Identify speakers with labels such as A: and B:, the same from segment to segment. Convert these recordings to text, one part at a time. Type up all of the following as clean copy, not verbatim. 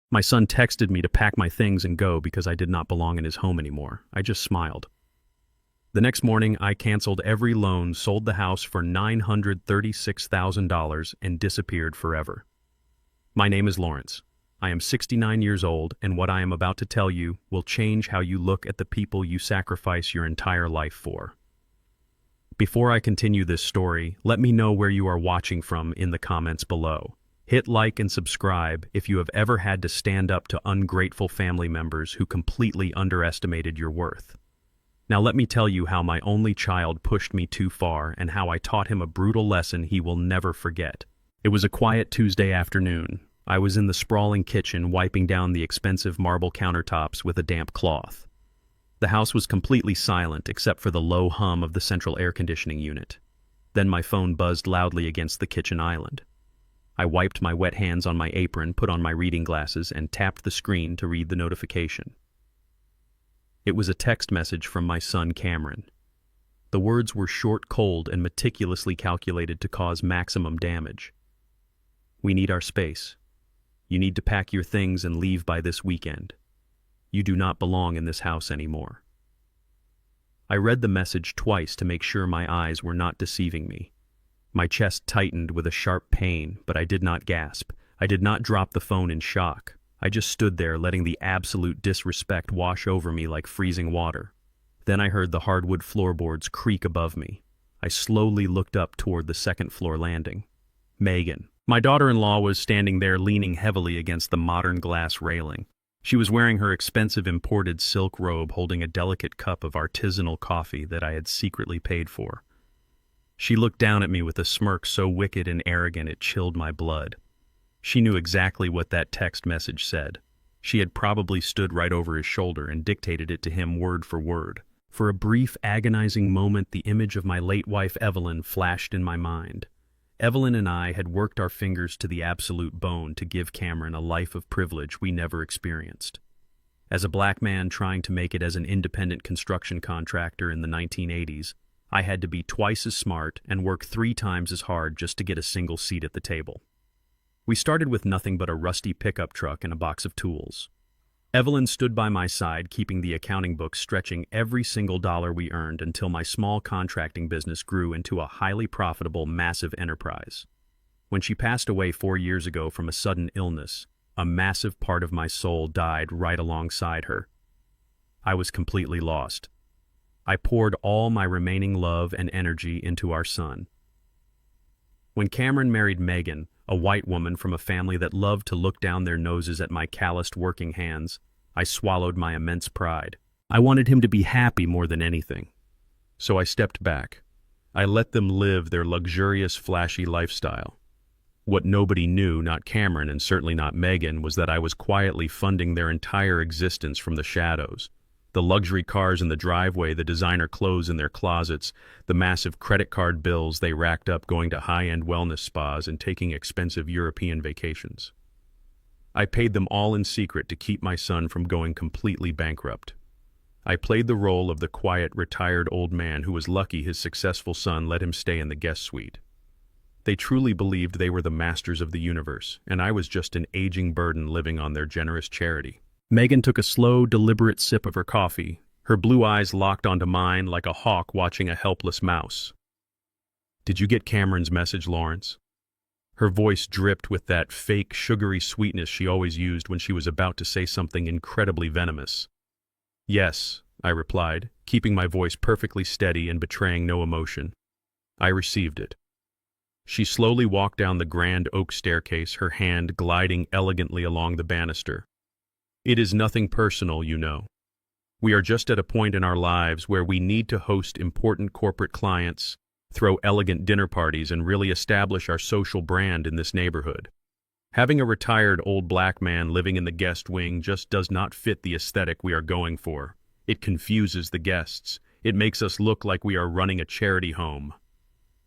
A: My son texted me to pack my things and go because I did not belong in his home anymore. I just smiled. The next morning, I canceled every loan, sold the house for $936,000, and disappeared forever. My name is Lawrence. I am 69 years old, and what I am about to tell you will change how you look at the people you sacrifice your entire life for. Before I continue this story, let me know where you are watching from in the comments below. Hit like and subscribe if you have ever had to stand up to ungrateful family members who completely underestimated your worth. Now let me tell you how my only child pushed me too far and how I taught him a brutal lesson he will never forget. It was a quiet Tuesday afternoon. I was in the sprawling kitchen wiping down the expensive marble countertops with a damp cloth. The house was completely silent except for the low hum of the central air conditioning unit. Then my phone buzzed loudly against the kitchen island. I wiped my wet hands on my apron, put on my reading glasses, and tapped the screen to read the notification. It was a text message from my son Cameron. The words were short, cold, and meticulously calculated to cause maximum damage. We need our space. You need to pack your things and leave by this weekend. You do not belong in this house anymore. I read the message twice to make sure my eyes were not deceiving me. My chest tightened with a sharp pain, but I did not gasp. I did not drop the phone in shock. I just stood there letting the absolute disrespect wash over me like freezing water. Then I heard the hardwood floorboards creak above me. I slowly looked up toward the second-floor landing. Megan, my daughter-in-law, was standing there leaning heavily against the modern glass railing. She was wearing her expensive imported silk robe, holding a delicate cup of artisanal coffee that I had secretly paid for. She looked down at me with a smirk so wicked and arrogant it chilled my blood. She knew exactly what that text message said. She had probably stood right over his shoulder and dictated it to him word for word. For a brief, agonizing moment, the image of my late wife Evelyn flashed in my mind. Evelyn and I had worked our fingers to the absolute bone to give Cameron a life of privilege we never experienced. As a black man trying to make it as an independent construction contractor in the 1980s, I had to be twice as smart and work 3 times as hard just to get a single seat at the table. We started with nothing but a rusty pickup truck and a box of tools. Evelyn stood by my side, keeping the accounting books, stretching every single dollar we earned until my small contracting business grew into a highly profitable, massive enterprise. When she passed away 4 years ago from a sudden illness, a massive part of my soul died right alongside her. I was completely lost. I poured all my remaining love and energy into our son. When Cameron married Megan, a white woman from a family that loved to look down their noses at my calloused working hands, I swallowed my immense pride. I wanted him to be happy more than anything. So I stepped back. I let them live their luxurious, flashy lifestyle. What nobody knew, not Cameron and certainly not Megan, was that I was quietly funding their entire existence from the shadows. The luxury cars in the driveway, the designer clothes in their closets, the massive credit card bills they racked up going to high-end wellness spas and taking expensive European vacations. I paid them all in secret to keep my son from going completely bankrupt. I played the role of the quiet, retired old man who was lucky his successful son let him stay in the guest suite. They truly believed they were the masters of the universe, and I was just an aging burden living on their generous charity. Megan took a slow, deliberate sip of her coffee, her blue eyes locked onto mine like a hawk watching a helpless mouse. "Did you get Cameron's message, Lawrence?" Her voice dripped with that fake, sugary sweetness she always used when she was about to say something incredibly venomous. "Yes," I replied, keeping my voice perfectly steady and betraying no emotion. "I received it." She slowly walked down the grand oak staircase, her hand gliding elegantly along the banister. "It is nothing personal, you know. We are just at a point in our lives where we need to host important corporate clients, throw elegant dinner parties, and really establish our social brand in this neighborhood. Having a retired old black man living in the guest wing just does not fit the aesthetic we are going for. It confuses the guests. It makes us look like we are running a charity home."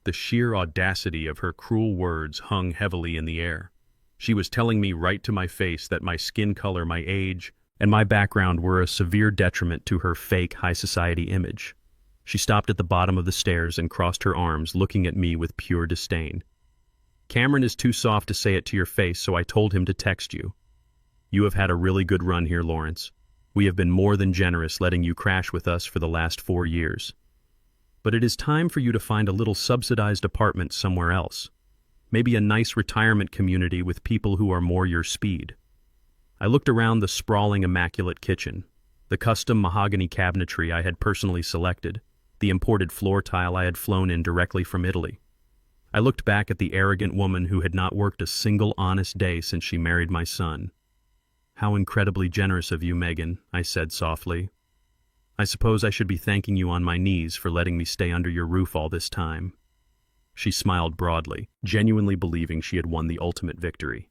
A: The sheer audacity of her cruel words hung heavily in the air. She was telling me right to my face that my skin color, my age, and my background were a severe detriment to her fake high society image. She stopped at the bottom of the stairs and crossed her arms, looking at me with pure disdain. "Cameron is too soft to say it to your face, so I told him to text you." You have had a really good run here, Lawrence. We have been more than generous letting you crash with us for the last 4 years. But it is time for you to find a little subsidized apartment somewhere else. Maybe a nice retirement community with people who are more your speed. I looked around the sprawling, immaculate kitchen, the custom mahogany cabinetry I had personally selected, the imported floor tile I had flown in directly from Italy. I looked back at the arrogant woman who had not worked a single honest day since she married my son. "How incredibly generous of you, Megan," I said softly. "I suppose I should be thanking you on my knees for letting me stay under your roof all this time." She smiled broadly, genuinely believing she had won the ultimate victory.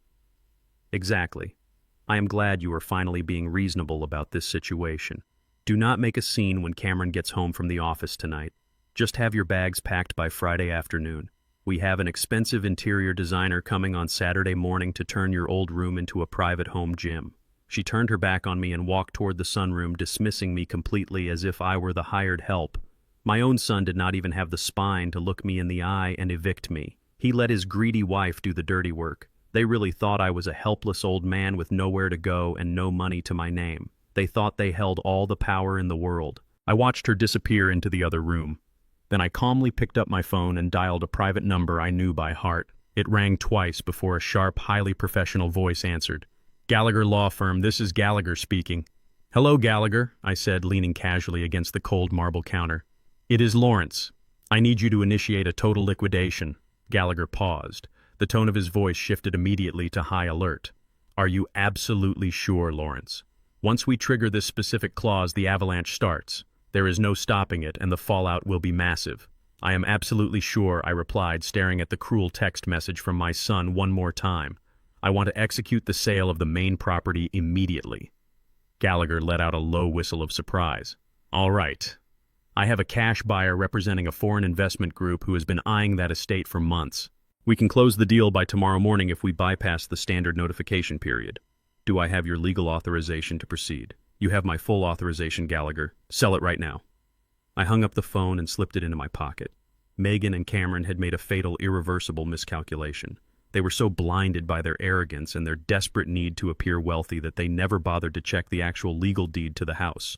A: "Exactly. I am glad you are finally being reasonable about this situation. Do not make a scene when Cameron gets home from the office tonight. Just have your bags packed by Friday afternoon. We have an expensive interior designer coming on Saturday morning to turn your old room into a private home gym." She turned her back on me and walked toward the sunroom, dismissing me completely as if I were the hired help. My own son did not even have the spine to look me in the eye and evict me. He let his greedy wife do the dirty work. They really thought I was a helpless old man with nowhere to go and no money to my name. They thought they held all the power in the world. I watched her disappear into the other room. Then I calmly picked up my phone and dialed a private number I knew by heart. It rang twice before a sharp, highly professional voice answered. "Gallagher Law Firm, this is Gallagher speaking." "Hello, Gallagher," I said, leaning casually against the cold marble counter. "It is Lawrence. I need you to initiate a total liquidation." Gallagher paused. The tone of his voice shifted immediately to high alert. "Are you absolutely sure, Lawrence? Once we trigger this specific clause, the avalanche starts. There is no stopping it, and the fallout will be massive." "I am absolutely sure," I replied, staring at the cruel text message from my son one more time. "I want to execute the sale of the main property immediately." Gallagher let out a low whistle of surprise. "All right. I have a cash buyer representing a foreign investment group who has been eyeing that estate for months. We can close the deal by tomorrow morning if we bypass the standard notification period. Do I have your legal authorization to proceed?" "You have my full authorization, Gallagher. Sell it right now." I hung up the phone and slipped it into my pocket. Megan and Cameron had made a fatal, irreversible miscalculation. They were so blinded by their arrogance and their desperate need to appear wealthy that they never bothered to check the actual legal deed to the house.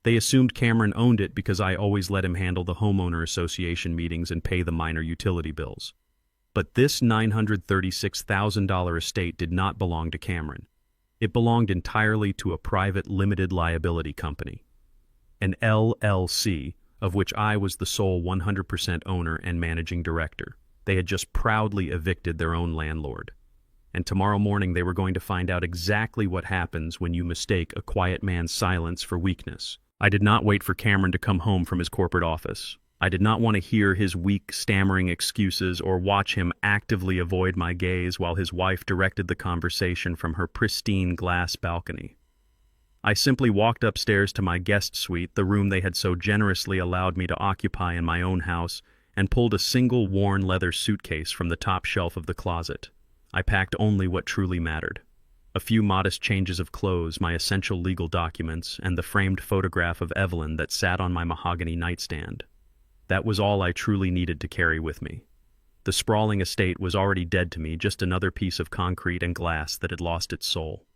A: They assumed Cameron owned it because I always let him handle the homeowner association meetings and pay the minor utility bills. But this $936,000 estate did not belong to Cameron. It belonged entirely to a private limited liability company, an LLC, of which I was the sole 100% owner and managing director. They had just proudly evicted their own landlord. And tomorrow morning they were going to find out exactly what happens when you mistake a quiet man's silence for weakness. I did not wait for Cameron to come home from his corporate office. I did not want to hear his weak, stammering excuses or watch him actively avoid my gaze while his wife directed the conversation from her pristine glass balcony. I simply walked upstairs to my guest suite, the room they had so generously allowed me to occupy in my own house, and pulled a single worn leather suitcase from the top shelf of the closet. I packed only what truly mattered. A few modest changes of clothes, my essential legal documents, and the framed photograph of Evelyn that sat on my mahogany nightstand. That was all I truly needed to carry with me. The sprawling estate was already dead to me, just another piece of concrete and glass that had lost its soul.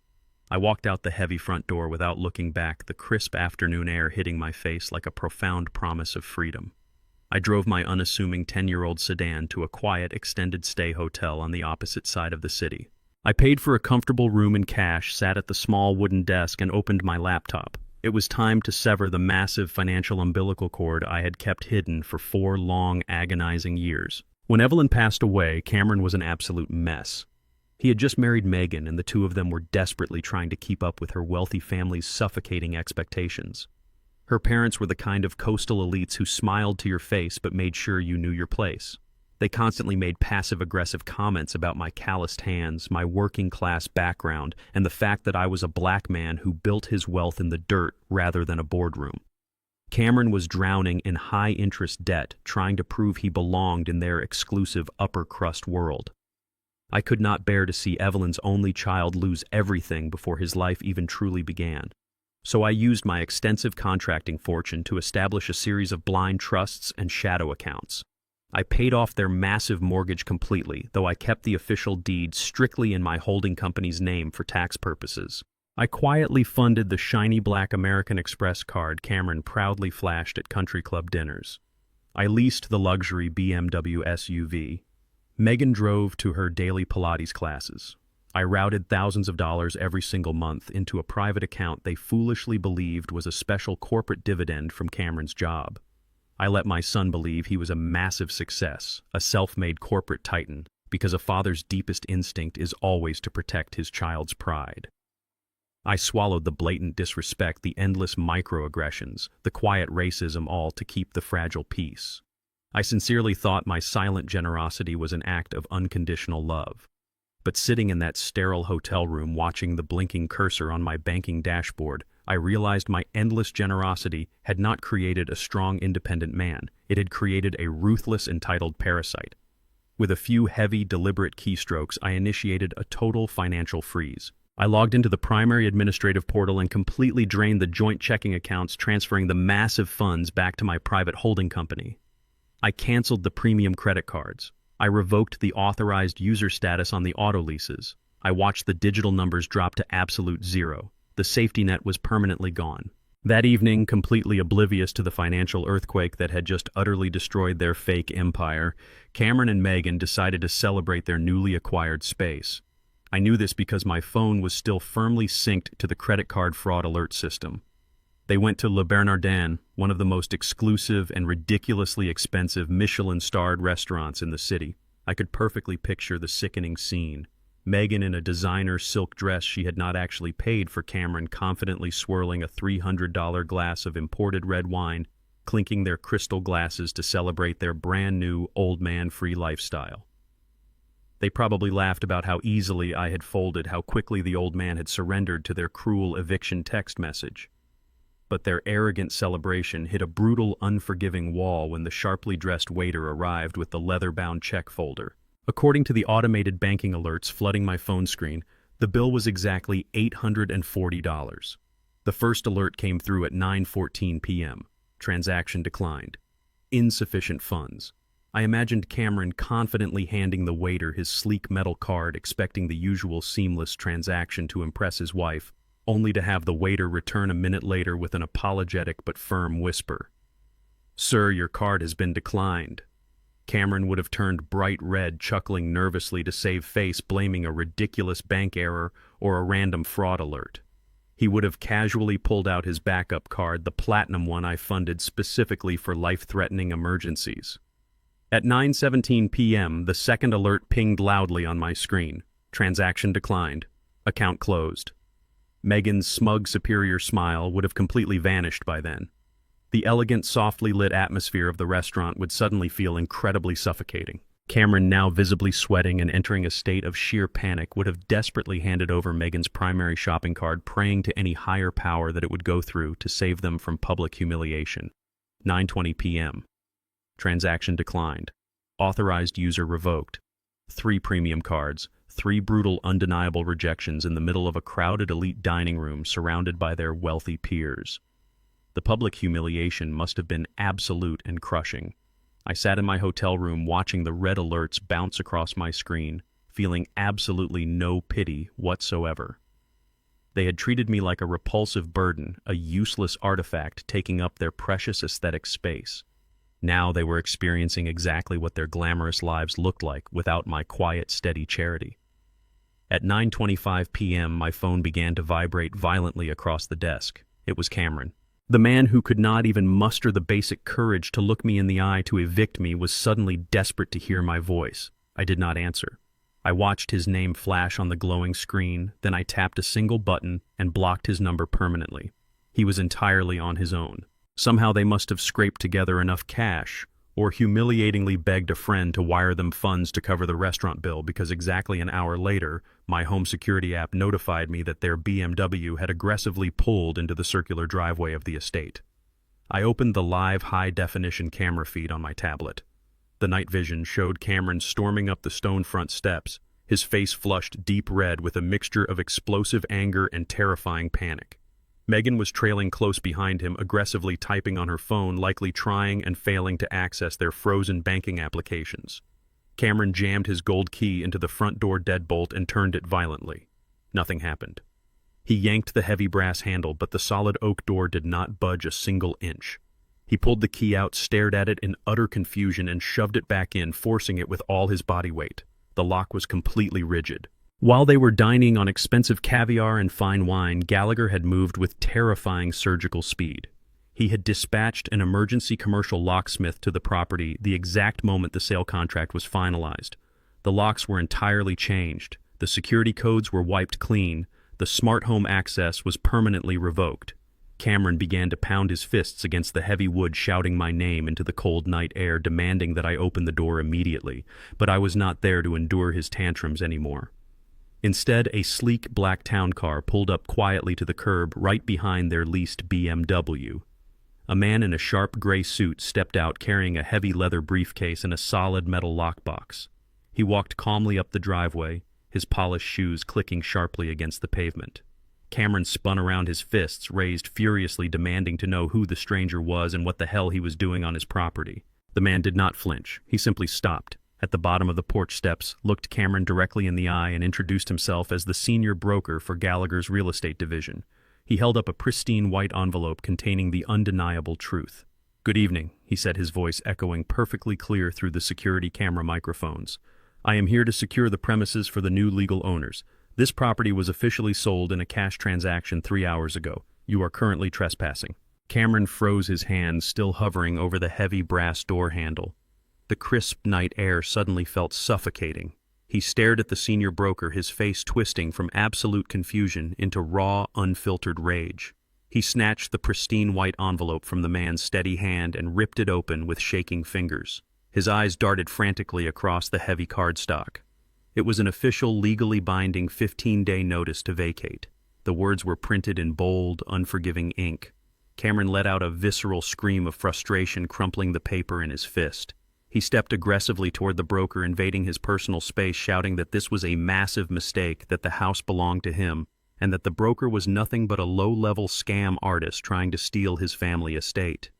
A: I walked out the heavy front door without looking back, the crisp afternoon air hitting my face like a profound promise of freedom. I drove my unassuming 10-year-old sedan to a quiet, extended-stay hotel on the opposite side of the city. I paid for a comfortable room in cash, sat at the small wooden desk, and opened my laptop. It was time to sever the massive financial umbilical cord I had kept hidden for 4 long, agonizing years. When Evelyn passed away, Cameron was an absolute mess. He had just married Megan, and the two of them were desperately trying to keep up with her wealthy family's suffocating expectations. Her parents were the kind of coastal elites who smiled to your face but made sure you knew your place. They constantly made passive-aggressive comments about my calloused hands, my working-class background, and the fact that I was a black man who built his wealth in the dirt rather than a boardroom. Cameron was drowning in high-interest debt, trying to prove he belonged in their exclusive upper-crust world. I could not bear to see Evelyn's only child lose everything before his life even truly began. So I used my extensive contracting fortune to establish a series of blind trusts and shadow accounts. I paid off their massive mortgage completely, though I kept the official deed strictly in my holding company's name for tax purposes. I quietly funded the shiny black American Express card Cameron proudly flashed at country club dinners. I leased the luxury BMW SUV. Megan drove to her daily Pilates classes. I routed thousands of dollars every single month into a private account they foolishly believed was a special corporate dividend from Cameron's job. I let my son believe he was a massive success, a self-made corporate titan, because a father's deepest instinct is always to protect his child's pride. I swallowed the blatant disrespect, the endless microaggressions, the quiet racism, all to keep the fragile peace. I sincerely thought my silent generosity was an act of unconditional love. But sitting in that sterile hotel room watching the blinking cursor on my banking dashboard, I realized my endless generosity had not created a strong, independent man. It had created a ruthless, entitled parasite. With a few heavy, deliberate keystrokes, I initiated a total financial freeze. I logged into the primary administrative portal and completely drained the joint checking accounts, transferring the massive funds back to my private holding company. I canceled the premium credit cards. I revoked the authorized user status on the auto leases. I watched the digital numbers drop to absolute zero. The safety net was permanently gone. That evening, completely oblivious to the financial earthquake that had just utterly destroyed their fake empire, Cameron and Megan decided to celebrate their newly acquired space. I knew this because my phone was still firmly synced to the credit card fraud alert system. They went to Le Bernardin, one of the most exclusive and ridiculously expensive Michelin-starred restaurants in the city. I could perfectly picture the sickening scene. Megan in a designer silk dress she had not actually paid for, Cameron confidently swirling a $300 glass of imported red wine, clinking their crystal glasses to celebrate their brand new old man-free lifestyle. They probably laughed about how easily I had folded, how quickly the old man had surrendered to their cruel eviction text message. But their arrogant celebration hit a brutal, unforgiving wall when the sharply dressed waiter arrived with the leather-bound check folder. According to the automated banking alerts flooding my phone screen, the bill was exactly $840. The first alert came through at 9:14 p.m. Transaction declined. Insufficient funds. I imagined Cameron confidently handing the waiter his sleek metal card, expecting the usual seamless transaction to impress his wife, only to have the waiter return a minute later with an apologetic but firm whisper. "Sir, your card has been declined." Cameron would have turned bright red, chuckling nervously to save face, blaming a ridiculous bank error or a random fraud alert. He would have casually pulled out his backup card, the platinum one I funded specifically for life-threatening emergencies. At 9:17 p.m., the second alert pinged loudly on my screen. Transaction declined. Account closed. Megan's smug, superior smile would have completely vanished by then. The elegant, softly lit atmosphere of the restaurant would suddenly feel incredibly suffocating. Cameron, now visibly sweating and entering a state of sheer panic, would have desperately handed over Megan's primary shopping card, praying to any higher power that it would go through to save them from public humiliation. 9:20 p.m. Transaction declined. Authorized user revoked. 3 premium cards, 3 brutal, undeniable rejections in the middle of a crowded elite dining room surrounded by their wealthy peers. The public humiliation must have been absolute and crushing. I sat in my hotel room watching the red alerts bounce across my screen, feeling absolutely no pity whatsoever. They had treated me like a repulsive burden, a useless artifact taking up their precious aesthetic space. Now they were experiencing exactly what their glamorous lives looked like without my quiet, steady charity. At 9:25 p.m., my phone began to vibrate violently across the desk. It was Cameron. The man who could not even muster the basic courage to look me in the eye to evict me was suddenly desperate to hear my voice. I did not answer. I watched his name flash on the glowing screen, then I tapped a single button and blocked his number permanently. He was entirely on his own. Somehow they must have scraped together enough cash, or humiliatingly begged a friend to wire them funds to cover the restaurant bill, because exactly an hour later, my home security app notified me that their BMW had aggressively pulled into the circular driveway of the estate. I opened the live high-definition camera feed on my tablet. The night vision showed Cameron storming up the stone front steps, his face flushed deep red with a mixture of explosive anger and terrifying panic. Megan was trailing close behind him, aggressively typing on her phone, likely trying and failing to access their frozen banking applications. Cameron jammed his gold key into the front door deadbolt and turned it violently. Nothing happened. He yanked the heavy brass handle, but the solid oak door did not budge a single inch. He pulled the key out, stared at it in utter confusion, and shoved it back in, forcing it with all his body weight. The lock was completely rigid. While they were dining on expensive caviar and fine wine, Gallagher had moved with terrifying surgical speed. He had dispatched an emergency commercial locksmith to the property the exact moment the sale contract was finalized. The locks were entirely changed. The security codes were wiped clean. The smart home access was permanently revoked. Cameron began to pound his fists against the heavy wood, shouting my name into the cold night air, demanding that I open the door immediately, but I was not there to endure his tantrums anymore. Instead, a sleek black town car pulled up quietly to the curb right behind their leased BMW. A man in a sharp gray suit stepped out, carrying a heavy leather briefcase and a solid metal lockbox. He walked calmly up the driveway, his polished shoes clicking sharply against the pavement. Cameron spun around, his fists raised, furiously demanding to know who the stranger was and what the hell he was doing on his property. The man did not flinch. He simply stopped at the bottom of the porch steps, looked Cameron directly in the eye, and introduced himself as the senior broker for Gallagher's real estate division. He held up a pristine white envelope containing the undeniable truth. "Good evening," he said, his voice echoing perfectly clear through the security camera microphones. "I am here to secure the premises for the new legal owners. This property was officially sold in a cash transaction 3 hours ago. You are currently trespassing." Cameron froze, his hands still hovering over the heavy brass door handle. The crisp night air suddenly felt suffocating. He stared at the senior broker, his face twisting from absolute confusion into raw, unfiltered rage. He snatched the pristine white envelope from the man's steady hand and ripped it open with shaking fingers. His eyes darted frantically across the heavy cardstock. It was an official, legally binding 15-day notice to vacate. The words were printed in bold, unforgiving ink. Cameron let out a visceral scream of frustration, crumpling the paper in his fist. He stepped aggressively toward the broker, invading his personal space, shouting that this was a massive mistake, that the house belonged to him, and that the broker was nothing but a low-level scam artist trying to steal his family estate.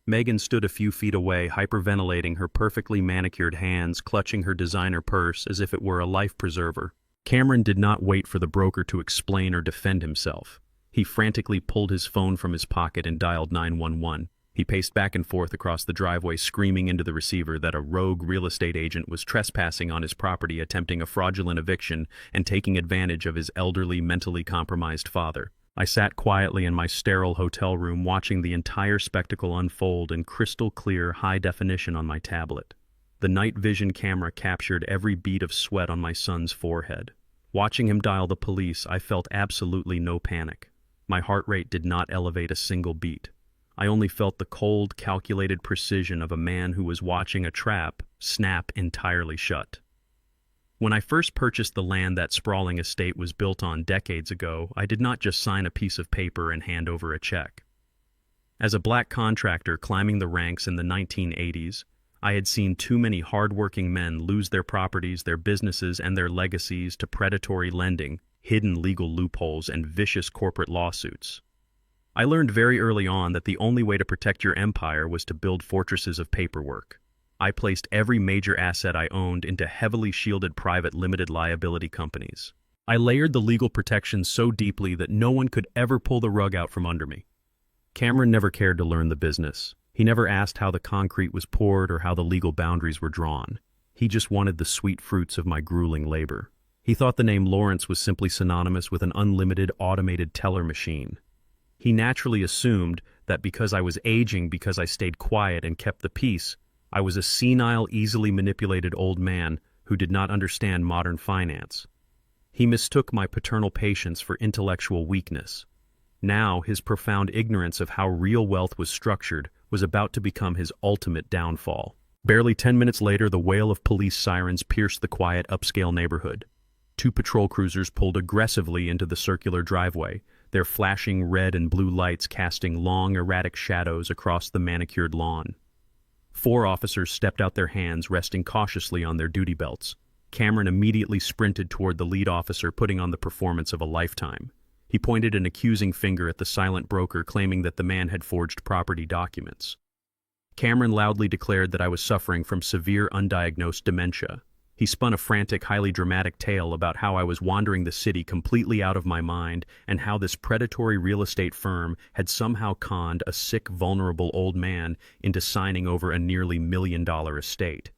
A: Megan stood a few feet away, hyperventilating, her perfectly manicured hands clutching her designer purse as if it were a life preserver. Cameron did not wait for the broker to explain or defend himself. He frantically pulled his phone from his pocket and dialed 911. He paced back and forth across the driveway, screaming into the receiver that a rogue real estate agent was trespassing on his property, attempting a fraudulent eviction, and taking advantage of his elderly, mentally compromised father. I sat quietly in my sterile hotel room, watching the entire spectacle unfold in crystal-clear, high definition on my tablet. The night vision camera captured every bead of sweat on my son's forehead. Watching him dial the police, I felt absolutely no panic. My heart rate did not elevate a single beat. I only felt the cold, calculated precision of a man who was watching a trap snap entirely shut. When I first purchased the land that sprawling estate was built on decades ago, I did not just sign a piece of paper and hand over a check. As a black contractor climbing the ranks in the 1980s, I had seen too many hard-working men lose their properties, their businesses, and their legacies to predatory lending, hidden legal loopholes, and vicious corporate lawsuits. I learned very early on that the only way to protect your empire was to build fortresses of paperwork. I placed every major asset I owned into heavily shielded private limited liability companies. I layered the legal protections so deeply that no one could ever pull the rug out from under me. Cameron never cared to learn the business. He never asked how the concrete was poured or how the legal boundaries were drawn. He just wanted the sweet fruits of my grueling labor. He thought the name Lawrence was simply synonymous with an unlimited automated teller machine. He naturally assumed that because I was aging, because I stayed quiet and kept the peace, I was a senile, easily manipulated old man who did not understand modern finance. He mistook my paternal patience for intellectual weakness. Now, his profound ignorance of how real wealth was structured was about to become his ultimate downfall. Barely 10 minutes later, the wail of police sirens pierced the quiet, upscale neighborhood. 2 patrol cruisers pulled aggressively into the circular driveway, their flashing red and blue lights casting long, erratic shadows across the manicured lawn. 4 officers stepped out, their hands resting cautiously on their duty belts. Cameron immediately sprinted toward the lead officer, putting on the performance of a lifetime. He pointed an accusing finger at the silent broker, claiming that the man had forged property documents. Cameron loudly declared that I was suffering from severe undiagnosed dementia. He spun a frantic, highly dramatic tale about how I was wandering the city completely out of my mind and how this predatory real estate firm had somehow conned a sick, vulnerable old man into signing over a nearly $1 million estate.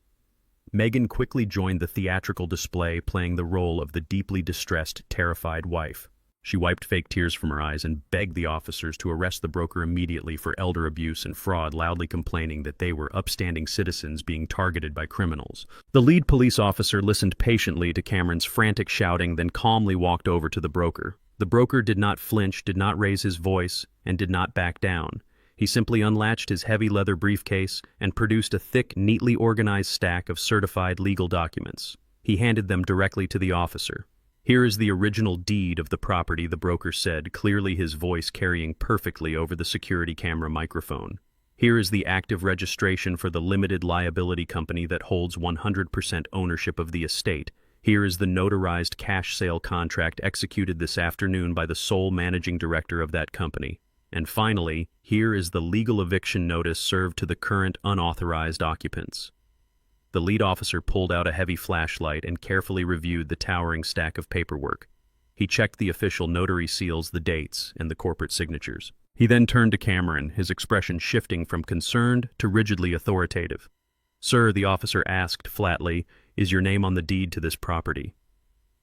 A: Megan quickly joined the theatrical display, playing the role of the deeply distressed, terrified wife. She wiped fake tears from her eyes and begged the officers to arrest the broker immediately for elder abuse and fraud, loudly complaining that they were upstanding citizens being targeted by criminals. The lead police officer listened patiently to Cameron's frantic shouting, then calmly walked over to the broker. The broker did not flinch, did not raise his voice, and did not back down. He simply unlatched his heavy leather briefcase and produced a thick, neatly organized stack of certified legal documents. He handed them directly to the officer. "Here is the original deed of the property," the broker said, clearly, his voice carrying perfectly over the security camera microphone. "Here is the active registration for the limited liability company that holds 100% ownership of the estate. Here is the notarized cash sale contract executed this afternoon by the sole managing director of that company. And finally, here is the legal eviction notice served to the current unauthorized occupants." The lead officer pulled out a heavy flashlight and carefully reviewed the towering stack of paperwork. He checked the official notary seals, the dates, and the corporate signatures. He then turned to Cameron, his expression shifting from concerned to rigidly authoritative. "Sir," the officer asked flatly, "is your name on the deed to this property?"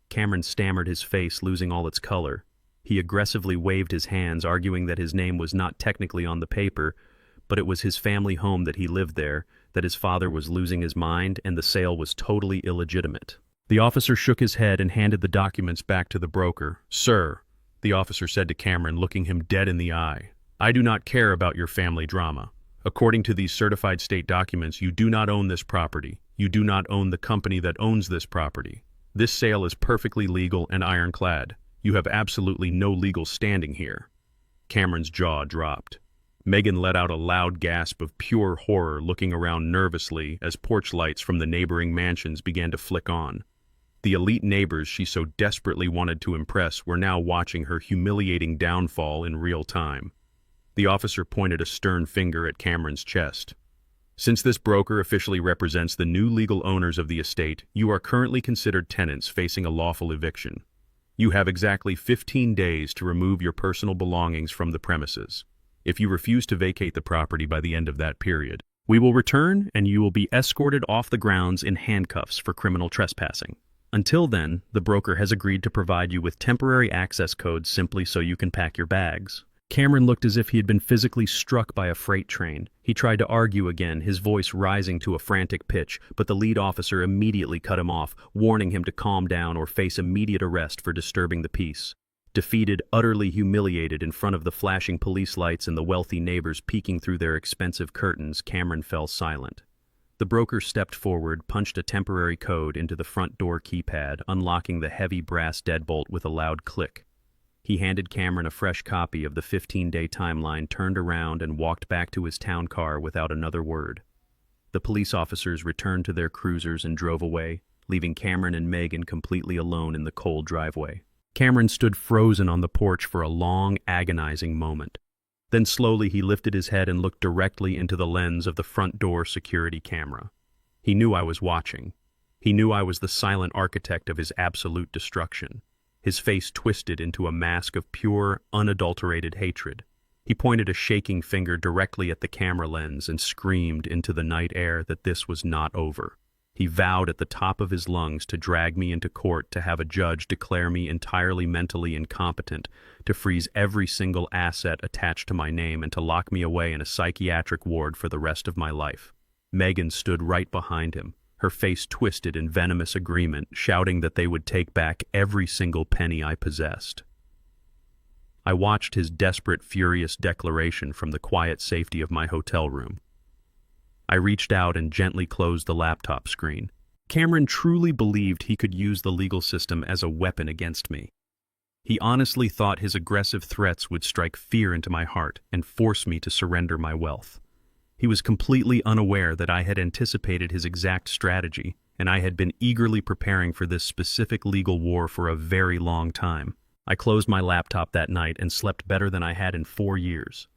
A: Cameron stammered, his face losing all its color. He aggressively waved his hands, arguing that his name was not technically on the paper, but it was his family home, that he lived there, that his father was losing his mind, and the sale was totally illegitimate. The officer shook his head and handed the documents back to the broker. "Sir," the officer said to Cameron, looking him dead in the eye, "I do not care about your family drama. According to these certified state documents, you do not own this property. You do not own the company that owns this property. This sale is perfectly legal and ironclad. You have absolutely no legal standing here." Cameron's jaw dropped. Megan let out a loud gasp of pure horror, looking around nervously as porch lights from the neighboring mansions began to flick on. The elite neighbors she so desperately wanted to impress were now watching her humiliating downfall in real time. The officer pointed a stern finger at Cameron's chest. "Since this broker officially represents the new legal owners of the estate, you are currently considered tenants facing a lawful eviction. You have exactly 15 days to remove your personal belongings from the premises. If you refuse to vacate the property by the end of that period, we will return and you will be escorted off the grounds in handcuffs for criminal trespassing. Until then, the broker has agreed to provide you with temporary access codes simply so you can pack your bags." Cameron looked as if he had been physically struck by a freight train. He tried to argue again, his voice rising to a frantic pitch, but the lead officer immediately cut him off, warning him to calm down or face immediate arrest for disturbing the peace. Defeated, utterly humiliated in front of the flashing police lights and the wealthy neighbors peeking through their expensive curtains, Cameron fell silent. The broker stepped forward, punched a temporary code into the front door keypad, unlocking the heavy brass deadbolt with a loud click. He handed Cameron a fresh copy of the 15-day timeline, turned around, and walked back to his town car without another word. The police officers returned to their cruisers and drove away, leaving Cameron and Megan completely alone in the cold driveway. Cameron stood frozen on the porch for a long, agonizing moment. Then slowly he lifted his head and looked directly into the lens of the front door security camera. He knew I was watching. He knew I was the silent architect of his absolute destruction. His face twisted into a mask of pure, unadulterated hatred. He pointed a shaking finger directly at the camera lens and screamed into the night air that this was not over. He vowed at the top of his lungs to drag me into court, to have a judge declare me entirely mentally incompetent, to freeze every single asset attached to my name, and to lock me away in a psychiatric ward for the rest of my life. Megan stood right behind him, her face twisted in venomous agreement, shouting that they would take back every single penny I possessed. I watched his desperate, furious declaration from the quiet safety of my hotel room. I reached out and gently closed the laptop screen. Cameron truly believed he could use the legal system as a weapon against me. He honestly thought his aggressive threats would strike fear into my heart and force me to surrender my wealth. He was completely unaware that I had anticipated his exact strategy, and I had been eagerly preparing for this specific legal war for a very long time. I closed my laptop that night and slept better than I had in 4 years.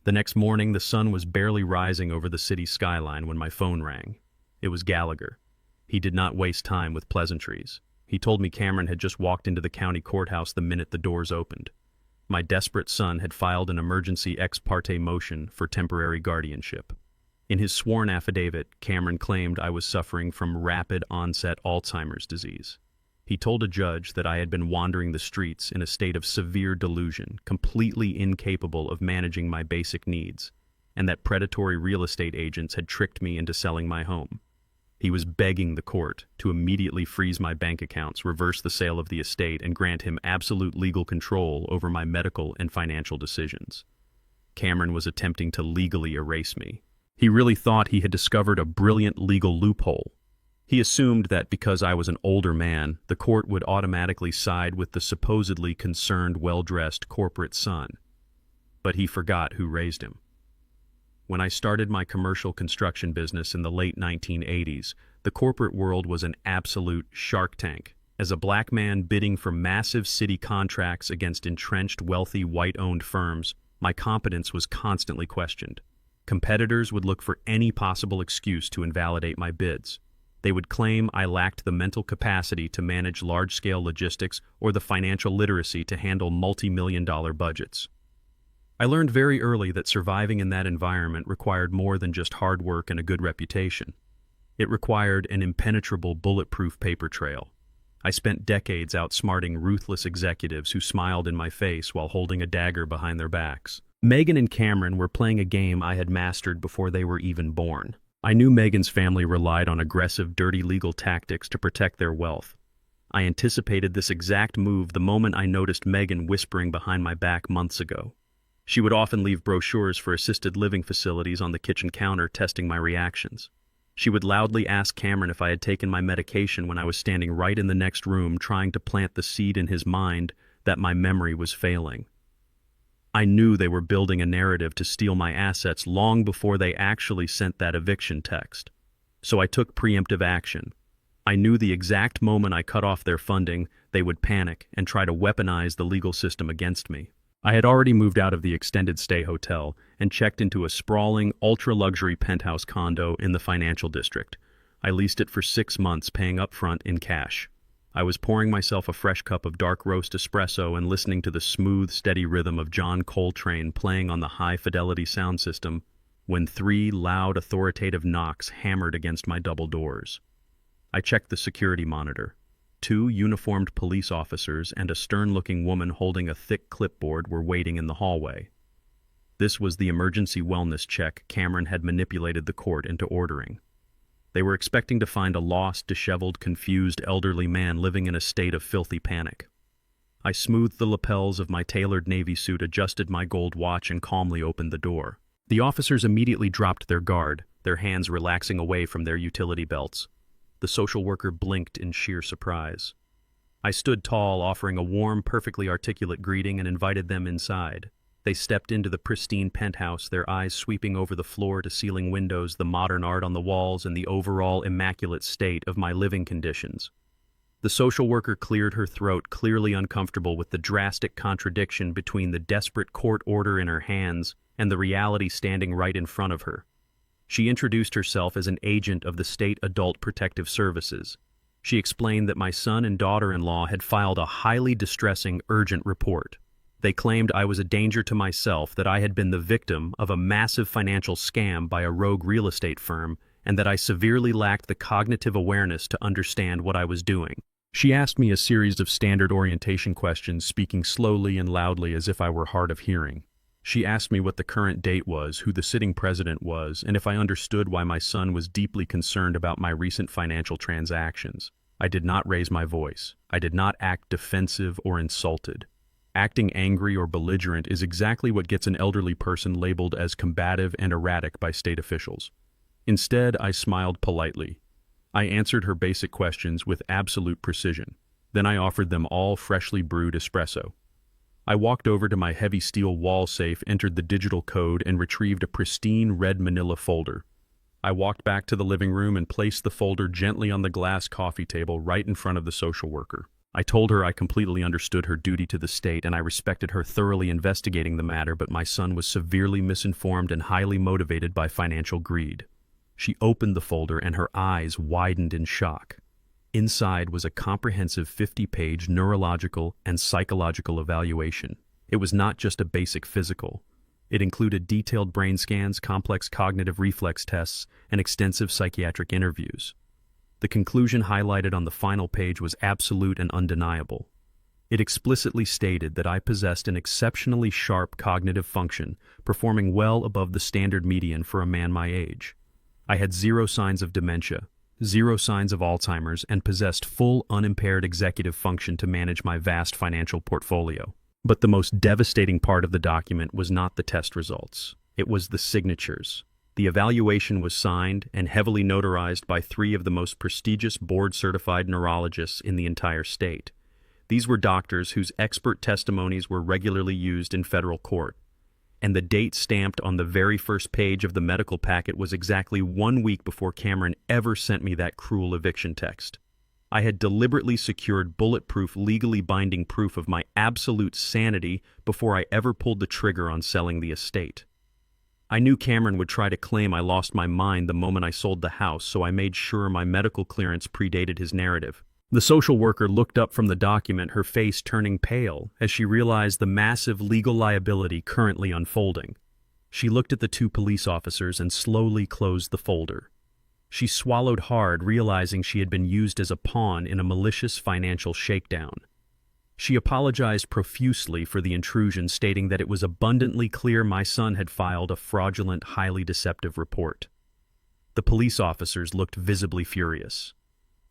A: The next morning, the sun was barely rising over the city skyline when my phone rang. It was Gallagher. He did not waste time with pleasantries. He told me Cameron had just walked into the county courthouse the minute the doors opened. My desperate son had filed an emergency ex parte motion for temporary guardianship. In his sworn affidavit, Cameron claimed I was suffering from rapid onset Alzheimer's disease. He told a judge that I had been wandering the streets in a state of severe delusion, completely incapable of managing my basic needs, and that predatory real estate agents had tricked me into selling my home. He was begging the court to immediately freeze my bank accounts, reverse the sale of the estate, and grant him absolute legal control over my medical and financial decisions. Cameron was attempting to legally erase me. He really thought he had discovered a brilliant legal loophole. He assumed that because I was an older man, the court would automatically side with the supposedly concerned, well-dressed corporate son. But he forgot who raised him. When I started my commercial construction business in the late 1980s, the corporate world was an absolute shark tank. As a black man bidding for massive city contracts against entrenched, wealthy, white-owned firms, my competence was constantly questioned. Competitors would look for any possible excuse to invalidate my bids. They would claim I lacked the mental capacity to manage large-scale logistics or the financial literacy to handle multi-million-dollar budgets. I learned very early that surviving in that environment required more than just hard work and a good reputation. It required an impenetrable, bulletproof paper trail. I spent decades outsmarting ruthless executives who smiled in my face while holding a dagger behind their backs. Megan and Cameron were playing a game I had mastered before they were even born. I knew Megan's family relied on aggressive, dirty legal tactics to protect their wealth. I anticipated this exact move the moment I noticed Megan whispering behind my back months ago. She would often leave brochures for assisted living facilities on the kitchen counter, testing my reactions. She would loudly ask Cameron if I had taken my medication when I was standing right in the next room, trying to plant the seed in his mind that my memory was failing. I knew they were building a narrative to steal my assets long before they actually sent that eviction text. So I took preemptive action. I knew the exact moment I cut off their funding, they would panic and try to weaponize the legal system against me. I had already moved out of the extended stay hotel and checked into a sprawling, ultra-luxury penthouse condo in the financial district. I leased it for 6 months, paying upfront in cash. I was pouring myself a fresh cup of dark roast espresso and listening to the smooth, steady rhythm of John Coltrane playing on the high-fidelity sound system when 3 loud, authoritative knocks hammered against my double doors. I checked the security monitor. 2 uniformed police officers and a stern-looking woman holding a thick clipboard were waiting in the hallway. This was the emergency wellness check Cameron had manipulated the court into ordering. They were expecting to find a lost, disheveled, confused elderly man living in a state of filthy panic. I smoothed the lapels of my tailored navy suit, adjusted my gold watch, and calmly opened the door. The officers immediately dropped their guard, their hands relaxing away from their utility belts. The social worker blinked in sheer surprise. I stood tall, offering a warm, perfectly articulate greeting, and invited them inside. They stepped into the pristine penthouse, their eyes sweeping over the floor-to-ceiling windows, the modern art on the walls, and the overall immaculate state of my living conditions. The social worker cleared her throat, clearly uncomfortable with the drastic contradiction between the desperate court order in her hands and the reality standing right in front of her. She introduced herself as an agent of the State Adult Protective Services. She explained that my son and daughter-in-law had filed a highly distressing, urgent report. They claimed I was a danger to myself, that I had been the victim of a massive financial scam by a rogue real estate firm, and that I severely lacked the cognitive awareness to understand what I was doing. She asked me a series of standard orientation questions, speaking slowly and loudly as if I were hard of hearing. She asked me what the current date was, who the sitting president was, and if I understood why my son was deeply concerned about my recent financial transactions. I did not raise my voice. I did not act defensive or insulted. Acting angry or belligerent is exactly what gets an elderly person labeled as combative and erratic by state officials. Instead, I smiled politely. I answered her basic questions with absolute precision. Then I offered them all freshly brewed espresso. I walked over to my heavy steel wall safe, entered the digital code, and retrieved a pristine red manila folder. I walked back to the living room and placed the folder gently on the glass coffee table right in front of the social worker. I told her I completely understood her duty to the state and I respected her thoroughly investigating the matter, but my son was severely misinformed and highly motivated by financial greed. She opened the folder and her eyes widened in shock. Inside was a comprehensive 50-page neurological and psychological evaluation. It was not just a basic physical. It included detailed brain scans, complex cognitive reflex tests, and extensive psychiatric interviews. The conclusion highlighted on the final page was absolute and undeniable. It explicitly stated that I possessed an exceptionally sharp cognitive function, performing well above the standard median for a man my age. I had 0 signs of dementia, 0 signs of Alzheimer's, and possessed full unimpaired executive function to manage my vast financial portfolio. But the most devastating part of the document was not the test results. It was the signatures. The evaluation was signed and heavily notarized by 3 of the most prestigious board-certified neurologists in the entire state. These were doctors whose expert testimonies were regularly used in federal court. And the date stamped on the very first page of the medical packet was exactly 1 week before Cameron ever sent me that cruel eviction text. I had deliberately secured bulletproof, legally binding proof of my absolute sanity before I ever pulled the trigger on selling the estate. I knew Cameron would try to claim I lost my mind the moment I sold the house, so I made sure my medical clearance predated his narrative. The social worker looked up from the document, her face turning pale as she realized the massive legal liability currently unfolding. She looked at the 2 police officers and slowly closed the folder. She swallowed hard, realizing she had been used as a pawn in a malicious financial shakedown. She apologized profusely for the intrusion, stating that it was abundantly clear my son had filed a fraudulent, highly deceptive report. The police officers looked visibly furious.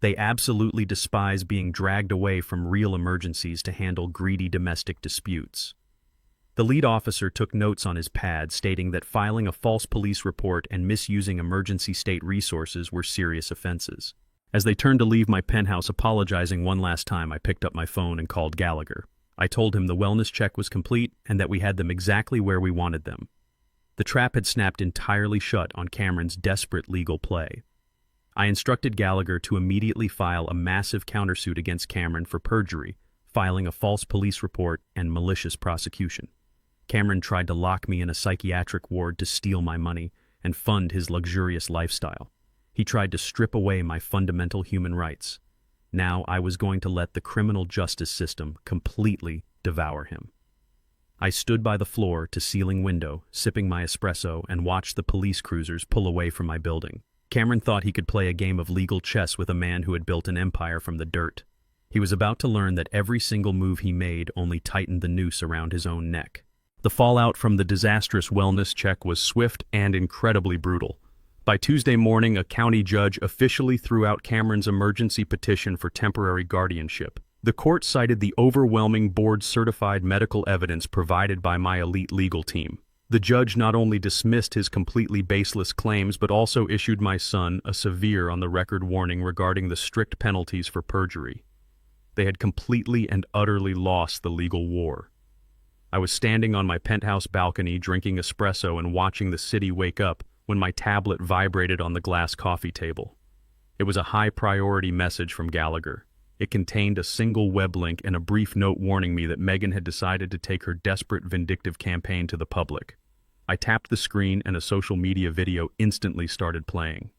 A: They absolutely despise being dragged away from real emergencies to handle greedy domestic disputes. The lead officer took notes on his pad, stating that filing a false police report and misusing emergency state resources were serious offenses. As they turned to leave my penthouse apologizing one last time, I picked up my phone and called Gallagher. I told him the wellness check was complete and that we had them exactly where we wanted them. The trap had snapped entirely shut on Cameron's desperate legal play. I instructed Gallagher to immediately file a massive countersuit against Cameron for perjury, filing a false police report, and malicious prosecution. Cameron tried to lock me in a psychiatric ward to steal my money and fund his luxurious lifestyle. He tried to strip away my fundamental human rights. Now I was going to let the criminal justice system completely devour him. I stood by the floor-to-ceiling window, sipping my espresso, and watched the police cruisers pull away from my building. Cameron thought he could play a game of legal chess with a man who had built an empire from the dirt. He was about to learn that every single move he made only tightened the noose around his own neck. The fallout from the disastrous wellness check was swift and incredibly brutal. By Tuesday morning, a county judge officially threw out Cameron's emergency petition for temporary guardianship. The court cited the overwhelming board-certified medical evidence provided by my elite legal team. The judge not only dismissed his completely baseless claims, but also issued my son a severe on-the-record warning regarding the strict penalties for perjury. They had completely and utterly lost the legal war. I was standing on my penthouse balcony drinking espresso and watching the city wake up when my tablet vibrated on the glass coffee table. It was a high-priority message from Gallagher. It contained a single web link and a brief note warning me that Megan had decided to take her desperate vindictive campaign to the public. I tapped the screen and a social media video instantly started playing.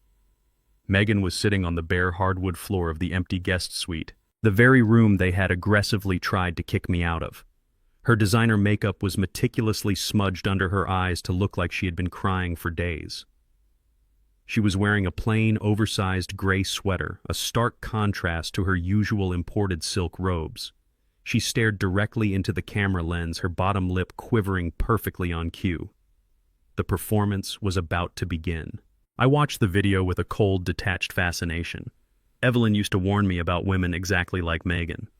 A: Megan was sitting on the bare hardwood floor of the empty guest suite, the very room they had aggressively tried to kick me out of. Her designer makeup was meticulously smudged under her eyes to look like she had been crying for days. She was wearing a plain, oversized gray sweater, a stark contrast to her usual imported silk robes. She stared directly into the camera lens, her bottom lip quivering perfectly on cue. The performance was about to begin. I watched the video with a cold, detached fascination. Evelyn used to warn me about women exactly like Megan.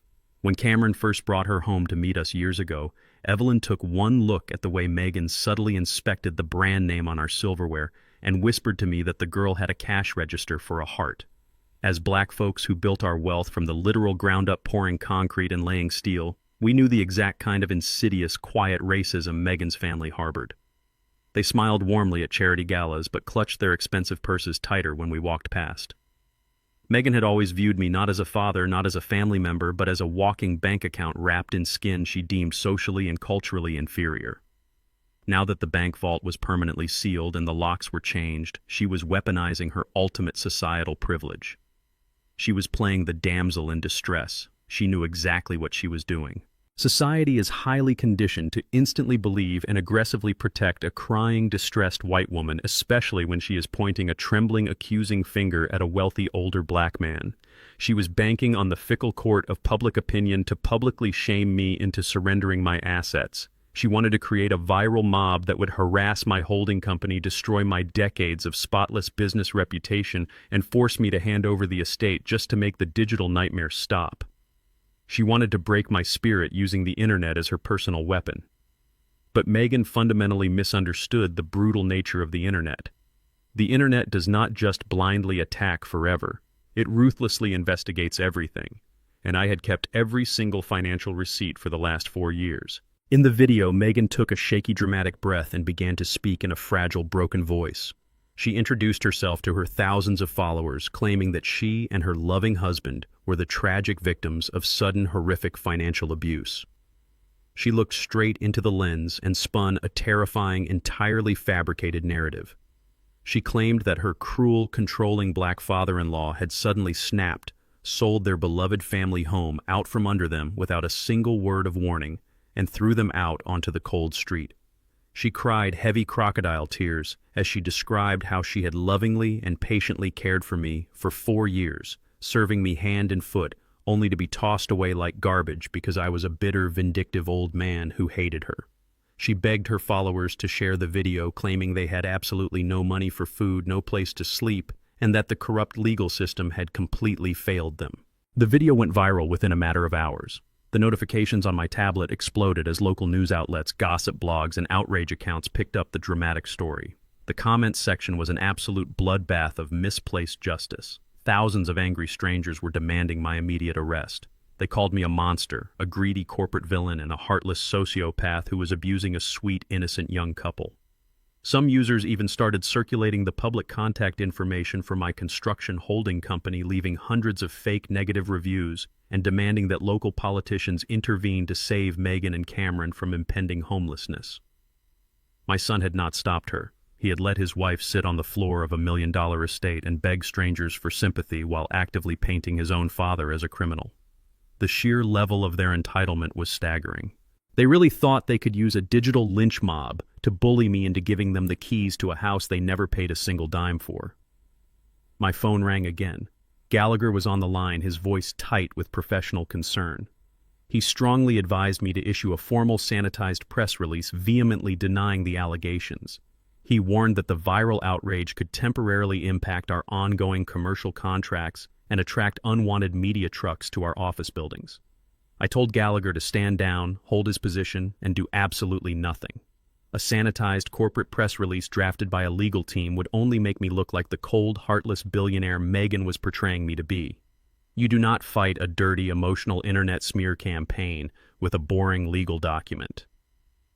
A: When Cameron first brought her home to meet us years ago, Evelyn took one look at the way Megan subtly inspected the brand name on our silverware and whispered to me that the girl had a cash register for a heart. As black folks who built our wealth from the literal ground-up pouring concrete and laying steel, we knew the exact kind of insidious, quiet racism Megan's family harbored. They smiled warmly at charity galas but clutched their expensive purses tighter when we walked past. Megan had always viewed me not as a father, not as a family member, but as a walking bank account wrapped in skin she deemed socially and culturally inferior. Now that the bank vault was permanently sealed and the locks were changed, she was weaponizing her ultimate societal privilege. She was playing the damsel in distress. She knew exactly what she was doing. Society is highly conditioned to instantly believe and aggressively protect a crying, distressed white woman, especially when she is pointing a trembling, accusing finger at a wealthy, older black man. She was banking on the fickle court of public opinion to publicly shame me into surrendering my assets. She wanted to create a viral mob that would harass my holding company, destroy my decades of spotless business reputation, and force me to hand over the estate just to make the digital nightmare stop. She wanted to break my spirit using the internet as her personal weapon. But Megan fundamentally misunderstood the brutal nature of the internet. The internet does not just blindly attack forever. It ruthlessly investigates everything. And I had kept every single financial receipt for the last 4 years. In the video, Megan took a shaky, dramatic breath and began to speak in a fragile, broken voice. She introduced herself to her thousands of followers, claiming that she and her loving husband were the tragic victims of sudden, horrific financial abuse. She looked straight into the lens and spun a terrifying, entirely fabricated narrative. She claimed that her cruel, controlling black father-in-law had suddenly snapped, sold their beloved family home out from under them without a single word of warning, and threw them out onto the cold street. She cried heavy crocodile tears as she described how she had lovingly and patiently cared for me for 4 years, serving me hand and foot, only to be tossed away like garbage because I was a bitter, vindictive old man who hated her. She begged her followers to share the video, claiming they had absolutely no money for food, no place to sleep, and that the corrupt legal system had completely failed them. The video went viral within a matter of hours. The notifications on my tablet exploded as local news outlets, gossip blogs, and outrage accounts picked up the dramatic story. The comments section was an absolute bloodbath of misplaced justice. Thousands of angry strangers were demanding my immediate arrest. They called me a monster, a greedy corporate villain, and a heartless sociopath who was abusing a sweet, innocent young couple. Some users even started circulating the public contact information for my construction holding company, leaving hundreds of fake negative reviews and demanding that local politicians intervene to save Megan and Cameron from impending homelessness. My son had not stopped her. He had let his wife sit on the floor of $1 million estate and beg strangers for sympathy while actively painting his own father as a criminal. The sheer level of their entitlement was staggering. They really thought they could use a digital lynch mob to bully me into giving them the keys to a house they never paid a single dime for. My phone rang again. Gallagher was on the line, his voice tight with professional concern. He strongly advised me to issue a formal sanitized press release vehemently denying the allegations. He warned that the viral outrage could temporarily impact our ongoing commercial contracts and attract unwanted media trucks to our office buildings. I told Gallagher to stand down, hold his position, and do absolutely nothing. A sanitized corporate press release drafted by a legal team would only make me look like the cold, heartless billionaire Megan was portraying me to be. You do not fight a dirty, emotional internet smear campaign with a boring legal document.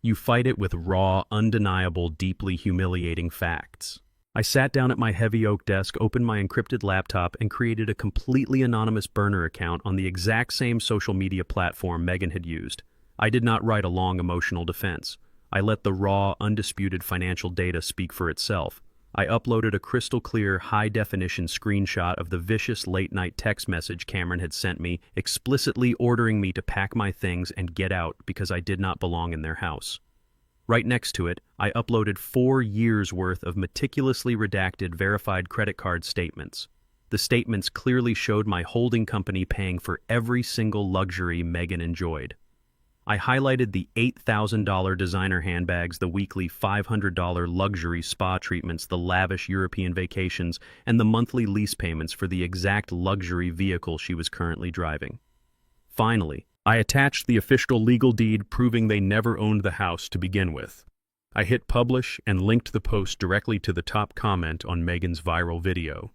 A: You fight it with raw, undeniable, deeply humiliating facts. I sat down at my heavy oak desk, opened my encrypted laptop, and created a completely anonymous burner account on the exact same social media platform Megan had used. I did not write a long emotional defense. I let the raw, undisputed financial data speak for itself. I uploaded a crystal-clear, high-definition screenshot of the vicious late-night text message Cameron had sent me, explicitly ordering me to pack my things and get out because I did not belong in their house. Right next to it, I uploaded 4 years' worth of meticulously redacted, verified credit card statements. The statements clearly showed my holding company paying for every single luxury Megan enjoyed. I highlighted the $8,000 designer handbags, the weekly $500 luxury spa treatments, the lavish European vacations, and the monthly lease payments for the exact luxury vehicle she was currently driving. Finally, I attached the official legal deed proving they never owned the house to begin with. I hit publish and linked the post directly to the top comment on Megan's viral video.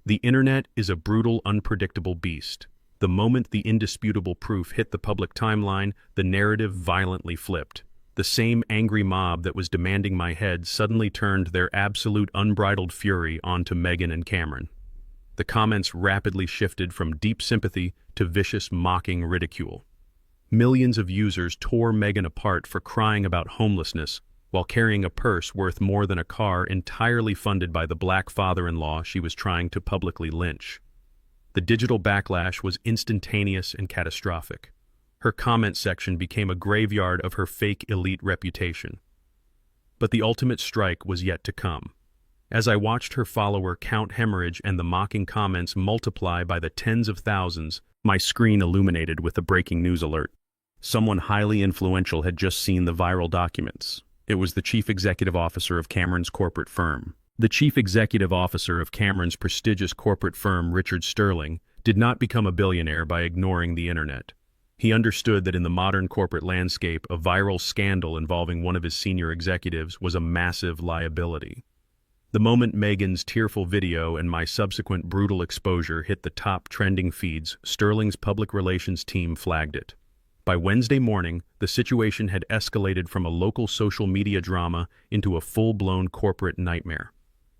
A: The internet is a brutal, unpredictable beast. The moment the indisputable proof hit the public timeline, the narrative violently flipped. The same angry mob that was demanding my head suddenly turned their absolute unbridled fury onto Megan and Cameron. The comments rapidly shifted from deep sympathy to vicious, mocking ridicule. Millions of users tore Meghan apart for crying about homelessness while carrying a purse worth more than a car entirely funded by the black father-in-law she was trying to publicly lynch. The digital backlash was instantaneous and catastrophic. Her comment section became a graveyard of her fake elite reputation. But the ultimate strike was yet to come. As I watched her follower count hemorrhage and the mocking comments multiply by the tens of thousands, my screen illuminated with a breaking news alert. Someone highly influential had just seen the viral documents. It was the chief executive officer of Cameron's corporate firm. The chief executive officer of Cameron's prestigious corporate firm, Richard Sterling, did not become a billionaire by ignoring the internet. He understood that in the modern corporate landscape, a viral scandal involving one of his senior executives was a massive liability. The moment Meghan's tearful video and my subsequent brutal exposure hit the top trending feeds, Sterling's public relations team flagged it. By Wednesday morning, the situation had escalated from a local social media drama into a full-blown corporate nightmare.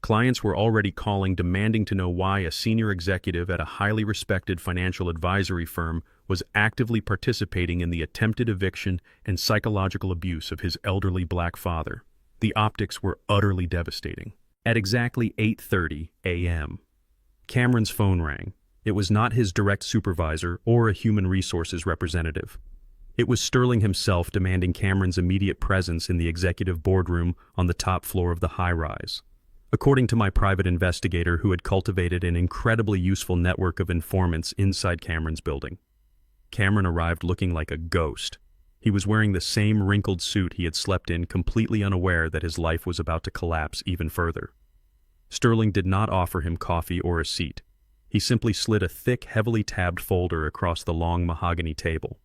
A: Clients were already calling, demanding to know why a senior executive at a highly respected financial advisory firm was actively participating in the attempted eviction and psychological abuse of his elderly black father. The optics were utterly devastating. At exactly 8:30 a.m., Cameron's phone rang. It was not his direct supervisor or a human resources representative. It was Sterling himself demanding Cameron's immediate presence in the executive boardroom on the top floor of the high-rise. According to my private investigator who had cultivated an incredibly useful network of informants inside Cameron's building, Cameron arrived looking like a ghost. He was wearing the same wrinkled suit he had slept in, completely unaware that his life was about to collapse even further. Sterling did not offer him coffee or a seat. He simply slid a thick, heavily tabbed folder across the long mahogany table.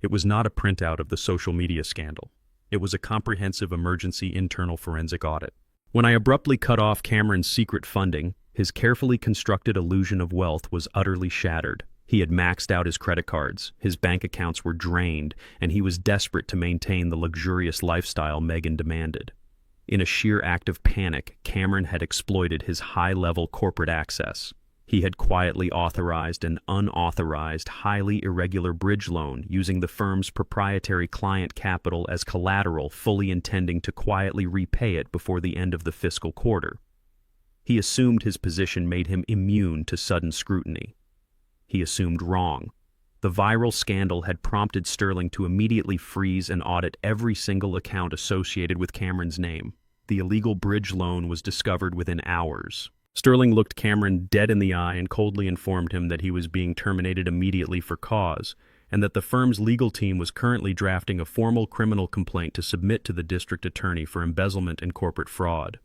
A: It was not a printout of the social media scandal. It was a comprehensive emergency internal forensic audit. When I abruptly cut off Cameron's secret funding, his carefully constructed illusion of wealth was utterly shattered. He had maxed out his credit cards, his bank accounts were drained, and he was desperate to maintain the luxurious lifestyle Meghan demanded. In a sheer act of panic, Cameron had exploited his high-level corporate access. He had quietly authorized an unauthorized, highly irregular bridge loan using the firm's proprietary client capital as collateral, fully intending to quietly repay it before the end of the fiscal quarter. He assumed his position made him immune to sudden scrutiny. He assumed wrong. The viral scandal had prompted Sterling to immediately freeze and audit every single account associated with Cameron's name. The illegal bridge loan was discovered within hours. Sterling looked Cameron dead in the eye and coldly informed him that he was being terminated immediately for cause, and that the firm's legal team was currently drafting a formal criminal complaint to submit to the district attorney for embezzlement and corporate fraud.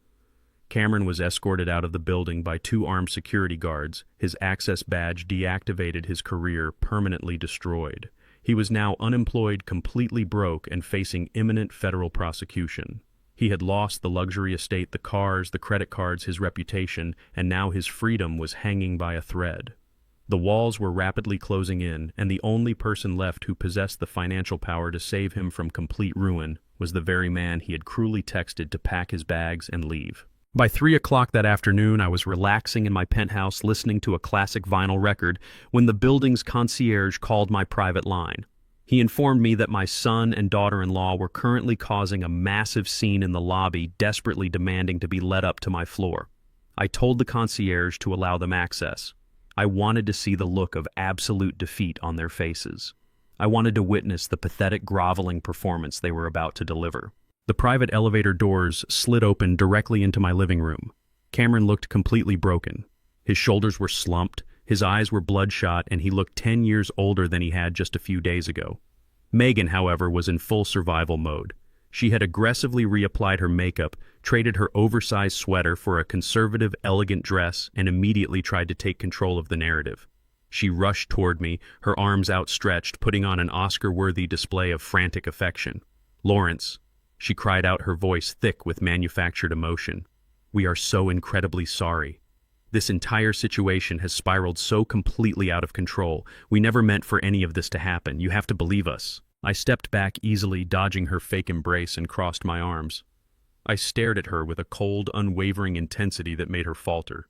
A: Cameron was escorted out of the building by 2 armed security guards, his access badge deactivated, his career permanently destroyed. He was now unemployed, completely broke, and facing imminent federal prosecution. He had lost the luxury estate, the cars, the credit cards, his reputation, and now his freedom was hanging by a thread. The walls were rapidly closing in, and the only person left who possessed the financial power to save him from complete ruin was the very man he had cruelly texted to pack his bags and leave. By 3 o'clock that afternoon, I was relaxing in my penthouse listening to a classic vinyl record when the building's concierge called my private line. He informed me that my son and daughter-in-law were currently causing a massive scene in the lobby, desperately demanding to be led up to my floor. I told the concierge to allow them access. I wanted to see the look of absolute defeat on their faces. I wanted to witness the pathetic, groveling performance they were about to deliver. The private elevator doors slid open directly into my living room. Cameron looked completely broken. His shoulders were slumped, his eyes were bloodshot, and he looked 10 years older than he had just a few days ago. Meghan, however, was in full survival mode. She had aggressively reapplied her makeup, traded her oversized sweater for a conservative, elegant dress, and immediately tried to take control of the narrative. She rushed toward me, her arms outstretched, putting on an Oscar-worthy display of frantic affection. "Lawrence," she cried out, her voice thick with manufactured emotion, "we are so incredibly sorry. This entire situation has spiraled so completely out of control. We never meant for any of this to happen. You have to believe us." I stepped back easily, dodging her fake embrace, and crossed my arms. I stared at her with a cold, unwavering intensity that made her falter.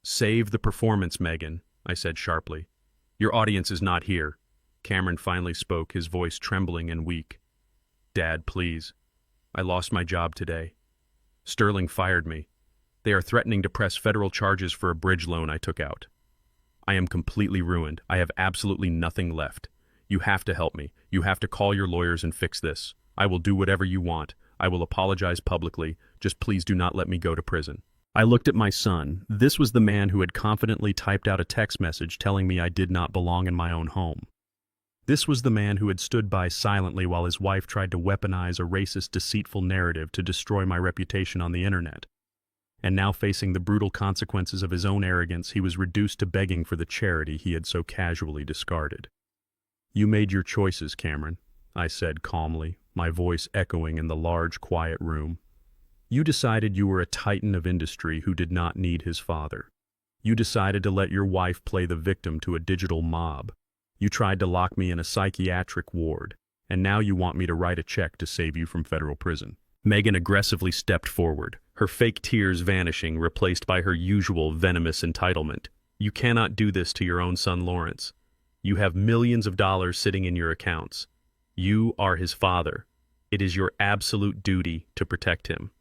A: Save the performance, Megan, I said sharply. Your audience is not here. Cameron finally spoke, his voice trembling and weak. Dad, please. I lost my job today. Sterling fired me. They are threatening to press federal charges for a bridge loan I took out. I am completely ruined. I have absolutely nothing left. You have to help me. You have to call your lawyers and fix this. I will do whatever you want. I will apologize publicly. Just please do not let me go to prison. I looked at my son. This was the man who had confidently typed out a text message telling me I did not belong in my own home. This was the man who had stood by silently while his wife tried to weaponize a racist, deceitful narrative to destroy my reputation on the internet. And now, facing the brutal consequences of his own arrogance, he was reduced to begging for the charity he had so casually discarded. You made your choices, Cameron, I said calmly, my voice echoing in the large, quiet room. You decided you were a titan of industry who did not need his father. You decided to let your wife play the victim to a digital mob. You tried to lock me in a psychiatric ward, and now you want me to write a check to save you from federal prison. Megan aggressively stepped forward, her fake tears vanishing, replaced by her usual venomous entitlement. You cannot do this to your own son, Lawrence. You have millions of dollars sitting in your accounts. You are his father. It is your absolute duty to protect him.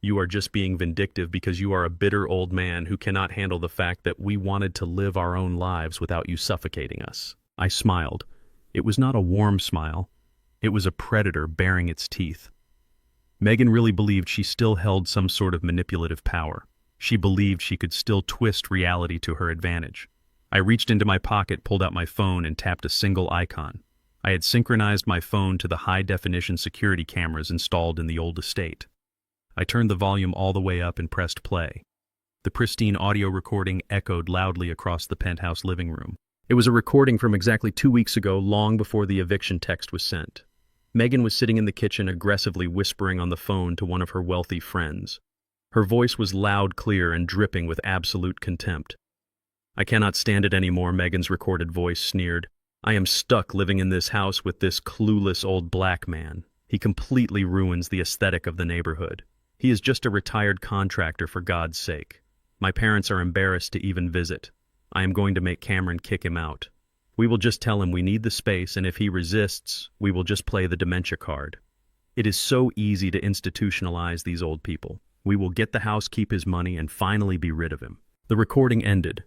A: You are just being vindictive because you are a bitter old man who cannot handle the fact that we wanted to live our own lives without you suffocating us. I smiled. It was not a warm smile. It was a predator baring its teeth. Megan really believed she still held some sort of manipulative power. She believed she could still twist reality to her advantage. I reached into my pocket, pulled out my phone, and tapped a single icon. I had synchronized my phone to the high-definition security cameras installed in the old estate. I turned the volume all the way up and pressed play. The pristine audio recording echoed loudly across the penthouse living room. It was a recording from exactly 2 weeks ago, long before the eviction text was sent. Megan was sitting in the kitchen, aggressively whispering on the phone to one of her wealthy friends. Her voice was loud, clear, and dripping with absolute contempt. I cannot stand it anymore, Megan's recorded voice sneered. I am stuck living in this house with this clueless old black man. He completely ruins the aesthetic of the neighborhood. He is just a retired contractor, for God's sake. My parents are embarrassed to even visit. I am going to make Cameron kick him out. We will just tell him we need the space, and if he resists, we will just play the dementia card. It is so easy to institutionalize these old people. We will get the house, keep his money, and finally be rid of him. The recording ended.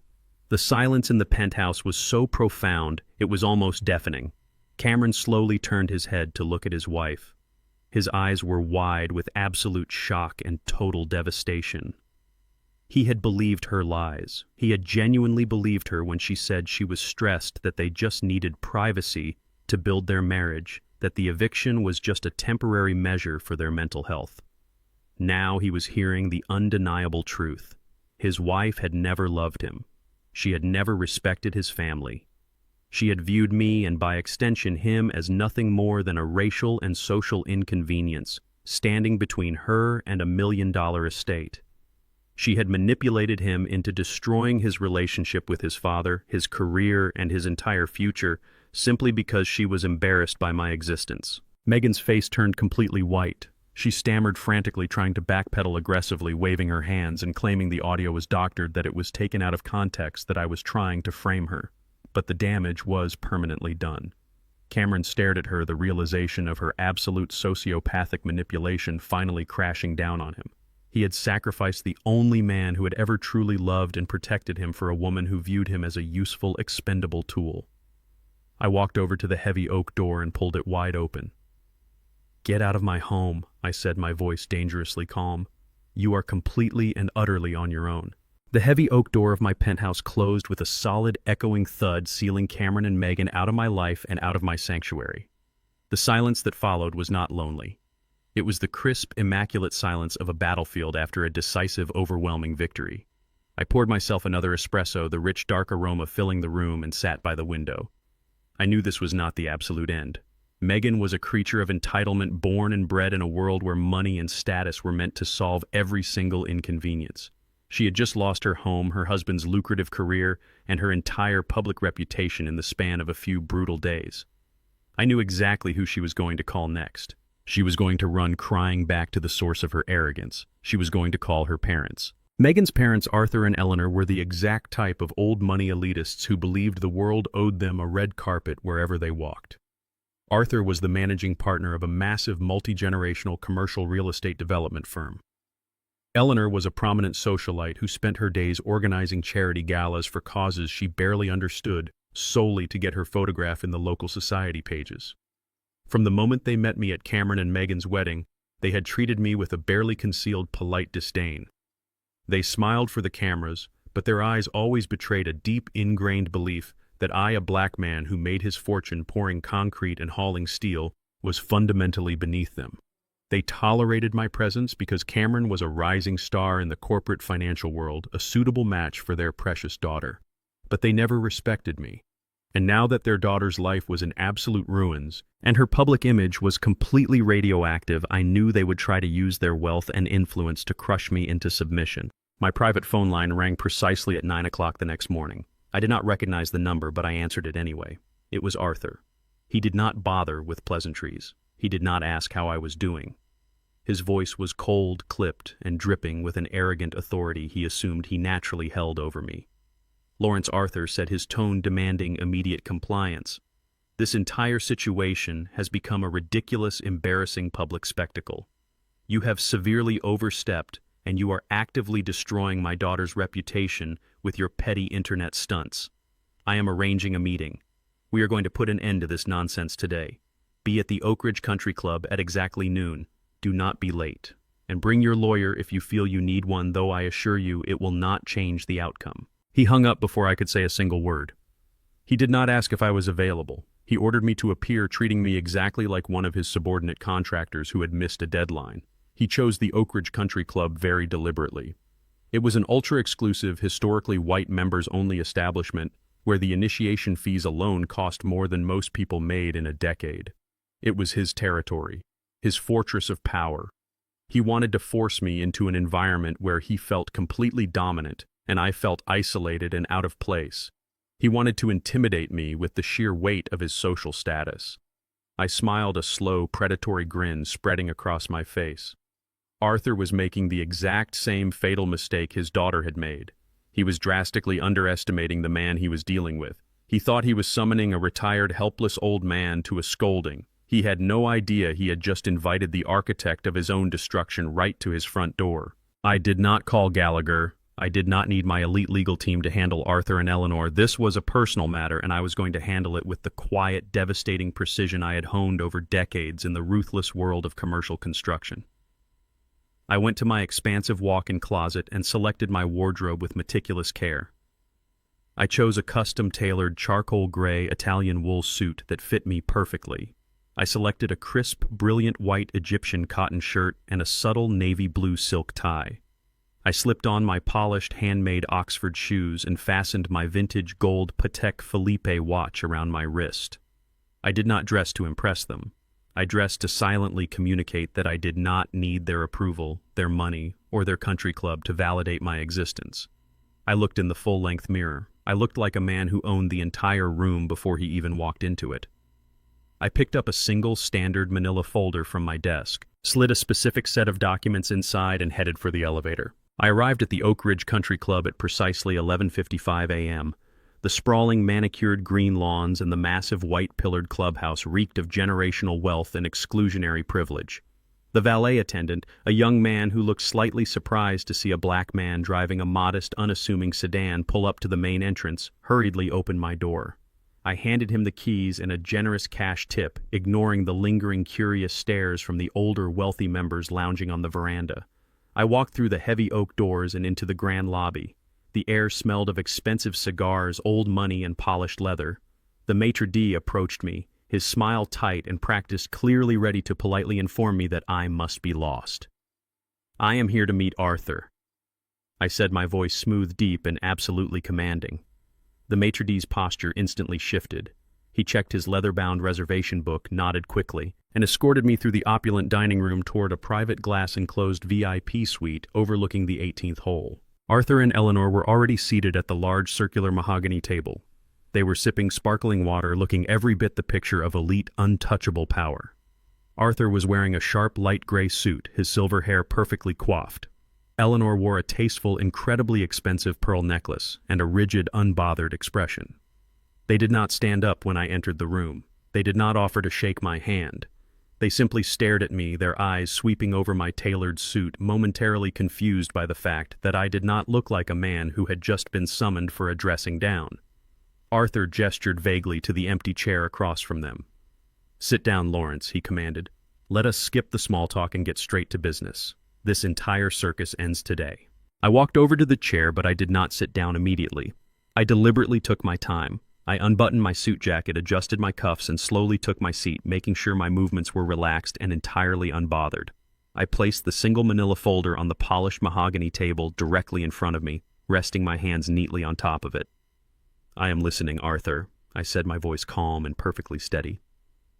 A: The silence in the penthouse was so profound, it was almost deafening. Cameron slowly turned his head to look at his wife. His eyes were wide with absolute shock and total devastation. He had believed her lies. He had genuinely believed her when she said she was stressed, that they just needed privacy to build their marriage, that the eviction was just a temporary measure for their mental health. Now he was hearing the undeniable truth. His wife had never loved him. She had never respected his family. She had viewed me, and by extension him, as nothing more than a racial and social inconvenience, standing between her and $1 million estate. She had manipulated him into destroying his relationship with his father, his career, and his entire future, simply because she was embarrassed by my existence. Megan's face turned completely white. She stammered frantically, trying to backpedal aggressively, waving her hands and claiming the audio was doctored, that it was taken out of context, that I was trying to frame her. But the damage was permanently done. Cameron stared at her, the realization of her absolute sociopathic manipulation finally crashing down on him. He had sacrificed the only man who had ever truly loved and protected him for a woman who viewed him as a useful, expendable tool. I walked over to the heavy oak door and pulled it wide open. Get out of my home, I said, my voice dangerously calm. You are completely and utterly on your own. The heavy oak door of my penthouse closed with a solid, echoing thud, sealing Cameron and Megan out of my life and out of my sanctuary. The silence that followed was not lonely. It was the crisp, immaculate silence of a battlefield after a decisive, overwhelming victory. I poured myself another espresso, the rich, dark aroma filling the room, and sat by the window. I knew this was not the absolute end. Megan was a creature of entitlement, born and bred in a world where money and status were meant to solve every single inconvenience. She had just lost her home, her husband's lucrative career, and her entire public reputation in the span of a few brutal days. I knew exactly who she was going to call next. She was going to run crying back to the source of her arrogance. She was going to call her parents. Megan's parents, Arthur and Eleanor, were the exact type of old money elitists who believed the world owed them a red carpet wherever they walked. Arthur was the managing partner of a massive multi-generational commercial real estate development firm. Eleanor was a prominent socialite who spent her days organizing charity galas for causes she barely understood, solely to get her photograph in the local society pages. From the moment they met me at Cameron and Megan's wedding, they had treated me with a barely concealed polite disdain. They smiled for the cameras, but their eyes always betrayed a deep, ingrained belief that I, a black man who made his fortune pouring concrete and hauling steel, was fundamentally beneath them. They tolerated my presence because Cameron was a rising star in the corporate financial world, a suitable match for their precious daughter. But they never respected me. And now that their daughter's life was in absolute ruins, and her public image was completely radioactive, I knew they would try to use their wealth and influence to crush me into submission. My private phone line rang precisely at 9 o'clock the next morning. I did not recognize the number, but I answered it anyway. It was Arthur. He did not bother with pleasantries. He did not ask how I was doing. His voice was cold, clipped, and dripping with an arrogant authority he assumed he naturally held over me. Lawrence, Arthur said, his tone demanding immediate compliance. This entire situation has become a ridiculous, embarrassing public spectacle. You have severely overstepped, and you are actively destroying my daughter's reputation with your petty internet stunts. I am arranging a meeting. We are going to put an end to this nonsense today. Be at the Oak Ridge Country Club at exactly noon. Do not be late. And bring your lawyer if you feel you need one, though I assure you it will not change the outcome. He hung up before I could say a single word. He did not ask if I was available. He ordered me to appear, treating me exactly like one of his subordinate contractors who had missed a deadline. He chose the Oak Ridge Country Club very deliberately. It was an ultra-exclusive, historically white members-only establishment where the initiation fees alone cost more than most people made in a decade. It was his territory, his fortress of power. He wanted to force me into an environment where he felt completely dominant and I felt isolated and out of place. He wanted to intimidate me with the sheer weight of his social status. I smiled, a slow, predatory grin spreading across my face. Arthur was making the exact same fatal mistake his daughter had made. He was drastically underestimating the man he was dealing with. He thought he was summoning a retired, helpless old man to a scolding. He had no idea he had just invited the architect of his own destruction right to his front door. I did not call Gallagher. I did not need my elite legal team to handle Arthur and Eleanor. This was a personal matter, and I was going to handle it with the quiet, devastating precision I had honed over decades in the ruthless world of commercial construction. I went to my expansive walk-in closet and selected my wardrobe with meticulous care. I chose a custom-tailored charcoal gray Italian wool suit that fit me perfectly. I selected a crisp, brilliant white Egyptian cotton shirt and a subtle navy blue silk tie. I slipped on my polished, handmade Oxford shoes and fastened my vintage gold Patek Philippe watch around my wrist. I did not dress to impress them. I dressed to silently communicate that I did not need their approval, their money, or their country club to validate my existence. I looked in the full-length mirror. I looked like a man who owned the entire room before he even walked into it. I picked up a single standard manila folder from my desk, slid a specific set of documents inside, and headed for the elevator. I arrived at the Oak Ridge Country Club at precisely 11:55 a.m. The sprawling, manicured green lawns and the massive white-pillared clubhouse reeked of generational wealth and exclusionary privilege. The valet attendant, a young man who looked slightly surprised to see a black man driving a modest, unassuming sedan pull up to the main entrance, hurriedly opened my door. I handed him the keys and a generous cash tip, ignoring the lingering, curious stares from the older, wealthy members lounging on the veranda. I walked through the heavy oak doors and into the grand lobby. The air smelled of expensive cigars, old money, and polished leather. The maitre d' approached me, his smile tight and practiced, clearly ready to politely inform me that I must be lost. "I am here to meet Arthur," I said, my voice smooth, deep, and absolutely commanding. The maitre d's posture instantly shifted. He checked his leather-bound reservation book, nodded quickly, and escorted me through the opulent dining room toward a private glass-enclosed VIP suite overlooking the 18th hole. Arthur and Eleanor were already seated at the large circular mahogany table. They were sipping sparkling water, looking every bit the picture of elite, untouchable power. Arthur was wearing a sharp light gray suit, his silver hair perfectly coiffed. Eleanor wore a tasteful, incredibly expensive pearl necklace and a rigid, unbothered expression. They did not stand up when I entered the room. They did not offer to shake my hand. They simply stared at me, their eyes sweeping over my tailored suit, momentarily confused by the fact that I did not look like a man who had just been summoned for a dressing down. Arthur gestured vaguely to the empty chair across from them. "Sit down, Lawrence," he commanded. "Let us skip the small talk and get straight to business. This entire circus ends today." I walked over to the chair, but I did not sit down immediately. I deliberately took my time. I unbuttoned my suit jacket, adjusted my cuffs, and slowly took my seat, making sure my movements were relaxed and entirely unbothered. I placed the single manila folder on the polished mahogany table directly in front of me, resting my hands neatly on top of it. "I am listening, Arthur," I said, my voice calm and perfectly steady.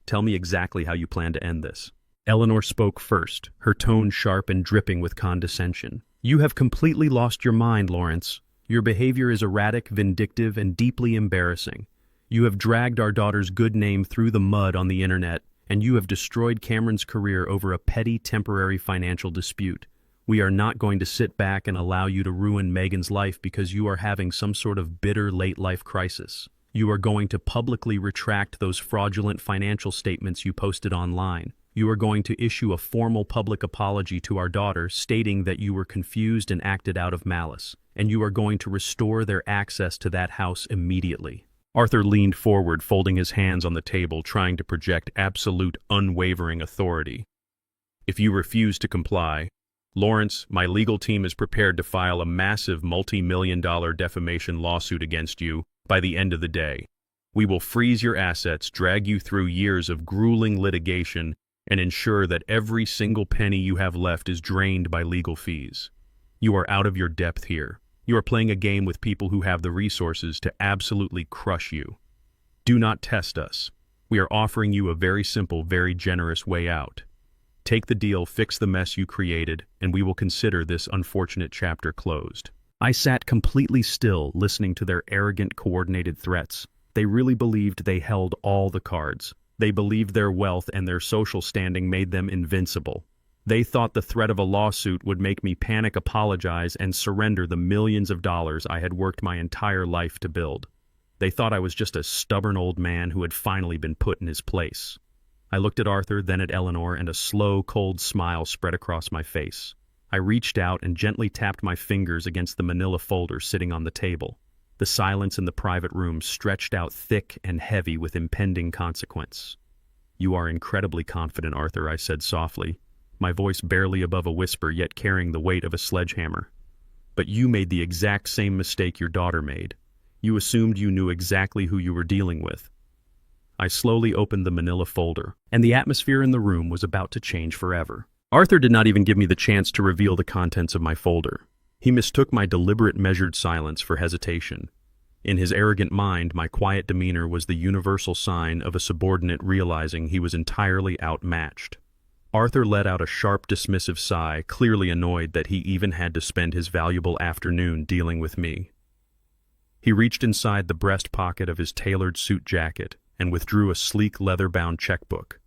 A: "Tell me exactly how you plan to end this." Eleanor spoke first, her tone sharp and dripping with condescension. "You have completely lost your mind, Lawrence. Your behavior is erratic, vindictive, and deeply embarrassing. You have dragged our daughter's good name through the mud on the internet, and you have destroyed Cameron's career over a petty, temporary financial dispute. We are not going to sit back and allow you to ruin Megan's life because you are having some sort of bitter late-life crisis. You are going to publicly retract those fraudulent financial statements you posted online. You are going to issue a formal public apology to our daughter stating that you were confused and acted out of malice, and you are going to restore their access to that house immediately." Arthur leaned forward, folding his hands on the table, trying to project absolute, unwavering authority. "If you refuse to comply, Lawrence, my legal team is prepared to file a massive multi-million-dollar defamation lawsuit against you by the end of the day. We will freeze your assets, drag you through years of grueling litigation, and ensure that every single penny you have left is drained by legal fees. You are out of your depth here. You are playing a game with people who have the resources to absolutely crush you. Do not test us. We are offering you a very simple, very generous way out. Take the deal, fix the mess you created, and we will consider this unfortunate chapter closed." I sat completely still, listening to their arrogant, coordinated threats. They really believed they held all the cards. They believed their wealth and their social standing made them invincible. They thought the threat of a lawsuit would make me panic, apologize, and surrender the millions of dollars I had worked my entire life to build. They thought I was just a stubborn old man who had finally been put in his place. I looked at Arthur, then at Eleanor, and a slow, cold smile spread across my face. I reached out and gently tapped my fingers against the manila folder sitting on the table. The silence in the private room stretched out thick and heavy with impending consequence. "You are incredibly confident, Arthur," I said softly, my voice barely above a whisper, yet carrying the weight of a sledgehammer. "But you made the exact same mistake your daughter made. You assumed you knew exactly who you were dealing with." I slowly opened the manila folder, and the atmosphere in the room was about to change forever. Arthur did not even give me the chance to reveal the contents of my folder. He mistook my deliberate, measured silence for hesitation. In his arrogant mind, my quiet demeanor was the universal sign of a subordinate realizing he was entirely outmatched. Arthur let out a sharp, dismissive sigh, clearly annoyed that he even had to spend his valuable afternoon dealing with me. He reached inside the breast pocket of his tailored suit jacket and withdrew a sleek, leather-bound checkbook.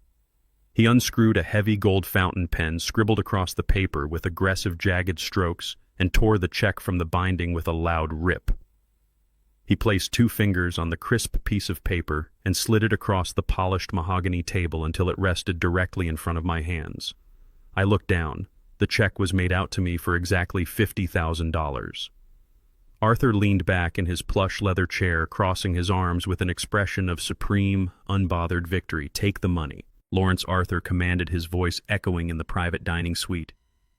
A: He unscrewed a heavy gold fountain pen, scribbled across the paper with aggressive, jagged strokes, and tore the check from the binding with a loud rip. He placed 2 fingers on the crisp piece of paper and slid it across the polished mahogany table until it rested directly in front of my hands. I looked down. The check was made out to me for exactly $50,000. Arthur leaned back in his plush leather chair, crossing his arms with an expression of supreme, unbothered victory. "Take the money." Lawrence, Arthur commanded, his voice echoing in the private dining suite.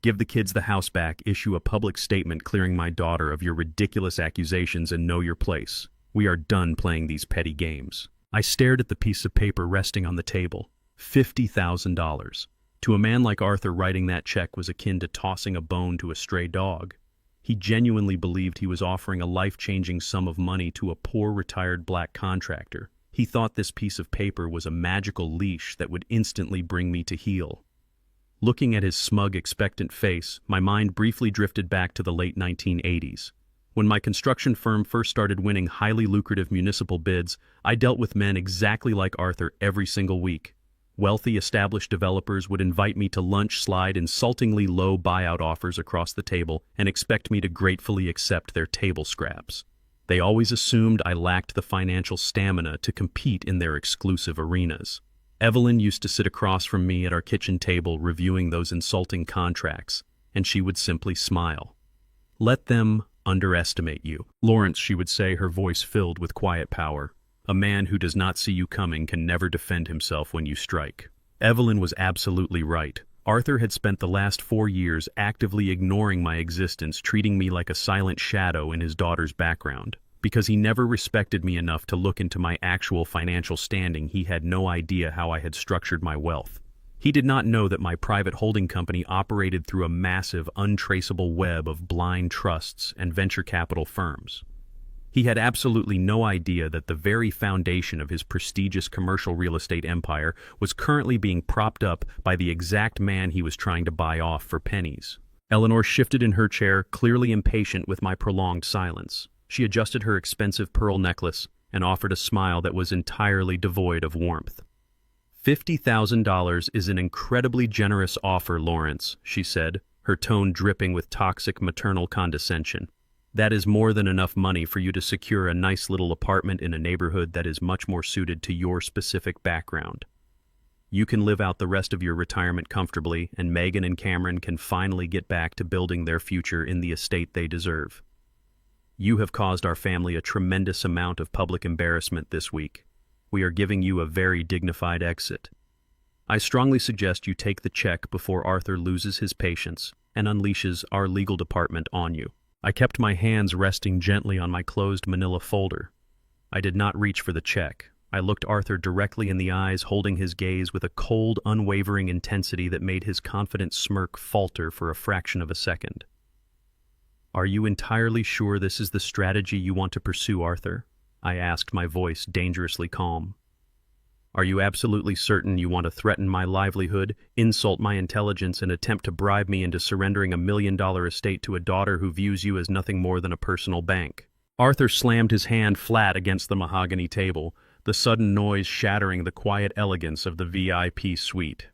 A: "Give the kids the house back, issue a public statement clearing my daughter of your ridiculous accusations, and know your place. We are done playing these petty games." I stared at the piece of paper resting on the table. $50,000. To a man like Arthur, writing that check was akin to tossing a bone to a stray dog. He genuinely believed he was offering a life-changing sum of money to a poor retired black contractor. He thought this piece of paper was a magical leash that would instantly bring me to heel. Looking at his smug, expectant face, my mind briefly drifted back to the late 1980s. When my construction firm first started winning highly lucrative municipal bids, I dealt with men exactly like Arthur every single week. Wealthy, established developers would invite me to lunch, slide insultingly low buyout offers across the table, and expect me to gratefully accept their table scraps. They always assumed I lacked the financial stamina to compete in their exclusive arenas. Evelyn used to sit across from me at our kitchen table reviewing those insulting contracts, and she would simply smile. "Let them underestimate you, Lawrence," she would say, her voice filled with quiet power. "A man who does not see you coming can never defend himself when you strike." Evelyn was absolutely right. Arthur had spent the last 4 years actively ignoring my existence, treating me like a silent shadow in his daughter's background. Because he never respected me enough to look into my actual financial standing, he had no idea how I had structured my wealth. He did not know that my private holding company operated through a massive, untraceable web of blind trusts and venture capital firms. He had absolutely no idea that the very foundation of his prestigious commercial real estate empire was currently being propped up by the exact man he was trying to buy off for pennies. Eleanor shifted in her chair, clearly impatient with my prolonged silence. She adjusted her expensive pearl necklace and offered a smile that was entirely devoid of warmth. $50,000 is an incredibly generous offer, Lawrence, she said, her tone dripping with toxic maternal condescension. That is more than enough money for you to secure a nice little apartment in a neighborhood that is much more suited to your specific background. You can live out the rest of your retirement comfortably, and Megan and Cameron can finally get back to building their future in the estate they deserve. You have caused our family a tremendous amount of public embarrassment this week. We are giving you a very dignified exit. I strongly suggest you take the check before Arthur loses his patience and unleashes our legal department on you." I kept my hands resting gently on my closed manila folder. I did not reach for the check. I looked Arthur directly in the eyes, holding his gaze with a cold, unwavering intensity that made his confident smirk falter for a fraction of a second. "Are you entirely sure this is the strategy you want to pursue, Arthur?" I asked, my voice dangerously calm. "Are you absolutely certain you want to threaten my livelihood, insult my intelligence, and attempt to bribe me into surrendering $1 million estate to a daughter who views you as nothing more than a personal bank?" Arthur slammed his hand flat against the mahogany table, the sudden noise shattering the quiet elegance of the VIP suite.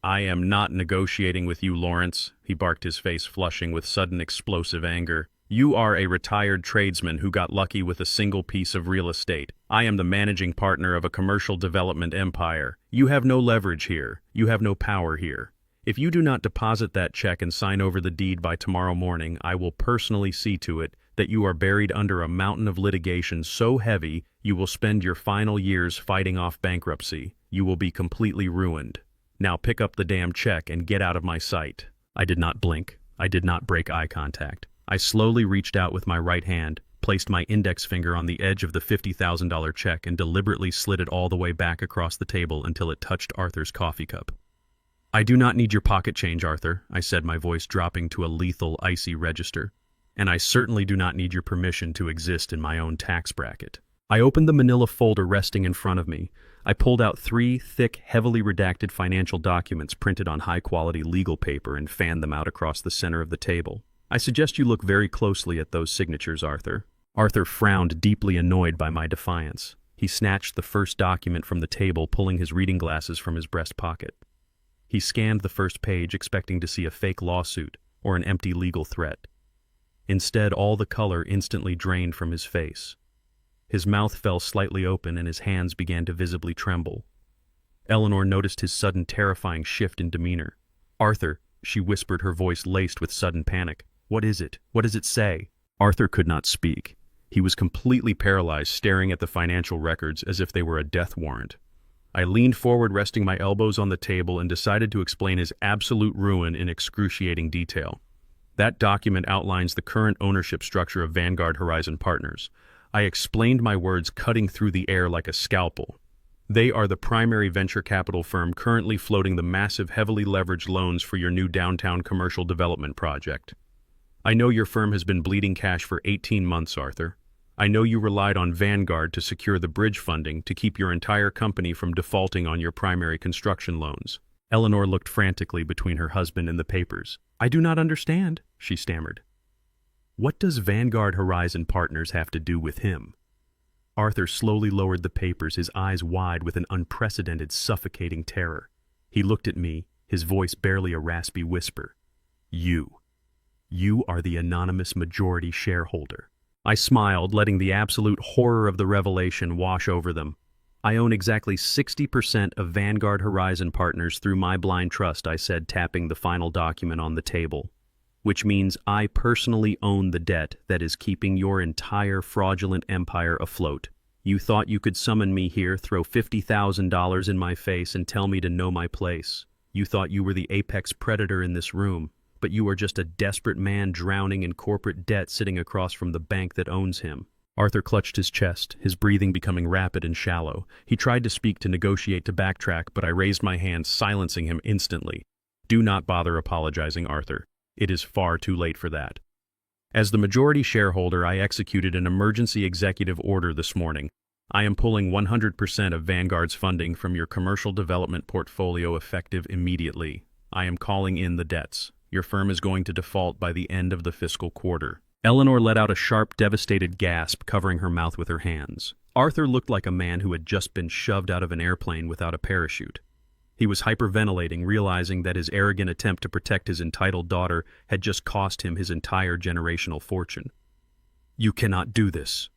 A: "I am not negotiating with you, Lawrence," he barked, his face flushing with sudden explosive anger. "You are a retired tradesman who got lucky with a single piece of real estate. I am the managing partner of a commercial development empire. You have no leverage here. You have no power here. If you do not deposit that check and sign over the deed by tomorrow morning, I will personally see to it that you are buried under a mountain of litigation so heavy you will spend your final years fighting off bankruptcy. You will be completely ruined. Now pick up the damn check and get out of my sight." I did not blink. I did not break eye contact. I slowly reached out with my right hand, placed my index finger on the edge of the $50,000 check, and deliberately slid it all the way back across the table until it touched Arthur's coffee cup. "I do not need your pocket change, Arthur," I said, my voice dropping to a lethal, icy register. "And I certainly do not need your permission to exist in my own tax bracket." I opened the manila folder resting in front of me. I pulled out 3 thick, heavily redacted financial documents printed on high-quality legal paper and fanned them out across the center of the table. "I suggest you look very closely at those signatures, Arthur." Arthur frowned, deeply annoyed by my defiance. He snatched the first document from the table, pulling his reading glasses from his breast pocket. He scanned the first page, expecting to see a fake lawsuit or an empty legal threat. Instead, all the color instantly drained from his face. His mouth fell slightly open and his hands began to visibly tremble. Eleanor noticed his sudden terrifying shift in demeanor. "Arthur," she whispered, her voice laced with sudden panic. "What is it? What does it say?" Arthur could not speak. He was completely paralyzed, staring at the financial records as if they were a death warrant. I leaned forward, resting my elbows on the table, and decided to explain his absolute ruin in excruciating detail. "That document outlines the current ownership structure of Vanguard Horizon Partners." I explained, my words cutting through the air like a scalpel. "They are the primary venture capital firm currently floating the massive, heavily leveraged loans for your new downtown commercial development project. I know your firm has been bleeding cash for 18 months, Arthur. I know you relied on Vanguard to secure the bridge funding to keep your entire company from defaulting on your primary construction loans." Eleanor looked frantically between her husband and the papers. "I do not understand," she stammered. "What does Vanguard Horizon Partners have to do with him?" Arthur slowly lowered the papers, his eyes wide with an unprecedented, suffocating terror. He looked at me, his voice barely a raspy whisper. You are the anonymous majority shareholder. I smiled, letting the absolute horror of the revelation wash over them. I own exactly 60% of Vanguard Horizon Partners through my blind trust, I said, tapping the final document on the table. Which means I personally own the debt that is keeping your entire fraudulent empire afloat. You thought you could summon me here, throw $50,000 in my face, and tell me to know my place. You thought you were the apex predator in this room, but you are just a desperate man drowning in corporate debt sitting across from the bank that owns him. Arthur clutched his chest, his breathing becoming rapid and shallow. He tried to speak, to negotiate, to backtrack, but I raised my hand, silencing him instantly. Do not bother apologizing, Arthur. It is far too late for that. As the majority shareholder, I executed an emergency executive order this morning. I am pulling 100% of Vanguard's funding from your commercial development portfolio effective immediately. I am calling in the debts. Your firm is going to default by the end of the fiscal quarter. Eleanor let out a sharp, devastated gasp, covering her mouth with her hands. Arthur looked like a man who had just been shoved out of an airplane without a parachute. He was hyperventilating, realizing that his arrogant attempt to protect his entitled daughter had just cost him his entire generational fortune. You cannot do this,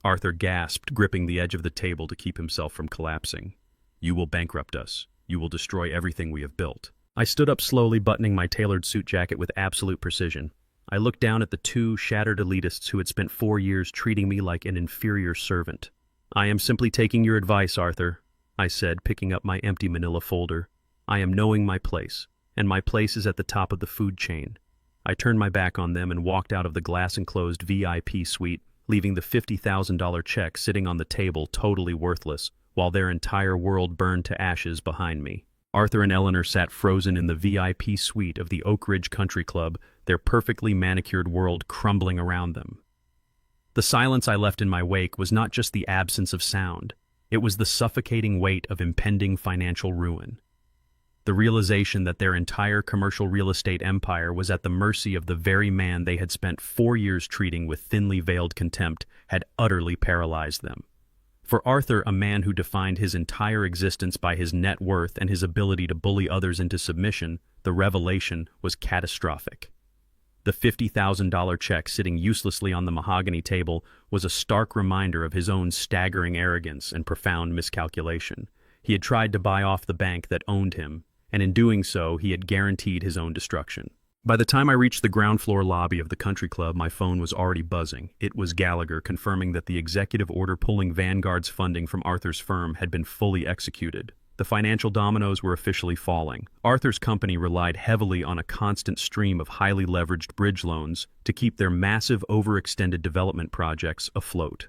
A: Arthur gasped, gripping the edge of the table to keep himself from collapsing. You will bankrupt us. You will destroy everything we have built. I stood up slowly, buttoning my tailored suit jacket with absolute precision. I looked down at the two shattered elitists who had spent 4 years treating me like an inferior servant. I am simply taking your advice, Arthur, I said, picking up my empty manila folder. I am knowing my place, and my place is at the top of the food chain. I turned my back on them and walked out of the glass-enclosed VIP suite, leaving the $50,000 check sitting on the table totally worthless, while their entire world burned to ashes behind me. Arthur and Eleanor sat frozen in the VIP suite of the Oak Ridge Country Club, their perfectly manicured world crumbling around them. The silence I left in my wake was not just the absence of sound. It was the suffocating weight of impending financial ruin. The realization that their entire commercial real estate empire was at the mercy of the very man they had spent 4 years treating with thinly veiled contempt had utterly paralyzed them. For Arthur, a man who defined his entire existence by his net worth and his ability to bully others into submission, the revelation was catastrophic. The $50,000 check sitting uselessly on the mahogany table was a stark reminder of his own staggering arrogance and profound miscalculation. He had tried to buy off the bank that owned him, and in doing so, he had guaranteed his own destruction. By the time I reached the ground floor lobby of the country club, my phone was already buzzing. It was Gallagher, confirming that the executive order pulling Vanguard's funding from Arthur's firm had been fully executed. The financial dominoes were officially falling. Arthur's company relied heavily on a constant stream of highly leveraged bridge loans to keep their massive, overextended development projects afloat.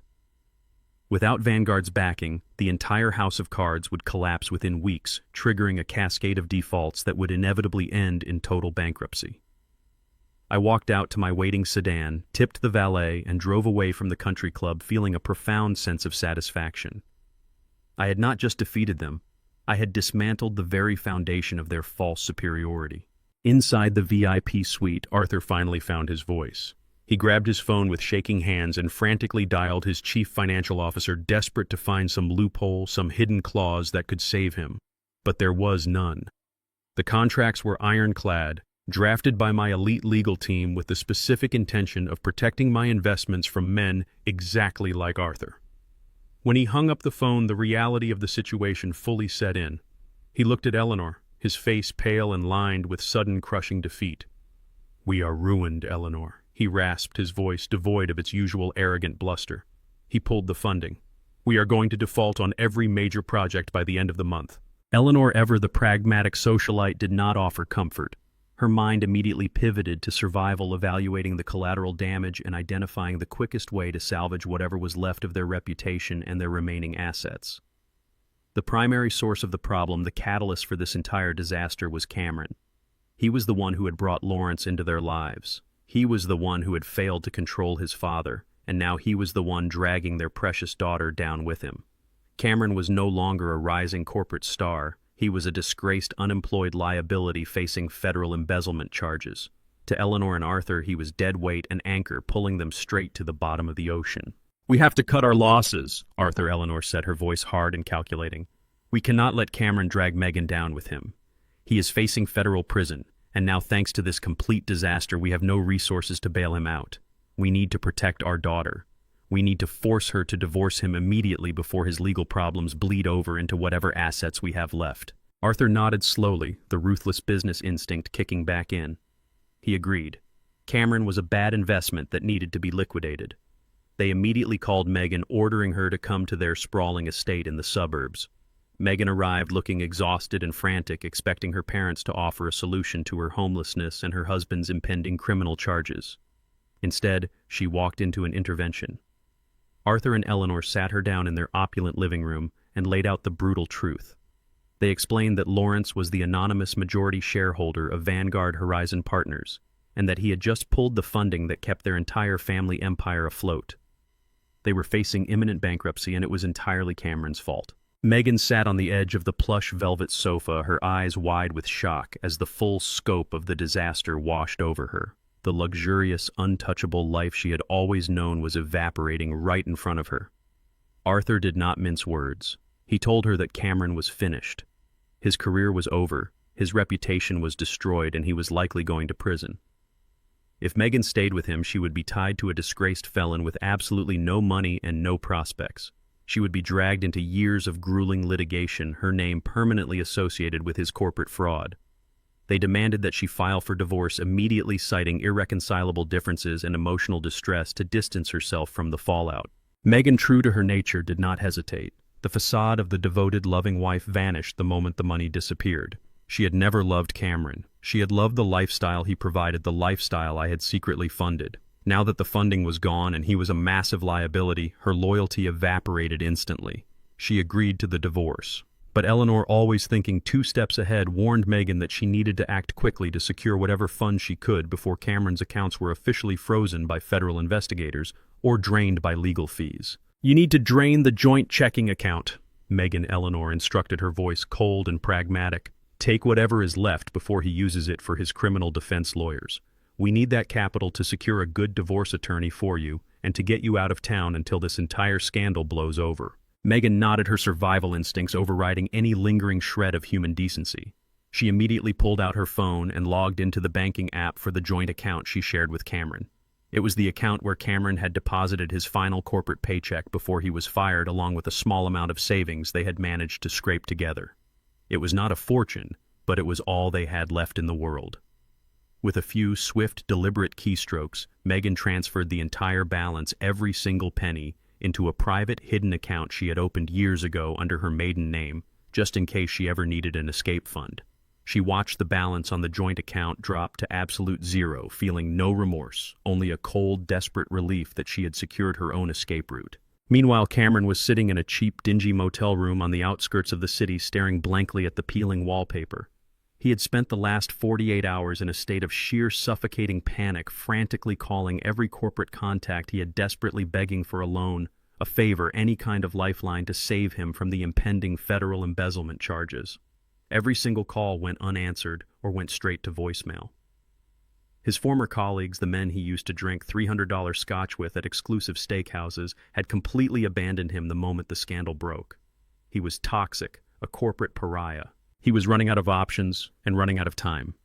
A: Without Vanguard's backing, the entire house of cards would collapse within weeks, triggering a cascade of defaults that would inevitably end in total bankruptcy. I walked out to my waiting sedan, tipped the valet, and drove away from the country club feeling a profound sense of satisfaction. I had not just defeated them, I had dismantled the very foundation of their false superiority. Inside the VIP suite, Arthur finally found his voice. He grabbed his phone with shaking hands and frantically dialed his chief financial officer, desperate to find some loophole, some hidden clause that could save him. But there was none. The contracts were ironclad, drafted by my elite legal team with the specific intention of protecting my investments from men exactly like Arthur. When he hung up the phone, the reality of the situation fully set in. He looked at Eleanor, his face pale and lined with sudden crushing defeat. "We are ruined, Eleanor," he rasped, his voice devoid of its usual arrogant bluster. He pulled the funding. "We are going to default on every major project by the end of the month." Eleanor, ever the pragmatic socialite, did not offer comfort. Her mind immediately pivoted to survival, evaluating the collateral damage and identifying the quickest way to salvage whatever was left of their reputation and their remaining assets. The primary source of the problem, the catalyst for this entire disaster, was Cameron. He was the one who had brought Lawrence into their lives. He was the one who had failed to control his father, and now he was the one dragging their precious daughter down with him. Cameron was no longer a rising corporate star. He was a disgraced, unemployed liability facing federal embezzlement charges. To Eleanor and Arthur, he was dead weight and anchor, pulling them straight to the bottom of the ocean. We have to cut our losses, Arthur Eleanor said, her voice hard and calculating. We cannot let Cameron drag Megan down with him. He is facing federal prison, and now thanks to this complete disaster, we have no resources to bail him out. We need to protect our daughter. We need to force her to divorce him immediately before his legal problems bleed over into whatever assets we have left. Arthur nodded slowly, the ruthless business instinct kicking back in. He agreed. Cameron was a bad investment that needed to be liquidated. They immediately called Megan, ordering her to come to their sprawling estate in the suburbs. Megan arrived looking exhausted and frantic, expecting her parents to offer a solution to her homelessness and her husband's impending criminal charges. Instead, she walked into an intervention. Arthur and Eleanor sat her down in their opulent living room and laid out the brutal truth. They explained that Lawrence was the anonymous majority shareholder of Vanguard Horizon Partners, and that he had just pulled the funding that kept their entire family empire afloat. They were facing imminent bankruptcy, and it was entirely Cameron's fault. Megan sat on the edge of the plush velvet sofa, her eyes wide with shock as the full scope of the disaster washed over her. The luxurious, untouchable life she had always known was evaporating right in front of her. Arthur did not mince words. He told her that Cameron was finished. His career was over, his reputation was destroyed, and he was likely going to prison. If Megan stayed with him, she would be tied to a disgraced felon with absolutely no money and no prospects. She would be dragged into years of grueling litigation, her name permanently associated with his corporate fraud. They demanded that she file for divorce immediately, citing irreconcilable differences and emotional distress to distance herself from the fallout. Megan, true to her nature, did not hesitate. The facade of the devoted, loving wife vanished the moment the money disappeared. She had never loved Cameron. She had loved the lifestyle he provided, the lifestyle I had secretly funded. Now that the funding was gone and he was a massive liability, her loyalty evaporated instantly. She agreed to the divorce. But Eleanor, always thinking 2 steps ahead, warned Megan that she needed to act quickly to secure whatever funds she could before Cameron's accounts were officially frozen by federal investigators or drained by legal fees. "You need to drain the joint checking account," Megan Eleanor instructed, her voice cold and pragmatic. "Take whatever is left before he uses it for his criminal defense lawyers. We need that capital to secure a good divorce attorney for you and to get you out of town until this entire scandal blows over." Megan nodded, her survival instincts overriding any lingering shred of human decency. She immediately pulled out her phone and logged into the banking app for the joint account she shared with Cameron. It was the account where Cameron had deposited his final corporate paycheck before he was fired, along with a small amount of savings they had managed to scrape together. It was not a fortune, but it was all they had left in the world. With a few swift, deliberate keystrokes, Megan transferred the entire balance, every single penny, into a private, hidden account she had opened years ago under her maiden name, just in case she ever needed an escape fund. She watched the balance on the joint account drop to absolute zero, feeling no remorse, only a cold, desperate relief that she had secured her own escape route. Meanwhile, Cameron was sitting in a cheap, dingy motel room on the outskirts of the city, staring blankly at the peeling wallpaper. He had spent the last 48 hours in a state of sheer suffocating panic, frantically calling every corporate contact he had, desperately begging for a loan, a favor, any kind of lifeline to save him from the impending federal embezzlement charges. Every single call went unanswered or went straight to voicemail. His former colleagues, the men he used to drink $300 scotch with at exclusive steakhouses, had completely abandoned him the moment the scandal broke. He was toxic, a corporate pariah. He was running out of options and running out of time.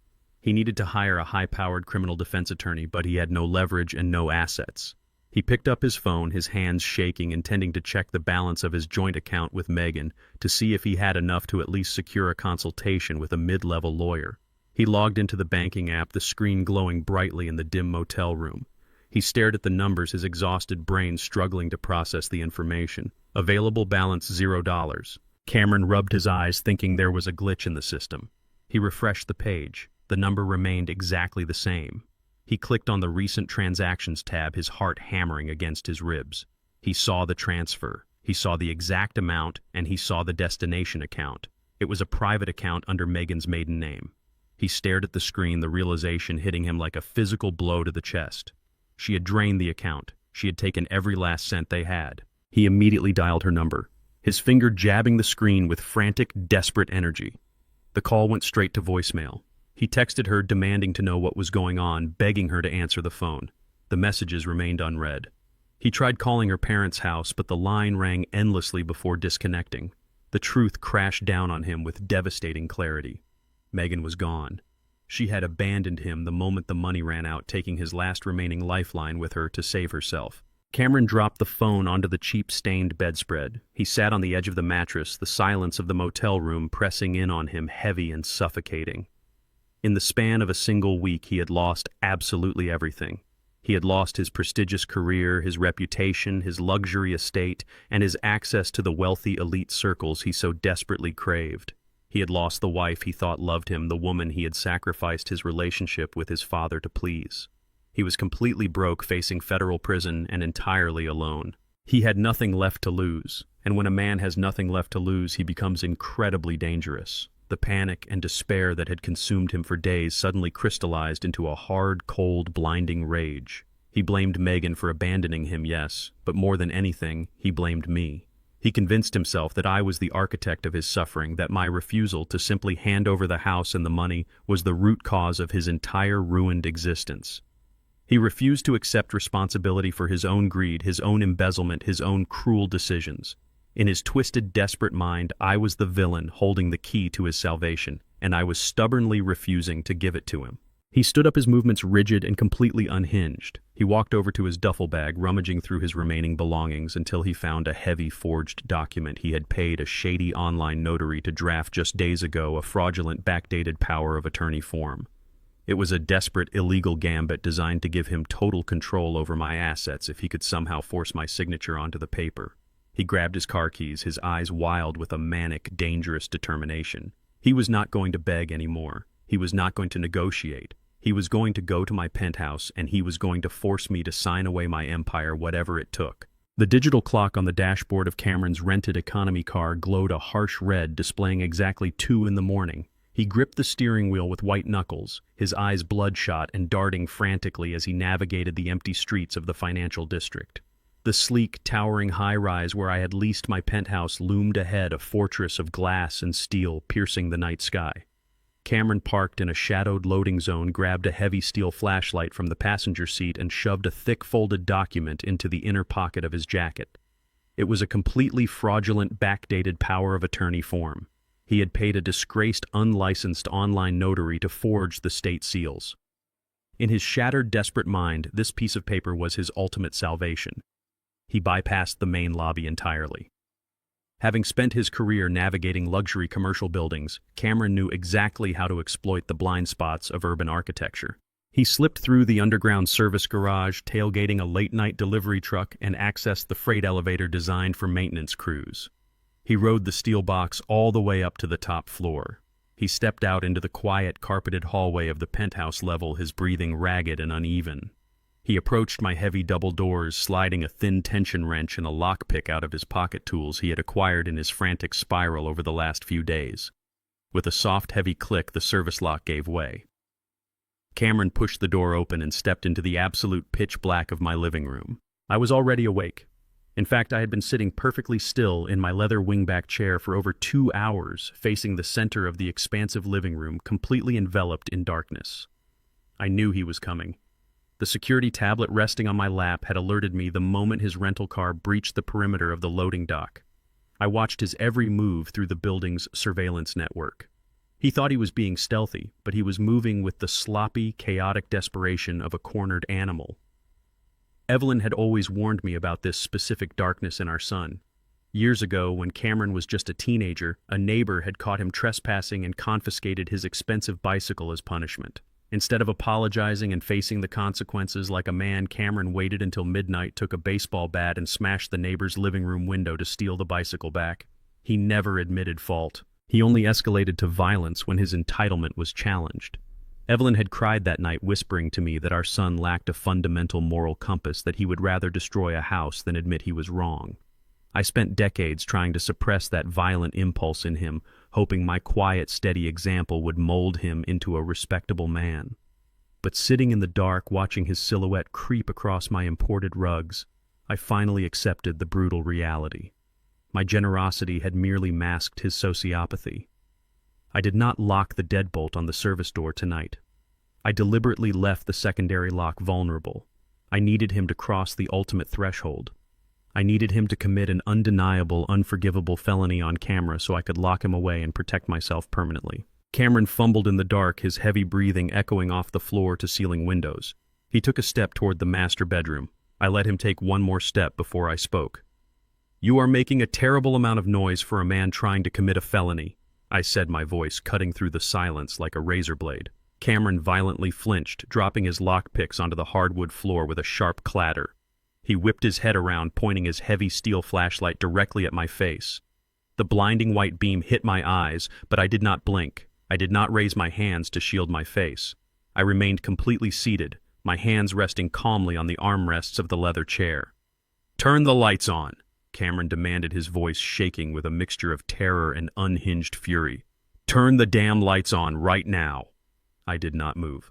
A: He needed to hire a high-powered criminal defense attorney, but he had no leverage and no assets. He picked up his phone, his hands shaking, intending to check the balance of his joint account with Megan to see if he had enough to at least secure a consultation with a mid-level lawyer. He logged into the banking app, the screen glowing brightly in the dim motel room. He stared at the numbers, his exhausted brain struggling to process the information. Available balance $0. Cameron rubbed his eyes, thinking there was a glitch in the system. He refreshed the page. The number remained exactly the same. He clicked on the Recent Transactions tab, his heart hammering against his ribs. He saw the transfer. He saw the exact amount, and he saw the destination account. It was a private account under Megan's maiden name. He stared at the screen, the realization hitting him like a physical blow to the chest. She had drained the account. She had taken every last cent they had. He immediately dialed her number, his finger jabbing the screen with frantic, desperate energy. The call went straight to voicemail. He texted her, demanding to know what was going on, begging her to answer the phone. The messages remained unread. He tried calling her parents' house, but the line rang endlessly before disconnecting. The truth crashed down on him with devastating clarity. Megan was gone. She had abandoned him the moment the money ran out, taking his last remaining lifeline with her to save herself. Cameron dropped the phone onto the cheap stained bedspread. He sat on the edge of the mattress, the silence of the motel room pressing in on him, heavy and suffocating. In the span of a single week, he had lost absolutely everything. He had lost his prestigious career, his reputation, his luxury estate, and his access to the wealthy elite circles he so desperately craved. He had lost the wife he thought loved him, the woman he had sacrificed his relationship with his father to please. He was completely broke, facing federal prison, and entirely alone. He had nothing left to lose, and when a man has nothing left to lose, he becomes incredibly dangerous. The panic and despair that had consumed him for days suddenly crystallized into a hard, cold, blinding rage. He blamed Megan for abandoning him, yes, but more than anything, he blamed me. He convinced himself that I was the architect of his suffering, that my refusal to simply hand over the house and the money was the root cause of his entire ruined existence. He refused to accept responsibility for his own greed, his own embezzlement, his own cruel decisions. In his twisted, desperate mind, I was the villain holding the key to his salvation, and I was stubbornly refusing to give it to him. He stood up, his movements rigid and completely unhinged. He walked over to his duffel bag, rummaging through his remaining belongings until he found a heavy forged document he had paid a shady online notary to draft just days ago, a fraudulent, backdated power of attorney form. It was a desperate, illegal gambit designed to give him total control over my assets if he could somehow force my signature onto the paper. He grabbed his car keys, his eyes wild with a manic, dangerous determination. He was not going to beg anymore. He was not going to negotiate. He was going to go to my penthouse, and he was going to force me to sign away my empire, whatever it took. The digital clock on the dashboard of Cameron's rented economy car glowed a harsh red, displaying exactly 2 a.m. He gripped the steering wheel with white knuckles, his eyes bloodshot and darting frantically as he navigated the empty streets of the financial district. The sleek, towering high-rise where I had leased my penthouse loomed ahead, a fortress of glass and steel piercing the night sky. Cameron parked in a shadowed loading zone, grabbed a heavy steel flashlight from the passenger seat, and shoved a thick folded document into the inner pocket of his jacket. It was a completely fraudulent, backdated power of attorney form. He had paid a disgraced, unlicensed online notary to forge the state seals. In his shattered, desperate mind, this piece of paper was his ultimate salvation. He bypassed the main lobby entirely. Having spent his career navigating luxury commercial buildings, Cameron knew exactly how to exploit the blind spots of urban architecture. He slipped through the underground service garage, tailgating a late-night delivery truck, and accessed the freight elevator designed for maintenance crews. He rode the steel box all the way up to the top floor. He stepped out into the quiet, carpeted hallway of the penthouse level, his breathing ragged and uneven. He approached my heavy double doors, sliding a thin tension wrench and a lockpick out of his pocket tools he had acquired in his frantic spiral over the last few days. With a soft, heavy click, the service lock gave way. Cameron pushed the door open and stepped into the absolute pitch black of my living room. I was already awake. In fact, I had been sitting perfectly still in my leather wingback chair for over 2 hours, facing the center of the expansive living room, completely enveloped in darkness. I knew he was coming. The security tablet resting on my lap had alerted me the moment his rental car breached the perimeter of the loading dock. I watched his every move through the building's surveillance network. He thought he was being stealthy, but he was moving with the sloppy, chaotic desperation of a cornered animal. Evelyn had always warned me about this specific darkness in our son. Years ago, when Cameron was just a teenager, a neighbor had caught him trespassing and confiscated his expensive bicycle as punishment. Instead of apologizing and facing the consequences like a man, Cameron waited until midnight, took a baseball bat, and smashed the neighbor's living room window to steal the bicycle back. He never admitted fault. He only escalated to violence when his entitlement was challenged. Evelyn had cried that night, whispering to me that our son lacked a fundamental moral compass, that he would rather destroy a house than admit he was wrong. I spent decades trying to suppress that violent impulse in him, hoping my quiet, steady example would mold him into a respectable man. But sitting in the dark, watching his silhouette creep across my imported rugs, I finally accepted the brutal reality. My generosity had merely masked his sociopathy. I did not lock the deadbolt on the service door tonight. I deliberately left the secondary lock vulnerable. I needed him to cross the ultimate threshold. I needed him to commit an undeniable, unforgivable felony on camera so I could lock him away and protect myself permanently. Cameron fumbled in the dark, his heavy breathing echoing off the floor-to-ceiling windows. He took a step toward the master bedroom. I let him take one more step before I spoke. "You are making a terrible amount of noise for a man trying to commit a felony," I said, my voice cutting through the silence like a razor blade. Cameron violently flinched, dropping his lockpicks onto the hardwood floor with a sharp clatter. He whipped his head around, pointing his heavy steel flashlight directly at my face. The blinding white beam hit my eyes, but I did not blink. I did not raise my hands to shield my face. I remained completely seated, my hands resting calmly on the armrests of the leather chair. "Turn the lights on," Cameron demanded, his voice shaking with a mixture of terror and unhinged fury. "Turn the damn lights on right now." I did not move.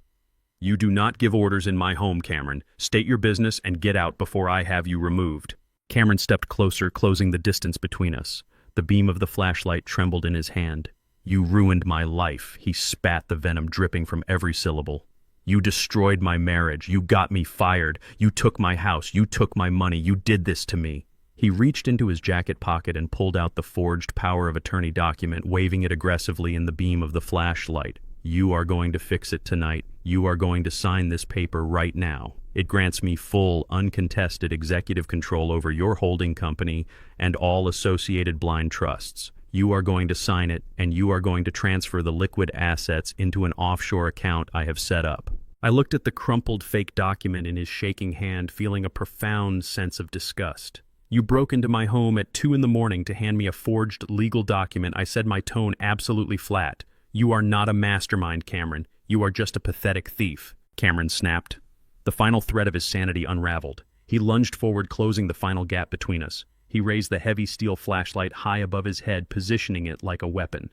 A: "You do not give orders in my home, Cameron. State your business and get out before I have you removed." Cameron stepped closer, closing the distance between us. The beam of the flashlight trembled in his hand. "You ruined my life," he spat, the venom dripping from every syllable. "You destroyed my marriage. You got me fired. You took my house. You took my money. You did this to me." He reached into his jacket pocket and pulled out the forged power of attorney document, waving it aggressively in the beam of the flashlight. "You are going to fix it tonight. You are going to sign this paper right now. It grants me full, uncontested executive control over your holding company and all associated blind trusts. You are going to sign it, and you are going to transfer the liquid assets into an offshore account I have set up." I looked at the crumpled fake document in his shaking hand, feeling a profound sense of disgust. "You broke into my home at 2 a.m. to hand me a forged legal document," I said, my tone absolutely flat. "You are not a mastermind, Cameron. You are just a pathetic thief." Cameron snapped. The final thread of his sanity unraveled. He lunged forward, closing the final gap between us. He raised the heavy steel flashlight high above his head, positioning it like a weapon.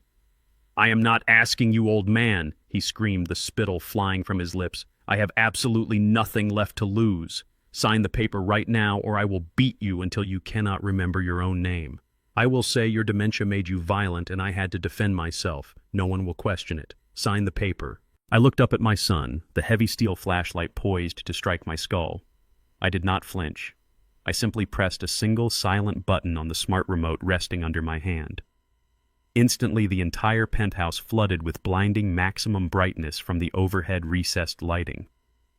A: "I am not asking you, old man," he screamed, the spittle flying from his lips. "I have absolutely nothing left to lose. Sign the paper right now, or I will beat you until you cannot remember your own name. I will say your dementia made you violent and I had to defend myself. No one will question it. Sign the paper." I looked up at my son, the heavy steel flashlight poised to strike my skull. I did not flinch. I simply pressed a single silent button on the smart remote resting under my hand. Instantly, the entire penthouse flooded with blinding maximum brightness from the overhead recessed lighting.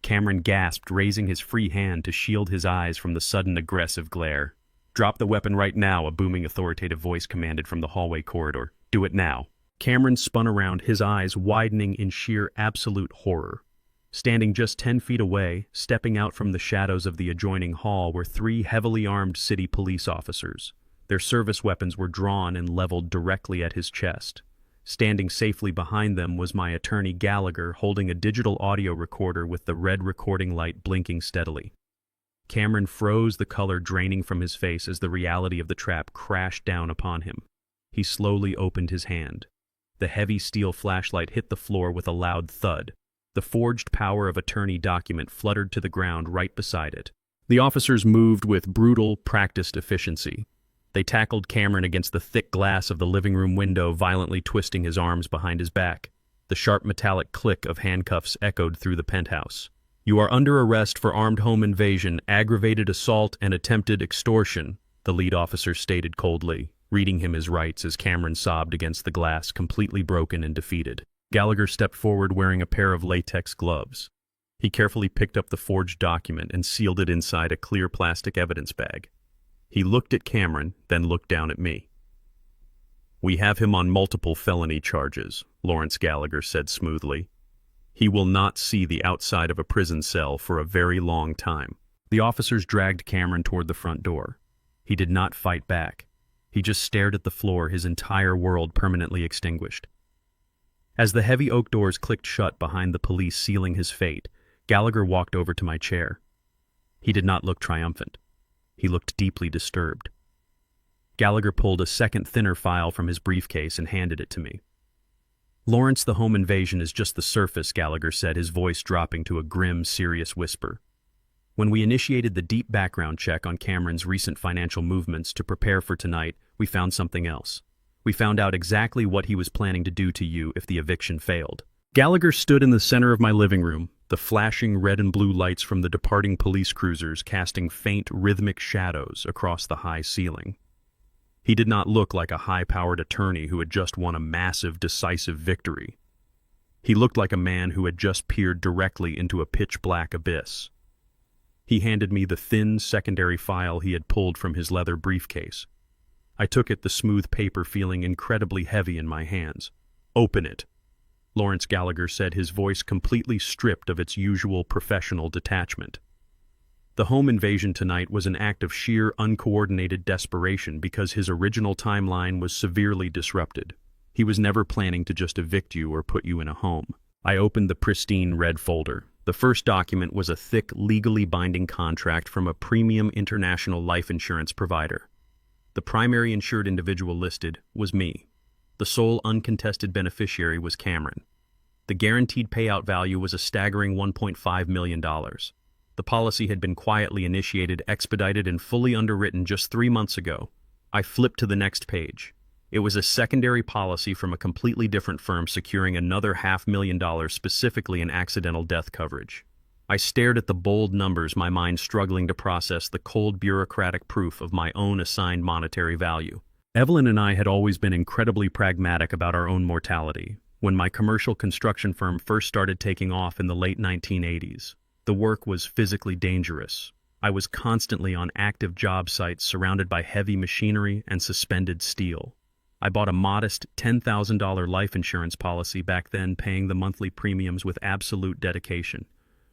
A: Cameron gasped, raising his free hand to shield his eyes from the sudden aggressive glare. "Drop the weapon right now," a booming authoritative voice commanded from the hallway corridor. "Do it now." Cameron spun around, his eyes widening in sheer absolute horror. Standing just 10 feet away, stepping out from the shadows of the adjoining hall, were 3 heavily armed city police officers. Their service weapons were drawn and leveled directly at his chest. Standing safely behind them was my attorney Gallagher, holding a digital audio recorder with the red recording light blinking steadily. Cameron froze, the color draining from his face as the reality of the trap crashed down upon him. He slowly opened his hand. The heavy steel flashlight hit the floor with a loud thud. The forged power of attorney document fluttered to the ground right beside it. The officers moved with brutal, practiced efficiency. They tackled Cameron against the thick glass of the living room window, violently twisting his arms behind his back. The sharp metallic click of handcuffs echoed through the penthouse. "You are under arrest for armed home invasion, aggravated assault, and attempted extortion," the lead officer stated coldly, reading him his rights as Cameron sobbed against the glass, completely broken and defeated. Gallagher stepped forward wearing a pair of latex gloves. He carefully picked up the forged document and sealed it inside a clear plastic evidence bag. He looked at Cameron, then looked down at me. "We have him on multiple felony charges," Lawrence Gallagher said smoothly. "He will not see the outside of a prison cell for a very long time." The officers dragged Cameron toward the front door. He did not fight back. He just stared at the floor, his entire world permanently extinguished. As the heavy oak doors clicked shut behind the police, sealing his fate, Gallagher walked over to my chair. He did not look triumphant. He looked deeply disturbed. Gallagher pulled a second, thinner file from his briefcase and handed it to me. "Lawrence, the home invasion is just the surface," Gallagher said, his voice dropping to a grim, serious whisper. "When we initiated the deep background check on Cameron's recent financial movements to prepare for tonight, we found something else. We found out exactly what he was planning to do to you if the eviction failed. Gallagher stood in the center of my living room, the flashing red and blue lights from the departing police cruisers casting faint, rhythmic shadows across the high ceiling. He did not look like a high-powered attorney who had just won a massive, decisive victory. He looked like a man who had just peered directly into a pitch-black abyss. He handed me the thin, secondary file he had pulled from his leather briefcase. I took it, the smooth paper feeling incredibly heavy in my hands. "Open it," Lawrence Gallagher said, his voice completely stripped of its usual professional detachment. The home invasion tonight was an act of sheer, uncoordinated desperation because his original timeline was severely disrupted. He was never planning to just evict you or put you in a home. I opened the pristine red folder. The first document was a thick, legally binding contract from a premium international life insurance provider. The primary insured individual listed was me. The sole uncontested beneficiary was Cameron. The guaranteed payout value was a staggering $1.5 million. The policy had been quietly initiated, expedited, and fully underwritten just 3 months ago. I flipped to the next page. It was a secondary policy from a completely different firm securing another $500,000 specifically in accidental death coverage. I stared at the bold numbers, my mind struggling to process the cold bureaucratic proof of my own assigned monetary value. Evelyn and I had always been incredibly pragmatic about our own mortality. When my commercial construction firm first started taking off in the late 1980s, the work was physically dangerous. I was constantly on active job sites surrounded by heavy machinery and suspended steel. I bought a modest $10,000 life insurance policy back then, paying the monthly premiums with absolute dedication.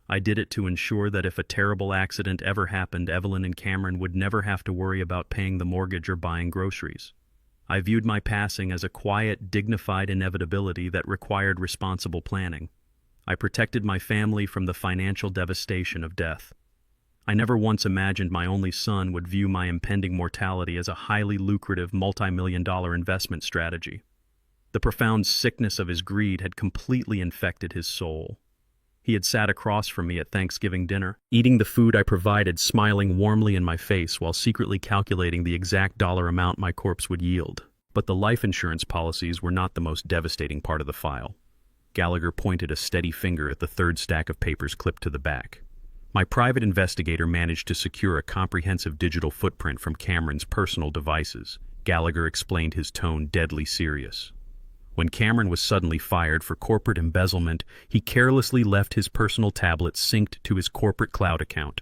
A: I did it to ensure that if a terrible accident ever happened, Evelyn and Cameron would never have to worry about paying the mortgage or buying groceries. I viewed my passing as a quiet, dignified inevitability that required responsible planning. I protected my family from the financial devastation of death. I never once imagined my only son would view my impending mortality as a highly lucrative multi-million-dollar investment strategy. The profound sickness of his greed had completely infected his soul. He had sat across from me at Thanksgiving dinner, eating the food I provided, smiling warmly in my face while secretly calculating the exact dollar amount my corpse would yield. But the life insurance policies were not the most devastating part of the file. Gallagher pointed a steady finger at the third stack of papers clipped to the back. My private investigator managed to secure a comprehensive digital footprint from Cameron's personal devices. Gallagher explained, his tone deadly serious. When Cameron was suddenly fired for corporate embezzlement, he carelessly left his personal tablet synced to his corporate cloud account.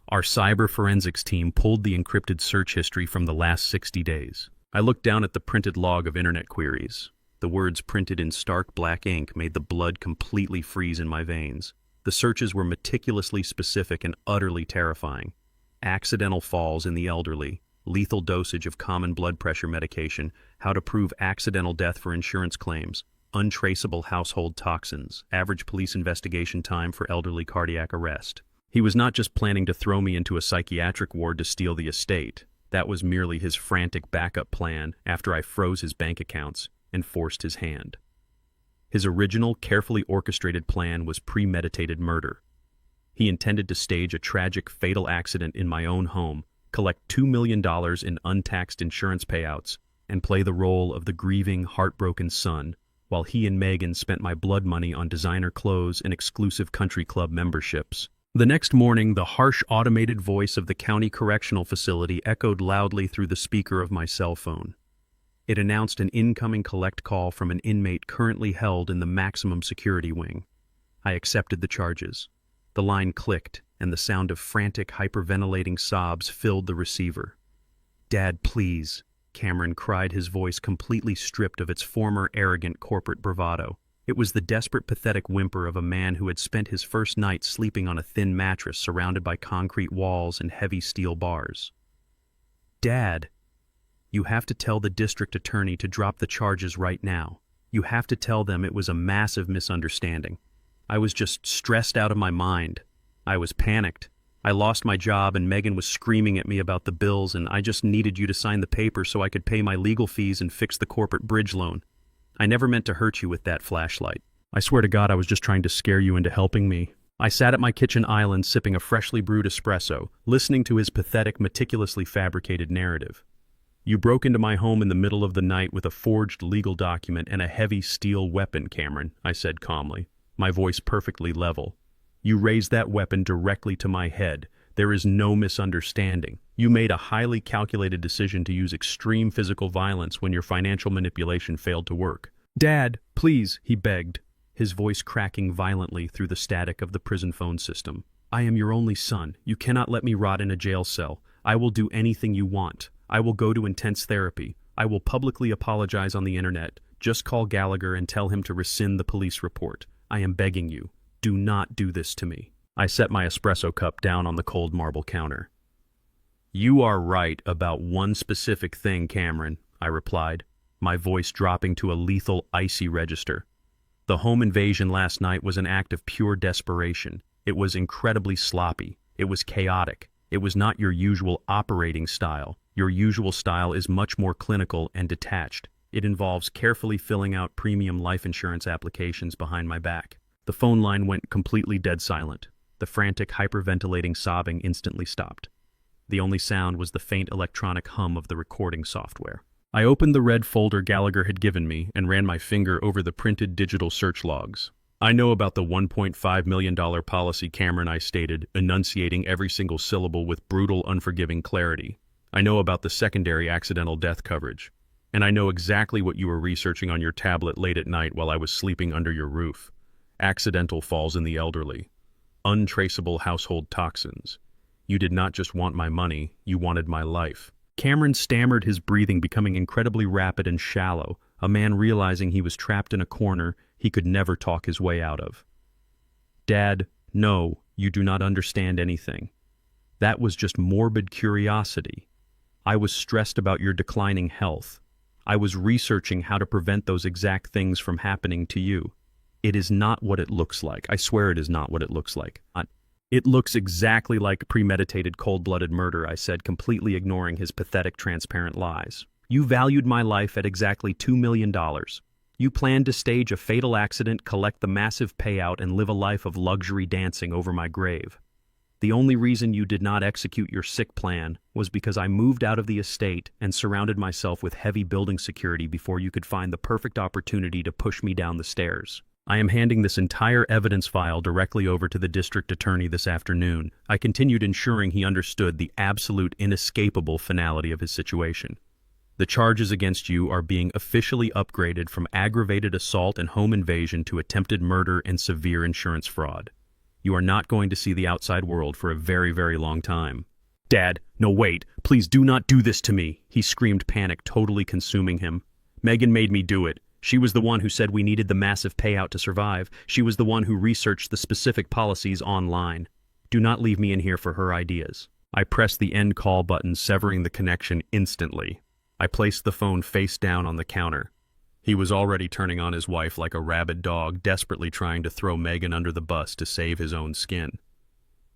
A: Our cyber forensics team pulled the encrypted search history from the last 60 days. I looked down at the printed log of internet queries. The words printed in stark black ink made the blood completely freeze in my veins. The searches were meticulously specific and utterly terrifying. Accidental falls in the elderly, lethal dosage of common blood pressure medication, how to prove accidental death for insurance claims, untraceable household toxins, average police investigation time for elderly cardiac arrest. He was not just planning to throw me into a psychiatric ward to steal the estate. That was merely his frantic backup plan after I froze his bank accounts and forced his hand. His original, carefully orchestrated plan was premeditated murder. He intended to stage a tragic, fatal accident in my own home, collect $2 million in untaxed insurance payouts, and play the role of the grieving, heartbroken son, while he and Megan spent my blood money on designer clothes and exclusive country club memberships. The next morning, the harsh automated voice of the county correctional facility echoed loudly through the speaker of my cell phone. It announced an incoming collect call from an inmate currently held in the maximum security wing. I accepted the charges. The line clicked, and the sound of frantic, hyperventilating sobs filled the receiver. "Dad, please," Cameron cried, his voice completely stripped of its former arrogant corporate bravado. It was the desperate, pathetic whimper of a man who had spent his first night sleeping on a thin mattress surrounded by concrete walls and heavy steel bars. "Dad, you have to tell the district attorney to drop the charges right now. You have to tell them it was a massive misunderstanding. I was just stressed out of my mind. I was panicked. I lost my job and Megan was screaming at me about the bills, and I just needed you to sign the paper so I could pay my legal fees and fix the corporate bridge loan. I never meant to hurt you with that flashlight. I swear to God I was just trying to scare you into helping me." I sat at my kitchen island sipping a freshly brewed espresso, listening to his pathetic, meticulously fabricated narrative. You broke into my home in the middle of the night with a forged legal document and a heavy steel weapon, Cameron, I said calmly, my voice perfectly level. You raised that weapon directly to my head. There is no misunderstanding. You made a highly calculated decision to use extreme physical violence when your financial manipulation failed to work. Dad, please, he begged, his voice cracking violently through the static of the prison phone system. I am your only son. You cannot let me rot in a jail cell. I will do anything you want. I will go to intense therapy. I will publicly apologize on the internet. Just call Gallagher and tell him to rescind the police report. I am begging you. Do not do this to me. I set my espresso cup down on the cold marble counter. You are right about one specific thing, Cameron, I replied, my voice dropping to a lethal, icy register. The home invasion last night was an act of pure desperation. It was incredibly sloppy. It was chaotic. It was not your usual operating style. Your usual style is much more clinical and detached. It involves carefully filling out premium life insurance applications behind my back. The phone line went completely dead silent. The frantic, hyperventilating sobbing instantly stopped. The only sound was the faint electronic hum of the recording software. I opened the red folder Gallagher had given me and ran my finger over the printed digital search logs. I know about the $1.5 million policy, Cameron, I stated, enunciating every single syllable with brutal, unforgiving clarity. I know about the secondary accidental death coverage. And I know exactly what you were researching on your tablet late at night while I was sleeping under your roof. Accidental falls in the elderly. Untraceable household toxins. You did not just want my money, you wanted my life. Cameron stammered, his breathing becoming incredibly rapid and shallow, a man realizing he was trapped in a corner he could never talk his way out of. Dad, no, you do not understand anything. That was just morbid curiosity. I was stressed about your declining health. I was researching how to prevent those exact things from happening to you. It is not what it looks like. I swear it is not what it looks like. It looks exactly like premeditated, cold-blooded murder, I said, completely ignoring his pathetic, transparent lies. You valued my life at exactly $2 million. You planned to stage a fatal accident, collect the massive payout, and live a life of luxury dancing over my grave. The only reason you did not execute your sick plan was because I moved out of the estate and surrounded myself with heavy building security before you could find the perfect opportunity to push me down the stairs. I am handing this entire evidence file directly over to the district attorney this afternoon. I continued, ensuring he understood the absolute, inescapable finality of his situation. The charges against you are being officially upgraded from aggravated assault and home invasion to attempted murder and severe insurance fraud. You are not going to see the outside world for a very, very long time. Dad, no wait, please do not do this to me, he screamed, panic totally consuming him. Megan made me do it. She was the one who said we needed the massive payout to survive. She was the one who researched the specific policies online. Do not leave me in here for her ideas. I pressed the end call button, severing the connection instantly. I placed the phone face down on the counter. He was already turning on his wife like a rabid dog, desperately trying to throw Megan under the bus to save his own skin.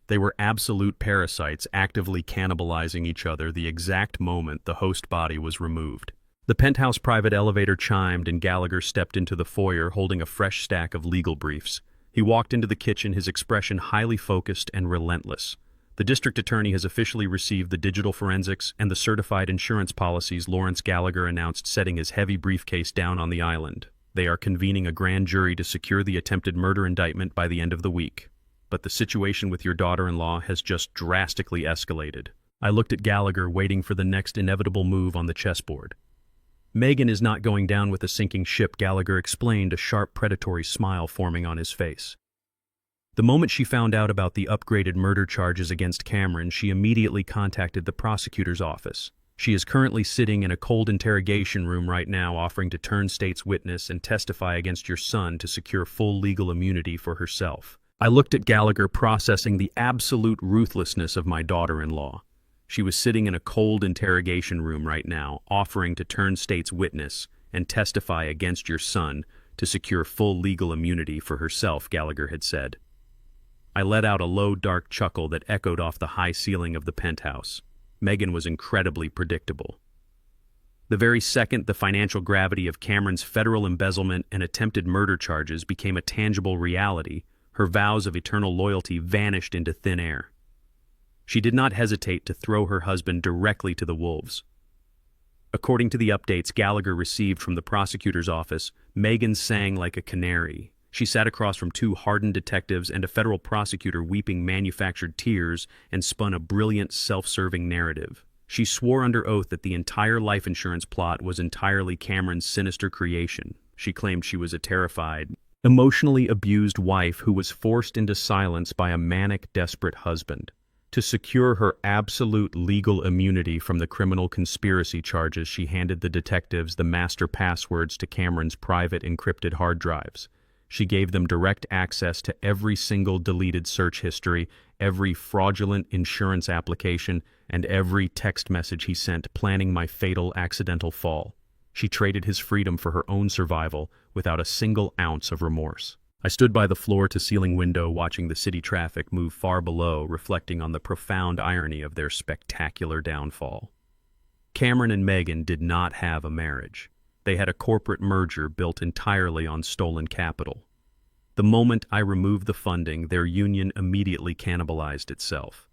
A: They were absolute parasites, actively cannibalizing each other the exact moment the host body was removed. The penthouse private elevator chimed and Gallagher stepped into the foyer holding a fresh stack of legal briefs. He walked into the kitchen, his expression highly focused and relentless. The district attorney has officially received the digital forensics and the certified insurance policies, Lawrence Gallagher announced, setting his heavy briefcase down on the island. They are convening a grand jury to secure the attempted murder indictment by the end of the week. But the situation with your daughter-in-law has just drastically escalated. I looked at Gallagher, waiting for the next inevitable move on the chessboard. Megan is not going down with a sinking ship, Gallagher explained, a sharp, predatory smile forming on his face. The moment she found out about the upgraded murder charges against Cameron, she immediately contacted the prosecutor's office. She is currently sitting in a cold interrogation room right now, offering to turn state's witness and testify against your son to secure full legal immunity for herself. I looked at Gallagher, processing the absolute ruthlessness of my daughter-in-law. She was sitting in a cold interrogation room right now, offering to turn state's witness and testify against your son to secure full legal immunity for herself, Gallagher had said. I let out a low, dark chuckle that echoed off the high ceiling of the penthouse. Megan was incredibly predictable. The very second the financial gravity of Cameron's federal embezzlement and attempted murder charges became a tangible reality, her vows of eternal loyalty vanished into thin air. She did not hesitate to throw her husband directly to the wolves. According to the updates Gallagher received from the prosecutor's office, Megan sang like a canary. She sat across from two hardened detectives and a federal prosecutor weeping manufactured tears and spun a brilliant, self-serving narrative. She swore under oath that the entire life insurance plot was entirely Cameron's sinister creation. She claimed she was a terrified, emotionally abused wife who was forced into silence by a manic, desperate husband. To secure her absolute legal immunity from the criminal conspiracy charges, she handed the detectives the master passwords to Cameron's private encrypted hard drives. She gave them direct access to every single deleted search history, every fraudulent insurance application, and every text message he sent planning my fatal accidental fall. She traded his freedom for her own survival without a single ounce of remorse. I stood by the floor-to-ceiling window watching the city traffic move far below, reflecting on the profound irony of their spectacular downfall. Cameron and Megan did not have a marriage. They had a corporate merger built entirely on stolen capital. The moment I removed the funding, their union immediately cannibalized itself.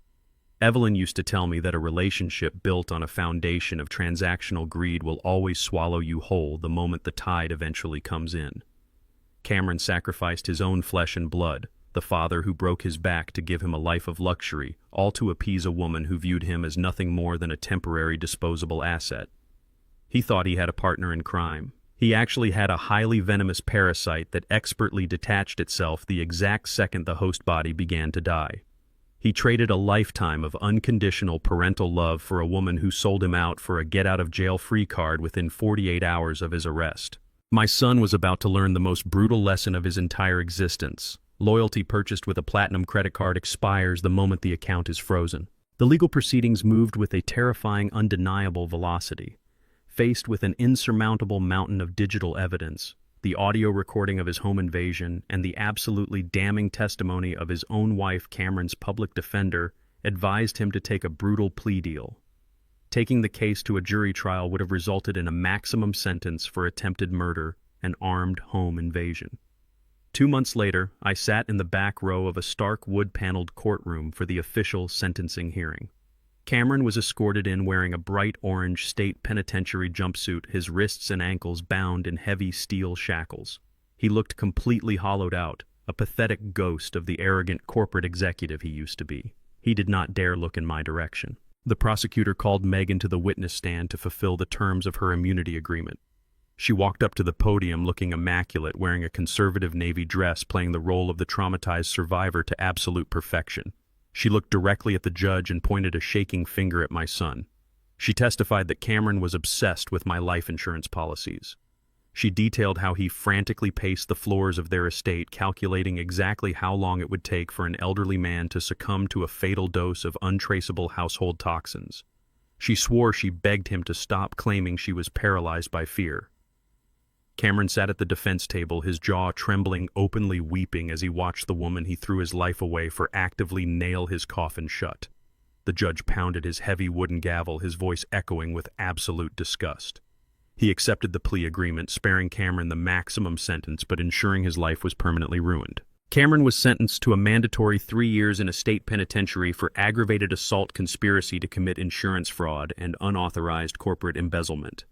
A: Evelyn used to tell me that a relationship built on a foundation of transactional greed will always swallow you whole the moment the tide eventually comes in. Cameron sacrificed his own flesh and blood, the father who broke his back to give him a life of luxury, all to appease a woman who viewed him as nothing more than a temporary disposable asset. He thought he had a partner in crime. He actually had a highly venomous parasite that expertly detached itself the exact second the host body began to die. He traded a lifetime of unconditional parental love for a woman who sold him out for a get-out-of-jail-free card within 48 hours of his arrest. My son was about to learn the most brutal lesson of his entire existence. Loyalty purchased with a platinum credit card expires the moment the account is frozen. The legal proceedings moved with a terrifying, undeniable velocity. Faced with an insurmountable mountain of digital evidence, the audio recording of his home invasion, and the absolutely damning testimony of his own wife, Cameron's public defender, advised him to take a brutal plea deal. Taking the case to a jury trial would have resulted in a maximum sentence for attempted murder and armed home invasion. 2 months later, I sat in the back row of a stark wood-paneled courtroom for the official sentencing hearing. Cameron was escorted in wearing a bright orange state penitentiary jumpsuit, his wrists and ankles bound in heavy steel shackles. He looked completely hollowed out, a pathetic ghost of the arrogant corporate executive he used to be. He did not dare look in my direction. The prosecutor called Megan to the witness stand to fulfill the terms of her immunity agreement. She walked up to the podium looking immaculate, wearing a conservative navy dress, playing the role of the traumatized survivor to absolute perfection. She looked directly at the judge and pointed a shaking finger at my son. She testified that Cameron was obsessed with my life insurance policies. She detailed how he frantically paced the floors of their estate, calculating exactly how long it would take for an elderly man to succumb to a fatal dose of untraceable household toxins. She swore she begged him to stop claiming she was paralyzed by fear. Cameron sat at the defense table, his jaw trembling, openly weeping as he watched the woman he threw his life away for actively nail his coffin shut. The judge pounded his heavy wooden gavel, his voice echoing with absolute disgust. He accepted the plea agreement, sparing Cameron the maximum sentence but ensuring his life was permanently ruined. Cameron was sentenced to a mandatory 3 years in a state penitentiary for aggravated assault, conspiracy to commit insurance fraud, and unauthorized corporate embezzlement.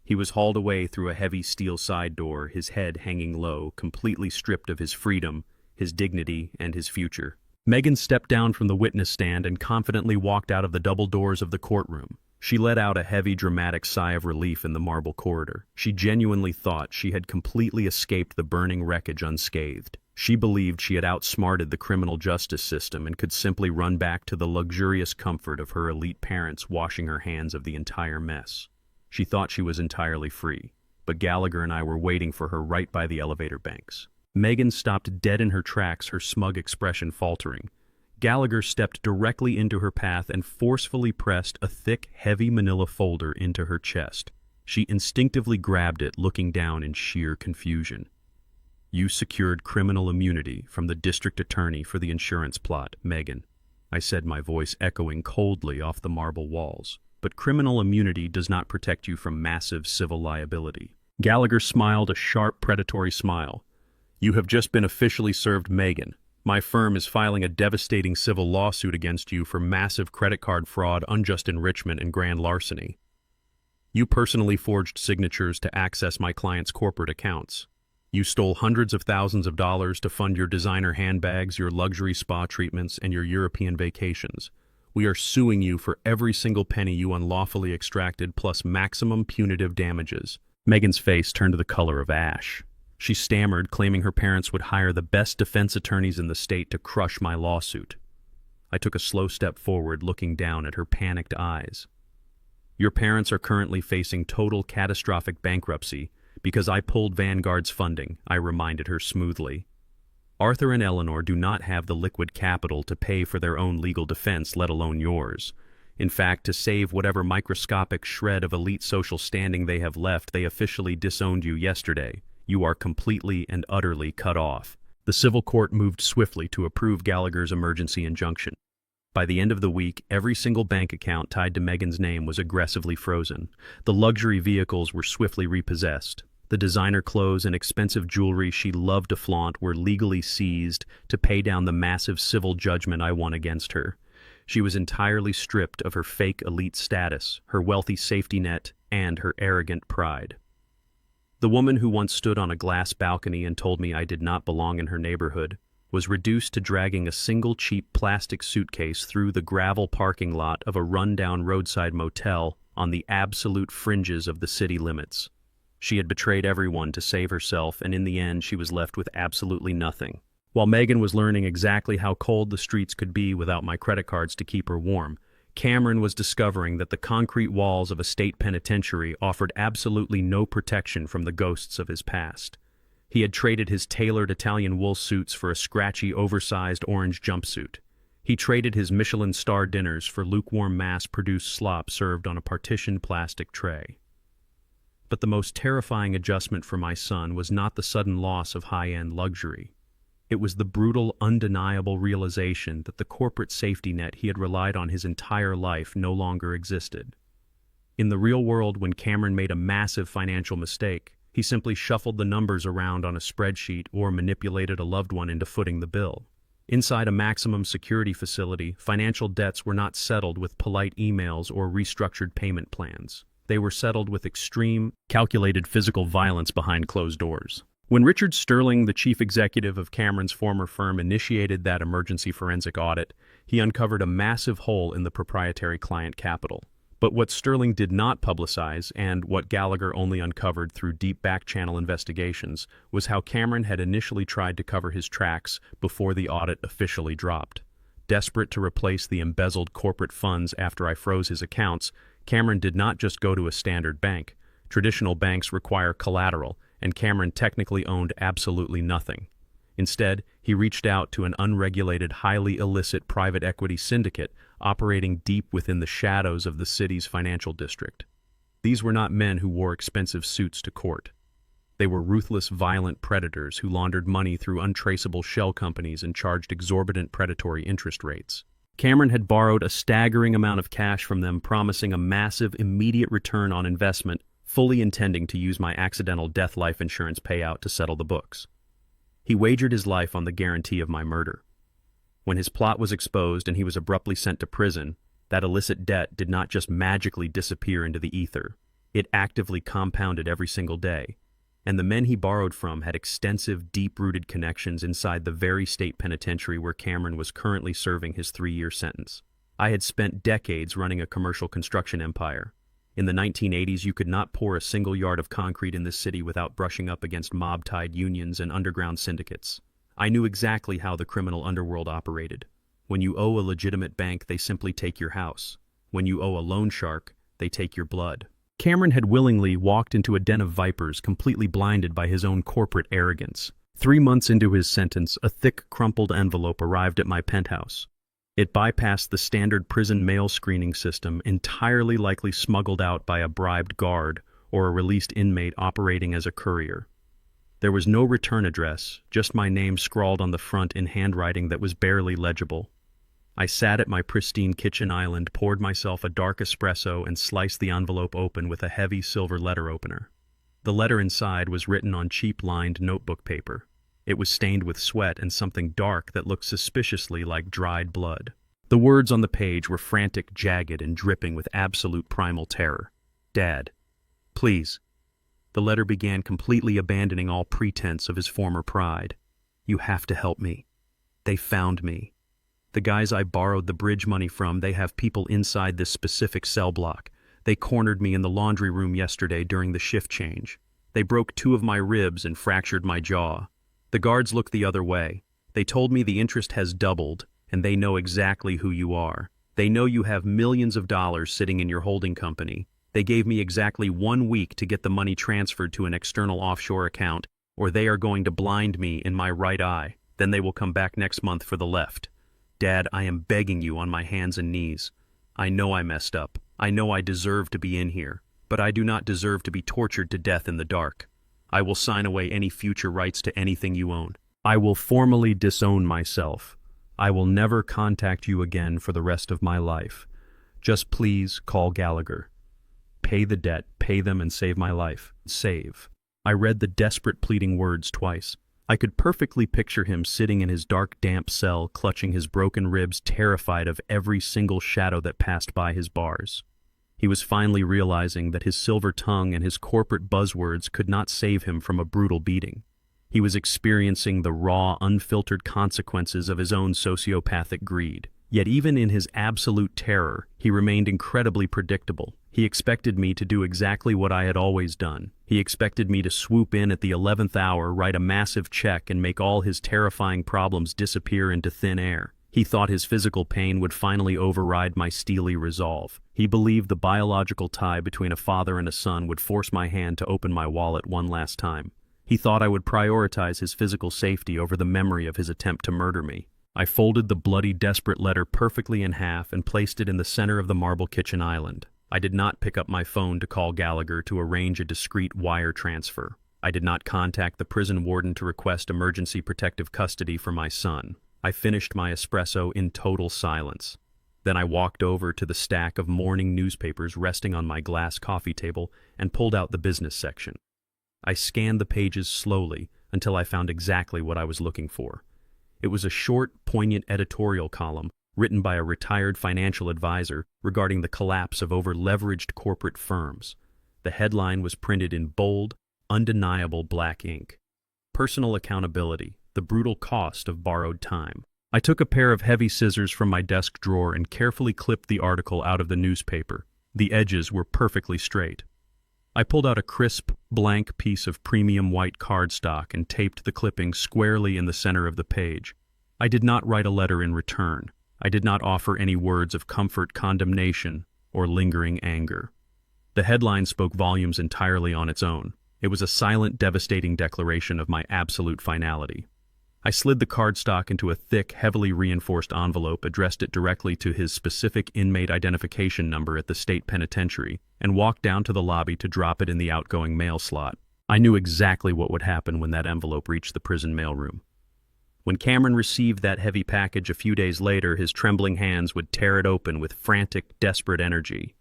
A: He was hauled away through a heavy steel side door, his head hanging low, completely stripped of his freedom, his dignity, and his future. Megan stepped down from the witness stand and confidently walked out of the double doors of the courtroom. She let out a heavy, dramatic sigh of relief in the marble corridor. She genuinely thought she had completely escaped the burning wreckage unscathed. She believed she had outsmarted the criminal justice system and could simply run back to the luxurious comfort of her elite parents washing her hands of the entire mess. She thought she was entirely free, but Gallagher and I were waiting for her right by the elevator banks. Megan stopped dead in her tracks, her smug expression faltering. Gallagher stepped directly into her path and forcefully pressed a thick, heavy manila folder into her chest. She instinctively grabbed it, looking down in sheer confusion. "You secured criminal immunity from the district attorney for the insurance plot, Megan," I said, my voice echoing coldly off the marble walls. "But criminal immunity does not protect you from massive civil liability." Gallagher smiled a sharp, predatory smile. "You have just been officially served, Megan. My firm is filing a devastating civil lawsuit against you for massive credit card fraud, unjust enrichment, and grand larceny." You personally forged signatures to access my clients' corporate accounts. You stole hundreds of thousands of dollars to fund your designer handbags, your luxury spa treatments, and your European vacations. We are suing you for every single penny you unlawfully extracted, plus maximum punitive damages." Megan's face turned to the color of ash. She stammered, claiming her parents would hire the best defense attorneys in the state to crush my lawsuit. I took a slow step forward, looking down at her panicked eyes. "Your parents are currently facing total catastrophic bankruptcy because I pulled Vanguard's funding," I reminded her smoothly. "Arthur and Eleanor do not have the liquid capital to pay for their own legal defense, let alone yours. In fact, to save whatever microscopic shred of elite social standing they have left, they officially disowned you yesterday. You are completely and utterly cut off." The civil court moved swiftly to approve Gallagher's emergency injunction. By the end of the week, every single bank account tied to Megan's name was aggressively frozen. The luxury vehicles were swiftly repossessed. The designer clothes and expensive jewelry she loved to flaunt were legally seized to pay down the massive civil judgment I won against her. She was entirely stripped of her fake elite status, her wealthy safety net, and her arrogant pride. The woman who once stood on a glass balcony and told me I did not belong in her neighborhood was reduced to dragging a single cheap plastic suitcase through the gravel parking lot of a rundown roadside motel on the absolute fringes of the city limits. She had betrayed everyone to save herself, and in the end she was left with absolutely nothing. While Megan was learning exactly how cold the streets could be without my credit cards to keep her warm, Cameron was discovering that the concrete walls of a state penitentiary offered absolutely no protection from the ghosts of his past. He had traded his tailored Italian wool suits for a scratchy, oversized orange jumpsuit. He traded his Michelin-star dinners for lukewarm mass-produced slop served on a partitioned plastic tray. But the most terrifying adjustment for my son was not the sudden loss of high-end luxury. It was the brutal, undeniable realization that the corporate safety net he had relied on his entire life no longer existed. In the real world, when Cameron made a massive financial mistake, he simply shuffled the numbers around on a spreadsheet or manipulated a loved one into footing the bill. Inside a maximum security facility, financial debts were not settled with polite emails or restructured payment plans. They were settled with extreme, calculated physical violence behind closed doors. When Richard Sterling, the chief executive of Cameron's former firm, initiated that emergency forensic audit, he uncovered a massive hole in the proprietary client capital. But what Sterling did not publicize, and what Gallagher only uncovered through deep back-channel investigations, was how Cameron had initially tried to cover his tracks before the audit officially dropped. Desperate to replace the embezzled corporate funds after I froze his accounts, Cameron did not just go to a standard bank. Traditional banks require collateral, and Cameron technically owned absolutely nothing. Instead, he reached out to an unregulated, highly illicit private equity syndicate operating deep within the shadows of the city's financial district. These were not men who wore expensive suits to court. They were ruthless, violent predators who laundered money through untraceable shell companies and charged exorbitant predatory interest rates. Cameron had borrowed a staggering amount of cash from them, promising a massive, immediate return on investment, fully intending to use my accidental death life insurance payout to settle the books. He wagered his life on the guarantee of my murder. When his plot was exposed and he was abruptly sent to prison, that illicit debt did not just magically disappear into the ether. It actively compounded every single day. And the men he borrowed from had extensive, deep-rooted connections inside the very state penitentiary where Cameron was currently serving his 3-year sentence. I had spent decades running a commercial construction empire. In the 1980s, you could not pour a single yard of concrete in this city without brushing up against mob-tied unions and underground syndicates. I knew exactly how the criminal underworld operated. When you owe a legitimate bank, they simply take your house. When you owe a loan shark, they take your blood. Cameron had willingly walked into a den of vipers, completely blinded by his own corporate arrogance. 3 months into his sentence, a thick, crumpled envelope arrived at my penthouse. It bypassed the standard prison mail screening system, entirely likely smuggled out by a bribed guard or a released inmate operating as a courier. There was no return address, just my name scrawled on the front in handwriting that was barely legible. I sat at my pristine kitchen island, poured myself a dark espresso, and sliced the envelope open with a heavy silver letter opener. The letter inside was written on cheap lined notebook paper. It was stained with sweat and something dark that looked suspiciously like dried blood. The words on the page were frantic, jagged, and dripping with absolute primal terror. "Dad, Please." The letter began, completely abandoning all pretense of his former pride. "You have to help me. They found me. The guys I borrowed the bridge money from, they have people inside this specific cell block. They cornered me in the laundry room yesterday during the shift change. They broke 2 of my ribs and fractured my jaw. The guards looked the other way. They told me the interest has doubled, and they know exactly who you are. They know you have millions of dollars sitting in your holding company. They gave me exactly 1 week to get the money transferred to an external offshore account, or they are going to blind me in my right eye. Then they will come back next month for the left. Dad, I am begging you on my hands and knees. I know I messed up. I know I deserve to be in here, but I do not deserve to be tortured to death in the dark. I will sign away any future rights to anything you own. I will formally disown myself. I will never contact you again for the rest of my life. Just please call Gallagher. Pay the debt, pay them, and save my life. Save." I read the desperate pleading words twice. I could perfectly picture him sitting in his dark, damp cell, clutching his broken ribs, terrified of every single shadow that passed by his bars. He was finally realizing that his silver tongue and his corporate buzzwords could not save him from a brutal beating. He was experiencing the raw, unfiltered consequences of his own sociopathic greed. Yet even in his absolute terror, he remained incredibly predictable. He expected me to do exactly what I had always done. He expected me to swoop in at the 11th hour, write a massive check, and make all his terrifying problems disappear into thin air. He thought his physical pain would finally override my steely resolve. He believed the biological tie between a father and a son would force my hand to open my wallet one last time. He thought I would prioritize his physical safety over the memory of his attempt to murder me. I folded the bloody, desperate letter perfectly in half and placed it in the center of the marble kitchen island. I did not pick up my phone to call Gallagher to arrange a discreet wire transfer. I did not contact the prison warden to request emergency protective custody for my son. I finished my espresso in total silence. Then I walked over to the stack of morning newspapers resting on my glass coffee table and pulled out the business section. I scanned the pages slowly until I found exactly what I was looking for. It was a short, poignant editorial column written by a retired financial advisor regarding the collapse of over-leveraged corporate firms. The headline was printed in bold, undeniable black ink. Personal accountability, the brutal cost of borrowed time. I took a pair of heavy scissors from my desk drawer and carefully clipped the article out of the newspaper. The edges were perfectly straight. I pulled out a crisp, blank piece of premium white cardstock and taped the clipping squarely in the center of the page. I did not write a letter in return. I did not offer any words of comfort, condemnation, or lingering anger. The headline spoke volumes entirely on its own. It was a silent, devastating declaration of my absolute finality. I slid the cardstock into a thick, heavily reinforced envelope, addressed it directly to his specific inmate identification number at the state penitentiary, and walked down to the lobby to drop it in the outgoing mail slot. I knew exactly what would happen when that envelope reached the prison mailroom. When Cameron received that heavy package a few days later, his trembling hands would tear it open with frantic, desperate energy.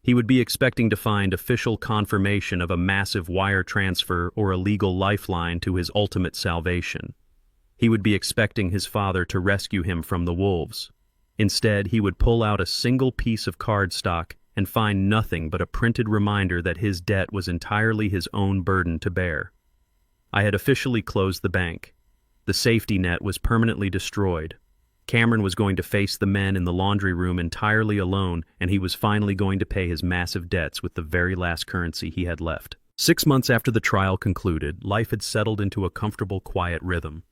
A: He would be expecting to find official confirmation of a massive wire transfer or a legal lifeline to his ultimate salvation. He would be expecting his father to rescue him from the wolves. Instead, he would pull out a single piece of cardstock and find nothing but a printed reminder that his debt was entirely his own burden to bear. I had officially closed the bank. The safety net was permanently destroyed. Cameron was going to face the men in the laundry room entirely alone, and he was finally going to pay his massive debts with the very last currency he had left. 6 months after the trial concluded, life had settled into a comfortable, quiet rhythm.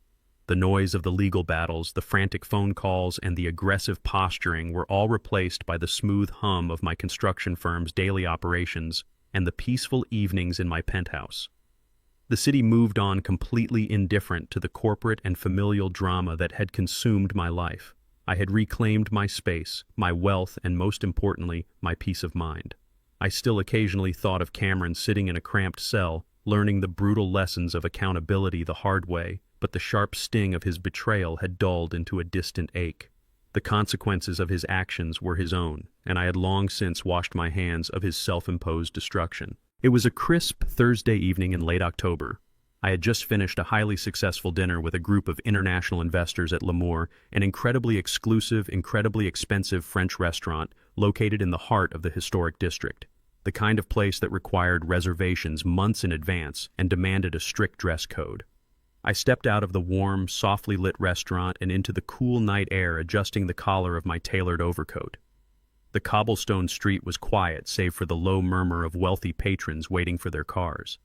A: The noise of the legal battles, the frantic phone calls, and the aggressive posturing were all replaced by the smooth hum of my construction firm's daily operations and the peaceful evenings in my penthouse. The city moved on completely indifferent to the corporate and familial drama that had consumed my life. I had reclaimed my space, my wealth, and most importantly, my peace of mind. I still occasionally thought of Cameron sitting in a cramped cell, learning the brutal lessons of accountability the hard way, but the sharp sting of his betrayal had dulled into a distant ache. The consequences of his actions were his own, and I had long since washed my hands of his self-imposed destruction. It was a crisp Thursday evening in late October. I had just finished a highly successful dinner with a group of international investors at L'Amour, an incredibly exclusive, incredibly expensive French restaurant located in the heart of the historic district. the kind of place that required reservations months in advance and demanded a strict dress code. I stepped out of the warm, softly lit restaurant and into the cool night air, adjusting the collar of my tailored overcoat. The cobblestone street was quiet, save for the low murmur of wealthy patrons waiting for their cars.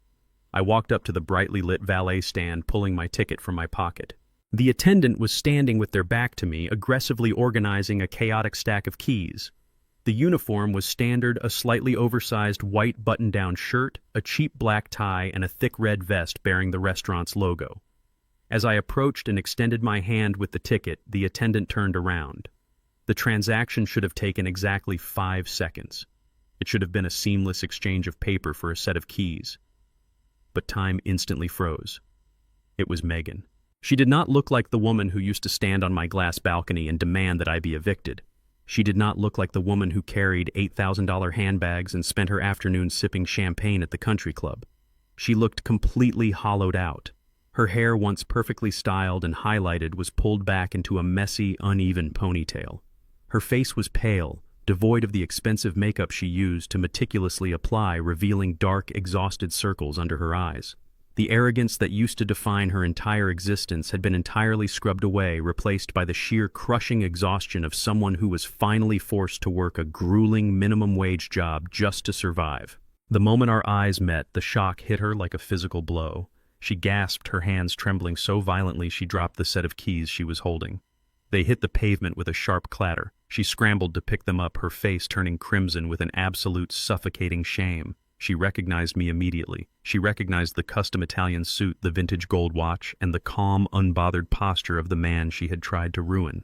A: I walked up to the brightly lit valet stand, pulling my ticket from my pocket. The attendant was standing with their back to me, aggressively organizing a chaotic stack of keys. The uniform was standard: a slightly oversized white button-down shirt, a cheap black tie, and a thick red vest bearing the restaurant's logo. As I approached and extended my hand with the ticket, the attendant turned around. The transaction should have taken exactly 5 seconds. It should have been a seamless exchange of paper for a set of keys. But time instantly froze. It was Megan. She did not look like the woman who used to stand on my glass balcony and demand that I be evicted. She did not look like the woman who carried $8,000 handbags and spent her afternoons sipping champagne at the country club. She looked completely hollowed out. Her hair, once perfectly styled and highlighted, was pulled back into a messy, uneven ponytail. Her face was pale, devoid of the expensive makeup she used to meticulously apply, revealing dark, exhausted circles under her eyes. The arrogance that used to define her entire existence had been entirely scrubbed away, replaced by the sheer crushing exhaustion of someone who was finally forced to work a grueling minimum-wage job just to survive. The moment our eyes met, the shock hit her like a physical blow. She gasped, her hands trembling so violently she dropped the set of keys she was holding. They hit the pavement with a sharp clatter. She scrambled to pick them up, her face turning crimson with an absolute suffocating shame. She recognized me immediately. She recognized the custom Italian suit, the vintage gold watch, and the calm, unbothered posture of the man she had tried to ruin.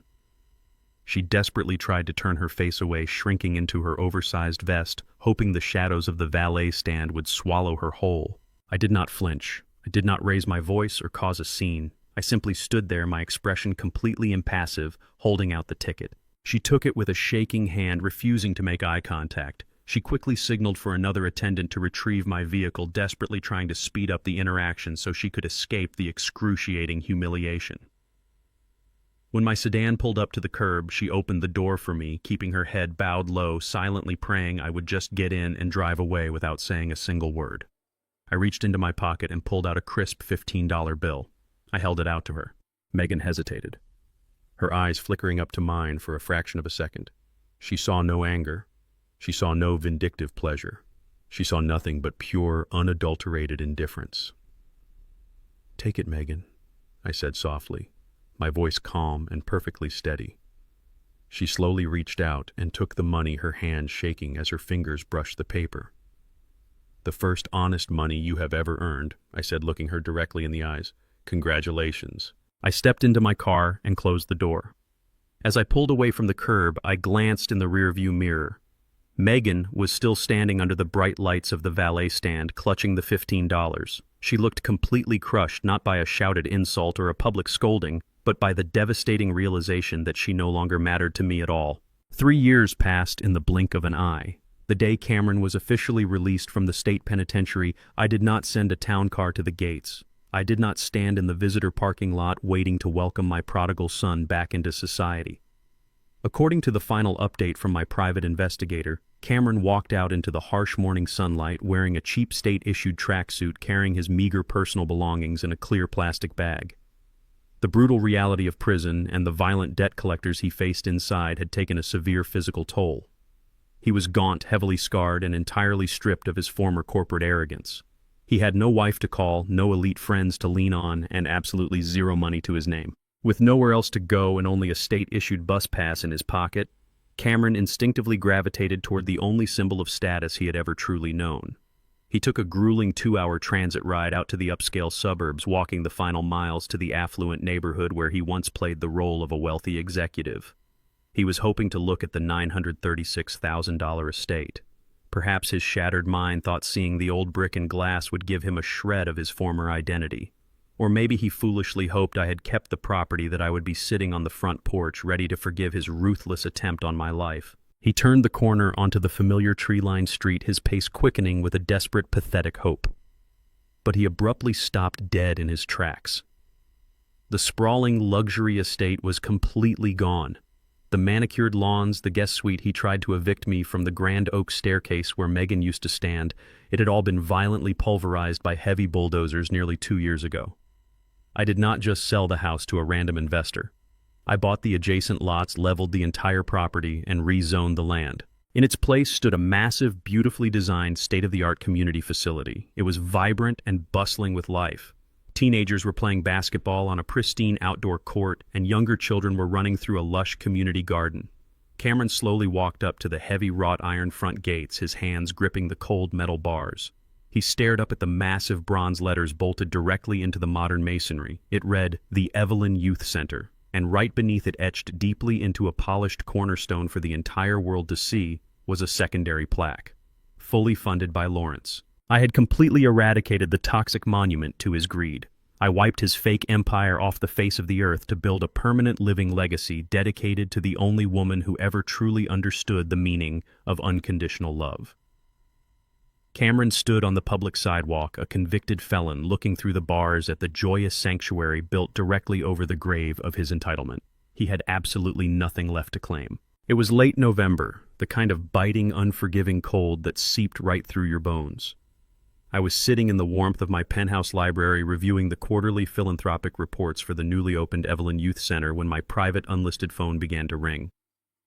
A: She desperately tried to turn her face away, shrinking into her oversized vest, hoping the shadows of the valet stand would swallow her whole. I did not flinch. I did not raise my voice or cause a scene. I simply stood there, my expression completely impassive, holding out the ticket. She took it with a shaking hand, refusing to make eye contact. She quickly signaled for another attendant to retrieve my vehicle, desperately trying to speed up the interaction so she could escape the excruciating humiliation. When my sedan pulled up to the curb, she opened the door for me, keeping her head bowed low, silently praying I would just get in and drive away without saying a single word. I reached into my pocket and pulled out a crisp $15 bill. I held it out to her. Megan hesitated, her eyes flickering up to mine for a fraction of a second. She saw no anger. She saw no vindictive pleasure. She saw nothing but pure, unadulterated indifference. "Take it, Megan," I said softly, my voice calm and perfectly steady. She slowly reached out and took the money, her hand shaking as her fingers brushed the paper. "The first honest money you have ever earned," I said, looking her directly in the eyes. "Congratulations." I stepped into my car and closed the door. As I pulled away from the curb, I glanced in the rearview mirror. Megan was still standing under the bright lights of the valet stand, clutching the $15. She looked completely crushed, not by a shouted insult or a public scolding, but by the devastating realization that she no longer mattered to me at all. 3 years passed in the blink of an eye. The day Cameron was officially released from the state penitentiary, I did not send a town car to the gates. I did not stand in the visitor parking lot waiting to welcome my prodigal son back into society. According to the final update from my private investigator, Cameron walked out into the harsh morning sunlight wearing a cheap state-issued tracksuit, carrying his meager personal belongings in a clear plastic bag. The brutal reality of prison and the violent debt collectors he faced inside had taken a severe physical toll. He was gaunt, heavily scarred, and entirely stripped of his former corporate arrogance. He had no wife to call, no elite friends to lean on, and absolutely zero money to his name. With nowhere else to go and only a state-issued bus pass in his pocket, Cameron instinctively gravitated toward the only symbol of status he had ever truly known. He took a grueling 2-hour transit ride out to the upscale suburbs, walking the final miles to the affluent neighborhood where he once played the role of a wealthy executive. He was hoping to look at the $936,000 estate. Perhaps his shattered mind thought seeing the old brick and glass would give him a shred of his former identity. Or maybe he foolishly hoped I had kept the property, that I would be sitting on the front porch, ready to forgive his ruthless attempt on my life. He turned the corner onto the familiar tree-lined street, his pace quickening with a desperate, pathetic hope. But he abruptly stopped dead in his tracks. The sprawling luxury estate was completely gone. The manicured lawns, the guest suite he tried to evict me from, the grand oak staircase where Megan used to stand, it had all been violently pulverized by heavy bulldozers nearly 2 years ago. I did not just sell the house to a random investor. I bought the adjacent lots, leveled the entire property, and rezoned the land. In its place stood a massive, beautifully designed, state-of-the-art community facility. It was vibrant and bustling with life. Teenagers were playing basketball on a pristine outdoor court, and younger children were running through a lush community garden. Cameron slowly walked up to the heavy wrought iron front gates, his hands gripping the cold metal bars. He stared up at the massive bronze letters bolted directly into the modern masonry. It read, "The Evelyn Youth Center," and right beneath it, etched deeply into a polished cornerstone for the entire world to see, was a secondary plaque. Fully funded by Lawrence. I had completely eradicated the toxic monument to his greed. I wiped his fake empire off the face of the earth to build a permanent living legacy dedicated to the only woman who ever truly understood the meaning of unconditional love. Cameron stood on the public sidewalk, a convicted felon looking through the bars at the joyous sanctuary built directly over the grave of his entitlement. He had absolutely nothing left to claim. It was late November, the kind of biting, unforgiving cold that seeped right through your bones. I was sitting in the warmth of my penthouse library reviewing the quarterly philanthropic reports for the newly opened Evelyn Youth Center when my private unlisted phone began to ring.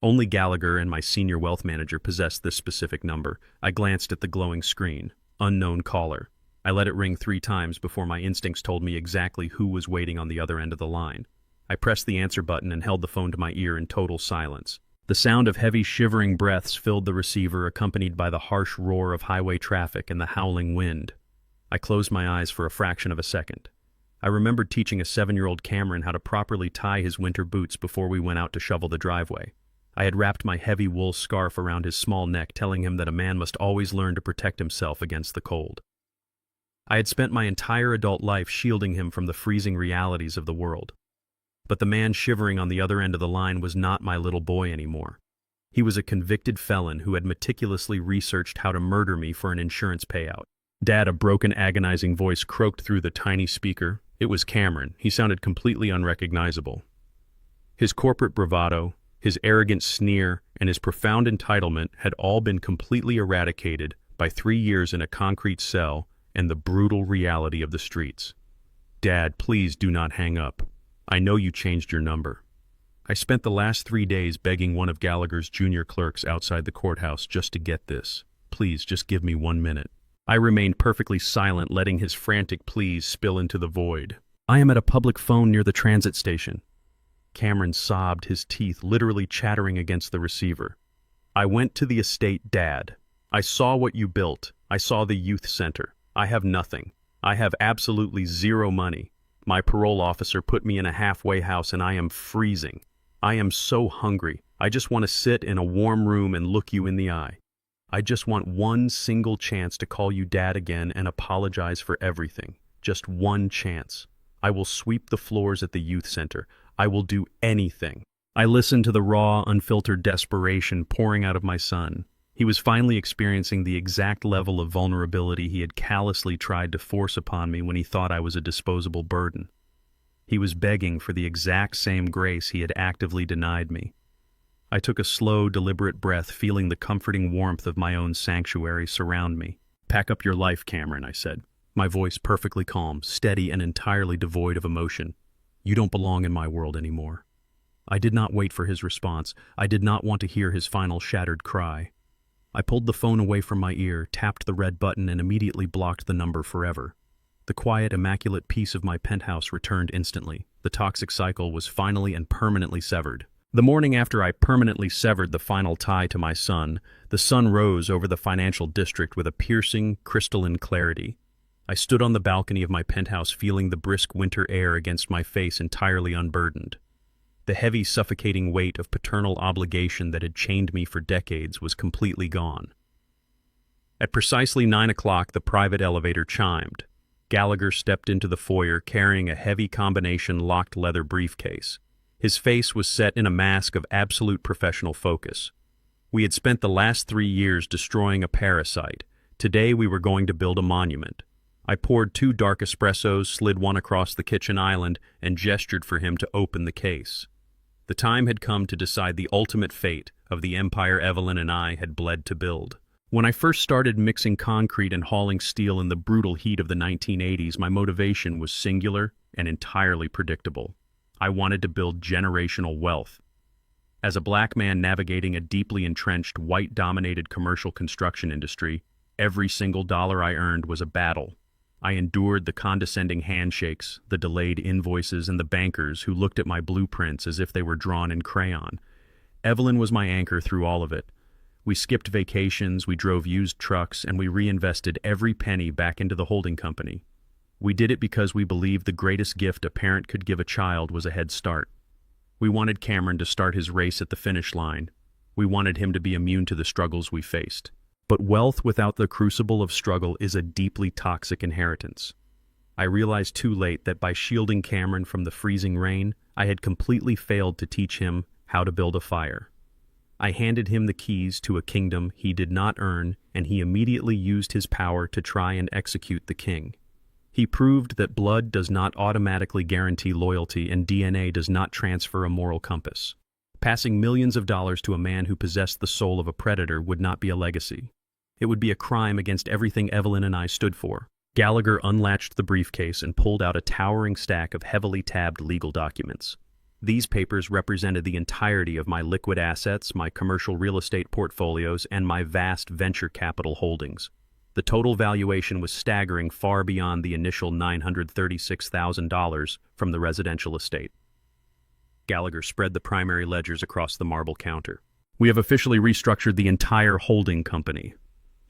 A: Only Gallagher and my senior wealth manager possessed this specific number. I glanced at the glowing screen. Unknown caller. I let it ring 3 times before my instincts told me exactly who was waiting on the other end of the line. I pressed the answer button and held the phone to my ear in total silence. The sound of heavy, shivering breaths filled the receiver, accompanied by the harsh roar of highway traffic and the howling wind. I closed my eyes for a fraction of a second. I remembered teaching a 7-year-old Cameron how to properly tie his winter boots before we went out to shovel the driveway. I had wrapped my heavy wool scarf around his small neck, telling him that a man must always learn to protect himself against the cold. I had spent my entire adult life shielding him from the freezing realities of the world. But the man shivering on the other end of the line was not my little boy anymore. He was a convicted felon who had meticulously researched how to murder me for an insurance payout. "Dad," a broken, agonizing voice croaked through the tiny speaker. It was Cameron. He sounded completely unrecognizable. His corporate bravado, his arrogant sneer, and his profound entitlement had all been completely eradicated by 3 years in a concrete cell and the brutal reality of the streets. "Dad, please do not hang up. I know you changed your number." I spent the last 3 days begging one of Gallagher's junior clerks outside the courthouse just to get this. "Please, just give me 1 minute." I remained perfectly silent, letting his frantic pleas spill into the void. "I am at a public phone near the transit station." Cameron sobbed, his teeth literally chattering against the receiver. "I went to the estate, Dad. I saw what you built. I saw the youth center. I have nothing. I have absolutely zero money. My parole officer put me in a halfway house and I am freezing. I am so hungry. I just want to sit in a warm room and look you in the eye. I just want one single chance to call you Dad again and apologize for everything. Just one chance. I will sweep the floors at the youth center. I will do anything." I listened to the raw, unfiltered desperation pouring out of my son. He was finally experiencing the exact level of vulnerability he had callously tried to force upon me when he thought I was a disposable burden. He was begging for the exact same grace he had actively denied me. I took a slow, deliberate breath, feeling the comforting warmth of my own sanctuary surround me. "Pack up your life, Cameron," I said, my voice perfectly calm, steady, and entirely devoid of emotion. "You don't belong in my world anymore." I did not wait for his response. I did not want to hear his final shattered cry. I pulled the phone away from my ear, tapped the red button, and immediately blocked the number forever. The quiet, immaculate peace of my penthouse returned instantly. The toxic cycle was finally and permanently severed. The morning after I permanently severed the final tie to my son, the sun rose over the financial district with a piercing, crystalline clarity. I stood on the balcony of my penthouse, feeling the brisk winter air against my face, entirely unburdened. The heavy, suffocating weight of paternal obligation that had chained me for decades was completely gone. At precisely 9 o'clock, the private elevator chimed. Gallagher stepped into the foyer carrying a heavy combination locked leather briefcase. His face was set in a mask of absolute professional focus. We had spent the last 3 years destroying a parasite. Today we were going to build a monument. I poured 2 dark espressos, slid one across the kitchen island, and gestured for him to open the case. The time had come to decide the ultimate fate of the empire Evelyn and I had bled to build. When I first started mixing concrete and hauling steel in the brutal heat of the 1980s, my motivation was singular and entirely predictable. I wanted to build generational wealth. As a black man navigating a deeply entrenched, white-dominated commercial construction industry, every single dollar I earned was a battle. I endured the condescending handshakes, the delayed invoices, and the bankers who looked at my blueprints as if they were drawn in crayon. Evelyn was my anchor through all of it. We skipped vacations, we drove used trucks, and we reinvested every penny back into the holding company. We did it because we believed the greatest gift a parent could give a child was a head start. We wanted Cameron to start his race at the finish line. We wanted him to be immune to the struggles we faced. But wealth without the crucible of struggle is a deeply toxic inheritance. I realized too late that by shielding Cameron from the freezing rain, I had completely failed to teach him how to build a fire. I handed him the keys to a kingdom he did not earn, and he immediately used his power to try and execute the king. He proved that blood does not automatically guarantee loyalty and DNA does not transfer a moral compass. Passing millions of dollars to a man who possessed the soul of a predator would not be a legacy. It would be a crime against everything Evelyn and I stood for. Gallagher unlatched the briefcase and pulled out a towering stack of heavily tabbed legal documents. These papers represented the entirety of my liquid assets, my commercial real estate portfolios, and my vast venture capital holdings. The total valuation was staggering, far beyond the initial $936,000 from the residential estate. Gallagher spread the primary ledgers across the marble counter. "We have officially restructured the entire holding company,"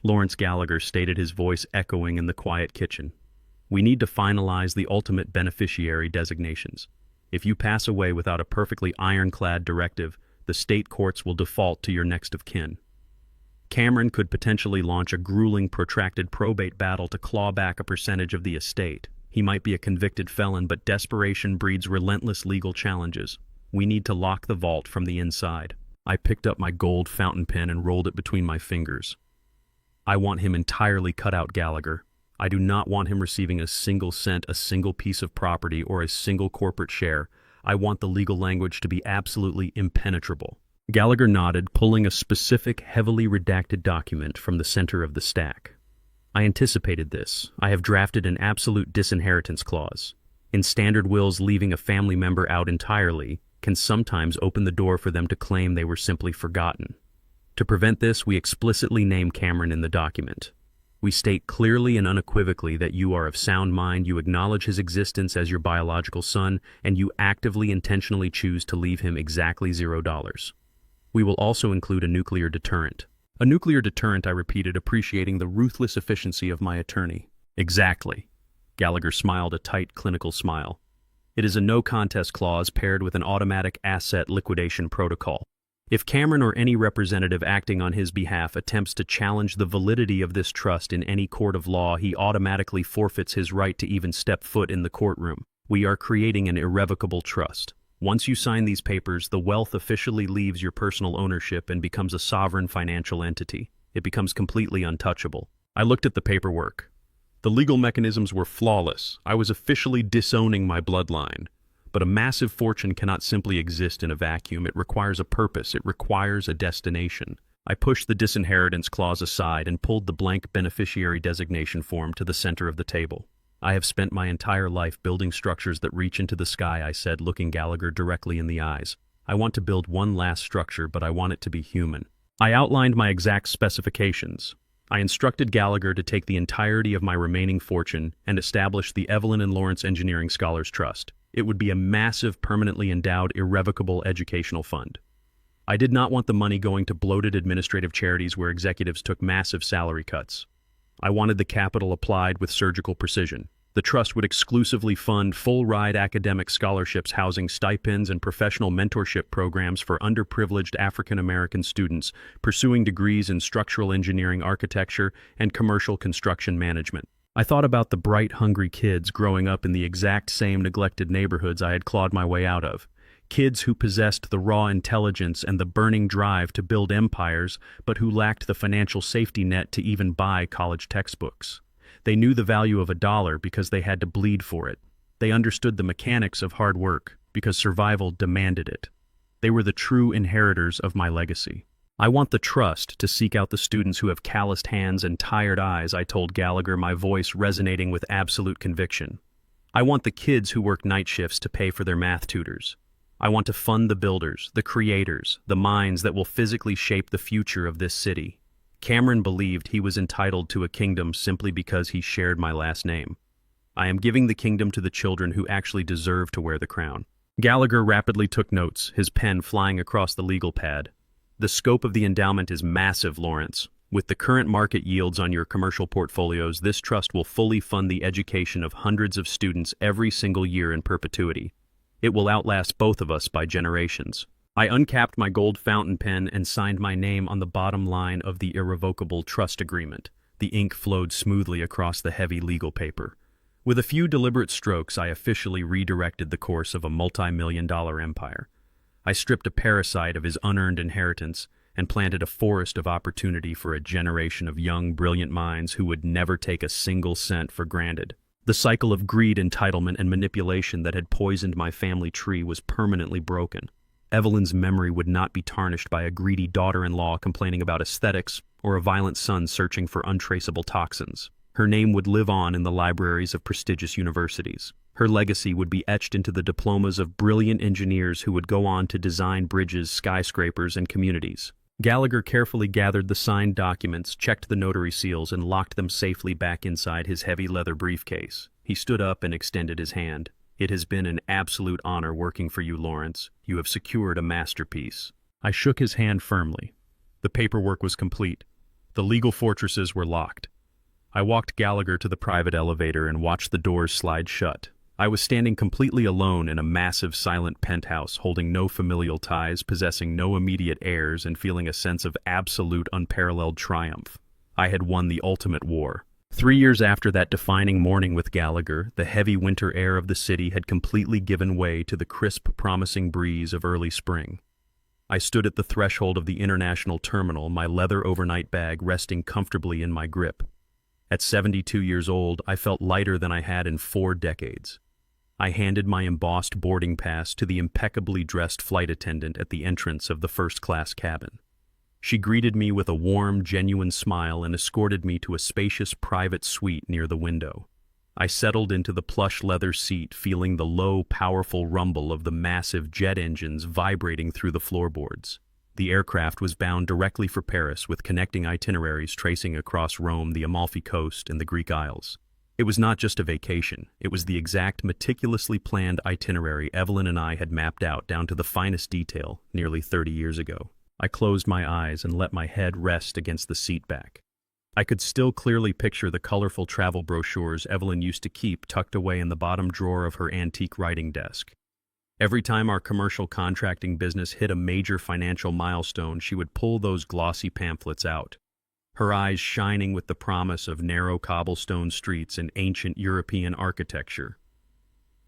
A: Lawrence Gallagher stated, his voice echoing in the quiet kitchen. "We need to finalize the ultimate beneficiary designations. If you pass away without a perfectly ironclad directive, the state courts will default to your next of kin. Cameron could potentially launch a grueling, protracted probate battle to claw back a percentage of the estate. He might be a convicted felon, but desperation breeds relentless legal challenges. We need to lock the vault from the inside." I picked up my gold fountain pen and rolled it between my fingers. "I want him entirely cut out, Gallagher. I do not want him receiving a single cent, a single piece of property, or a single corporate share. I want the legal language to be absolutely impenetrable." Gallagher nodded, pulling a specific, heavily redacted document from the center of the stack. "I anticipated this. I have drafted an absolute disinheritance clause. In standard wills, leaving a family member out entirely can sometimes open the door for them to claim they were simply forgotten. To prevent this, we explicitly name Cameron in the document. We state clearly and unequivocally that you are of sound mind, you acknowledge his existence as your biological son, and you actively, intentionally choose to leave him exactly $0. We will also include a nuclear deterrent." "A nuclear deterrent," I repeated, appreciating the ruthless efficiency of my attorney. "Exactly." Gallagher smiled a tight, clinical smile. "It is a no-contest clause paired with an automatic asset liquidation protocol. If Cameron or any representative acting on his behalf attempts to challenge the validity of this trust in any court of law, he automatically forfeits his right to even step foot in the courtroom. We are creating an irrevocable trust. Once you sign these papers, the wealth officially leaves your personal ownership and becomes a sovereign financial entity. It becomes completely untouchable." I looked at the paperwork. The legal mechanisms were flawless. I was officially disowning my bloodline. But a massive fortune cannot simply exist in a vacuum. It requires a purpose. It requires a destination. I pushed the disinheritance clause aside and pulled the blank beneficiary designation form to the center of the table. "I have spent my entire life building structures that reach into the sky," I said, looking Gallagher directly in the eyes. "I want to build one last structure, but I want it to be human." I outlined my exact specifications. I instructed Gallagher to take the entirety of my remaining fortune and establish the Evelyn and Lawrence Engineering Scholars Trust. It would be a massive, permanently endowed, irrevocable educational fund. I did not want the money going to bloated administrative charities where executives took massive salary cuts. I wanted the capital applied with surgical precision. The trust would exclusively fund full-ride academic scholarships housing stipends and professional mentorship programs for underprivileged African-American students pursuing degrees in structural engineering, architecture, and commercial construction management. I thought about the bright, hungry kids growing up in the exact same neglected neighborhoods I had clawed my way out of. Kids who possessed the raw intelligence and the burning drive to build empires, but who lacked the financial safety net to even buy college textbooks. They knew the value of $1 because they had to bleed for it. They understood the mechanics of hard work because survival demanded it. They were the true inheritors of my legacy. I want the trust to seek out the students who have calloused hands and tired eyes, I told Gallagher, my voice resonating with absolute conviction. I want the kids who work night shifts to pay for their math tutors. I want to fund the builders, the creators, the minds that will physically shape the future of this city. Cameron believed he was entitled to a kingdom simply because he shared my last name. I am giving the kingdom to the children who actually deserve to wear the crown. Gallagher rapidly took notes, his pen flying across the legal pad. The scope of the endowment is massive, Lawrence. With the current market yields on your commercial portfolios, this trust will fully fund the education of hundreds of students every single year in perpetuity. It will outlast both of us by generations. I uncapped my gold fountain pen and signed my name on the bottom line of the irrevocable trust agreement. The ink flowed smoothly across the heavy legal paper. With a few deliberate strokes, I officially redirected the course of a multi-million-dollar empire. I stripped a parasite of his unearned inheritance and planted a forest of opportunity for a generation of young, brilliant minds who would never take a single cent for granted. The cycle of greed, entitlement, and manipulation that had poisoned my family tree was permanently broken. Evelyn's memory would not be tarnished by a greedy daughter-in-law complaining about aesthetics or a violent son searching for untraceable toxins. Her name would live on in the libraries of prestigious universities. Her legacy would be etched into the diplomas of brilliant engineers who would go on to design bridges, skyscrapers, and communities. Gallagher carefully gathered the signed documents, checked the notary seals, and locked them safely back inside his heavy leather briefcase. He stood up and extended his hand. It has been an absolute honor working for you, Lawrence. You have secured a masterpiece. I shook his hand firmly. The paperwork was complete. The legal fortresses were locked. I walked Gallagher to the private elevator and watched the doors slide shut. I was standing completely alone in a massive, silent penthouse, holding no familial ties, possessing no immediate heirs, and feeling a sense of absolute, unparalleled triumph. I had won the ultimate war. 3 years after that defining morning with Gallagher, the heavy winter air of the city had completely given way to the crisp, promising breeze of early spring. I stood at the threshold of the international terminal, my leather overnight bag resting comfortably in my grip. At 72 years old, I felt lighter than I had in 4 decades. I handed my embossed boarding pass to the impeccably dressed flight attendant at the entrance of the first-class cabin. She greeted me with a warm, genuine smile and escorted me to a spacious private suite near the window. I settled into the plush leather seat, feeling the low, powerful rumble of the massive jet engines vibrating through the floorboards. The aircraft was bound directly for Paris, with connecting itineraries tracing across Rome, the Amalfi Coast, and the Greek Isles. It was not just a vacation. It was the exact, meticulously planned itinerary Evelyn and I had mapped out down to the finest detail nearly 30 years ago. I closed my eyes and let my head rest against the seat back. I could still clearly picture the colorful travel brochures Evelyn used to keep tucked away in the bottom drawer of her antique writing desk. Every time our commercial contracting business hit a major financial milestone, she would pull those glossy pamphlets out, her eyes shining with the promise of narrow cobblestone streets and ancient European architecture.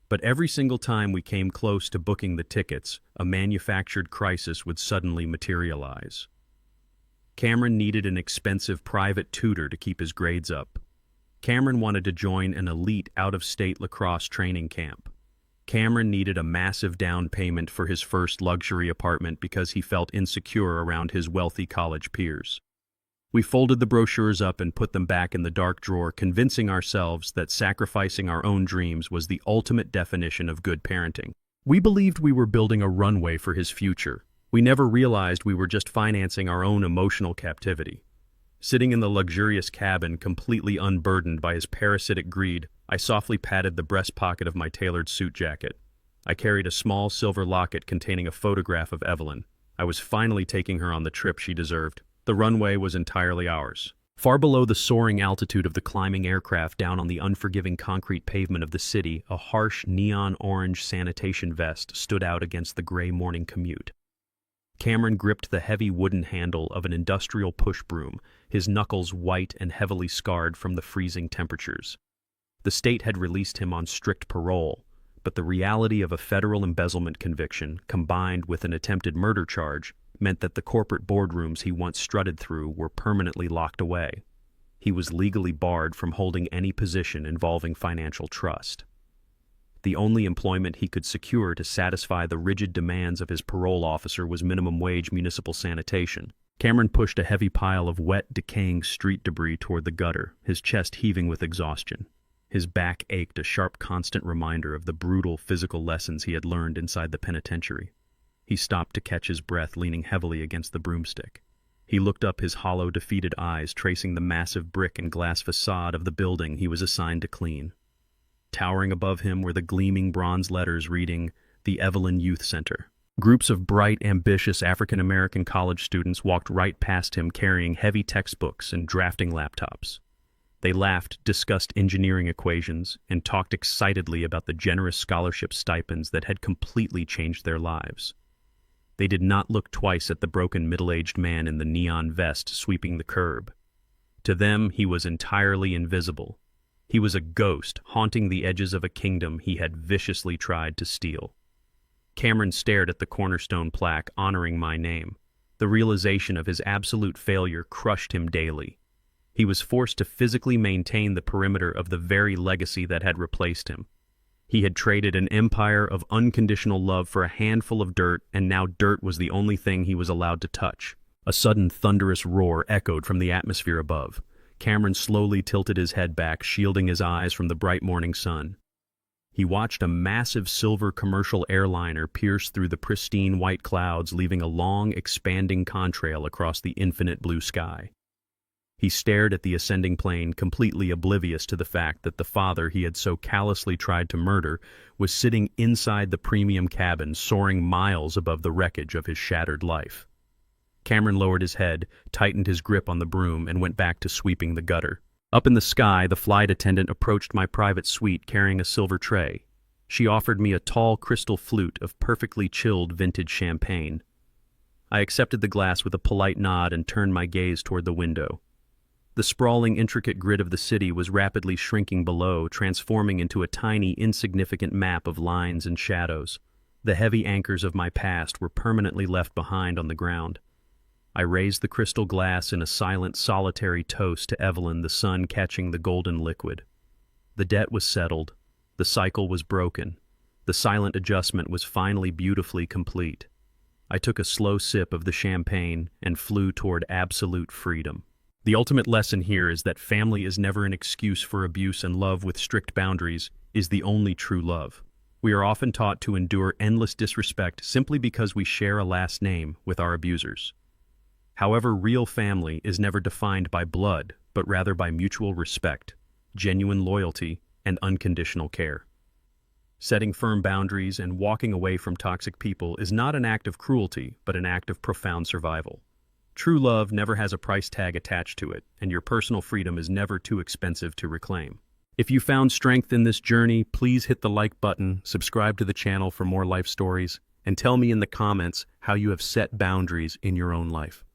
A: But every single time we came close to booking the tickets, a manufactured crisis would suddenly materialize. Cameron needed an expensive private tutor to keep his grades up. Cameron wanted to join an elite out-of-state lacrosse training camp. Cameron needed a massive down payment for his first luxury apartment because he felt insecure around his wealthy college peers. We folded the brochures up and put them back in the dark drawer, convincing ourselves that sacrificing our own dreams was the ultimate definition of good parenting. We believed we were building a runway for his future. We never realized we were just financing our own emotional captivity. Sitting in the luxurious cabin, completely unburdened by his parasitic greed, I softly patted the breast pocket of my tailored suit jacket. I carried a small silver locket containing a photograph of Evelyn. I was finally taking her on the trip she deserved. The runway was entirely ours. Far below the soaring altitude of the climbing aircraft, down on the unforgiving concrete pavement of the city, a harsh neon orange sanitation vest stood out against the gray morning commute. Cameron gripped the heavy wooden handle of an industrial push broom, his knuckles white and heavily scarred from the freezing temperatures. The state had released him on strict parole, but the reality of a federal embezzlement conviction, combined with an attempted murder charge, meant that the corporate boardrooms he once strutted through were permanently locked away. He was legally barred from holding any position involving financial trust. The only employment he could secure to satisfy the rigid demands of his parole officer was minimum wage municipal sanitation. Cameron pushed a heavy pile of wet, decaying street debris toward the gutter, his chest heaving with exhaustion. His back ached, a sharp, constant reminder of the brutal physical lessons he had learned inside the penitentiary. He stopped to catch his breath, leaning heavily against the broomstick. He looked up, his hollow, defeated eyes tracing the massive brick and glass facade of the building he was assigned to clean. Towering above him were the gleaming bronze letters reading, "The Evelyn Youth Center." Groups of bright, ambitious African-American college students walked right past him carrying heavy textbooks and drafting laptops. They laughed, discussed engineering equations, and talked excitedly about the generous scholarship stipends that had completely changed their lives. They did not look twice at the broken middle-aged man in the neon vest sweeping the curb. To them, he was entirely invisible. He was a ghost haunting the edges of a kingdom he had viciously tried to steal. Cameron stared at the cornerstone plaque honoring my name. The realization of his absolute failure crushed him daily. He was forced to physically maintain the perimeter of the very legacy that had replaced him. He had traded an empire of unconditional love for a handful of dirt, and now dirt was the only thing he was allowed to touch. A sudden thunderous roar echoed from the atmosphere above. Cameron slowly tilted his head back, shielding his eyes from the bright morning sun. He watched a massive silver commercial airliner pierce through the pristine white clouds, leaving a long, expanding contrail across the infinite blue sky. He stared at the ascending plane, completely oblivious to the fact that the father he had so callously tried to murder was sitting inside the premium cabin, soaring miles above the wreckage of his shattered life. Cameron lowered his head, tightened his grip on the broom, and went back to sweeping the gutter. Up in the sky, the flight attendant approached my private suite carrying a silver tray. She offered me a tall crystal flute of perfectly chilled vintage champagne. I accepted the glass with a polite nod and turned my gaze toward the window. The sprawling, intricate grid of the city was rapidly shrinking below, transforming into a tiny, insignificant map of lines and shadows. The heavy anchors of my past were permanently left behind on the ground. I raised the crystal glass in a silent, solitary toast to Evelyn, the sun catching the golden liquid. The debt was settled. The cycle was broken. The silent adjustment was finally beautifully complete. I took a slow sip of the champagne and flew toward absolute freedom. The ultimate lesson here is that family is never an excuse for abuse, and love with strict boundaries is the only true love. We are often taught to endure endless disrespect simply because we share a last name with our abusers. However, real family is never defined by blood, but rather by mutual respect, genuine loyalty, and unconditional care. Setting firm boundaries and walking away from toxic people is not an act of cruelty, but an act of profound survival. True love never has a price tag attached to it, and your personal freedom is never too expensive to reclaim. If you found strength in this journey, please hit the like button, subscribe to the channel for more life stories, and tell me in the comments how you have set boundaries in your own life.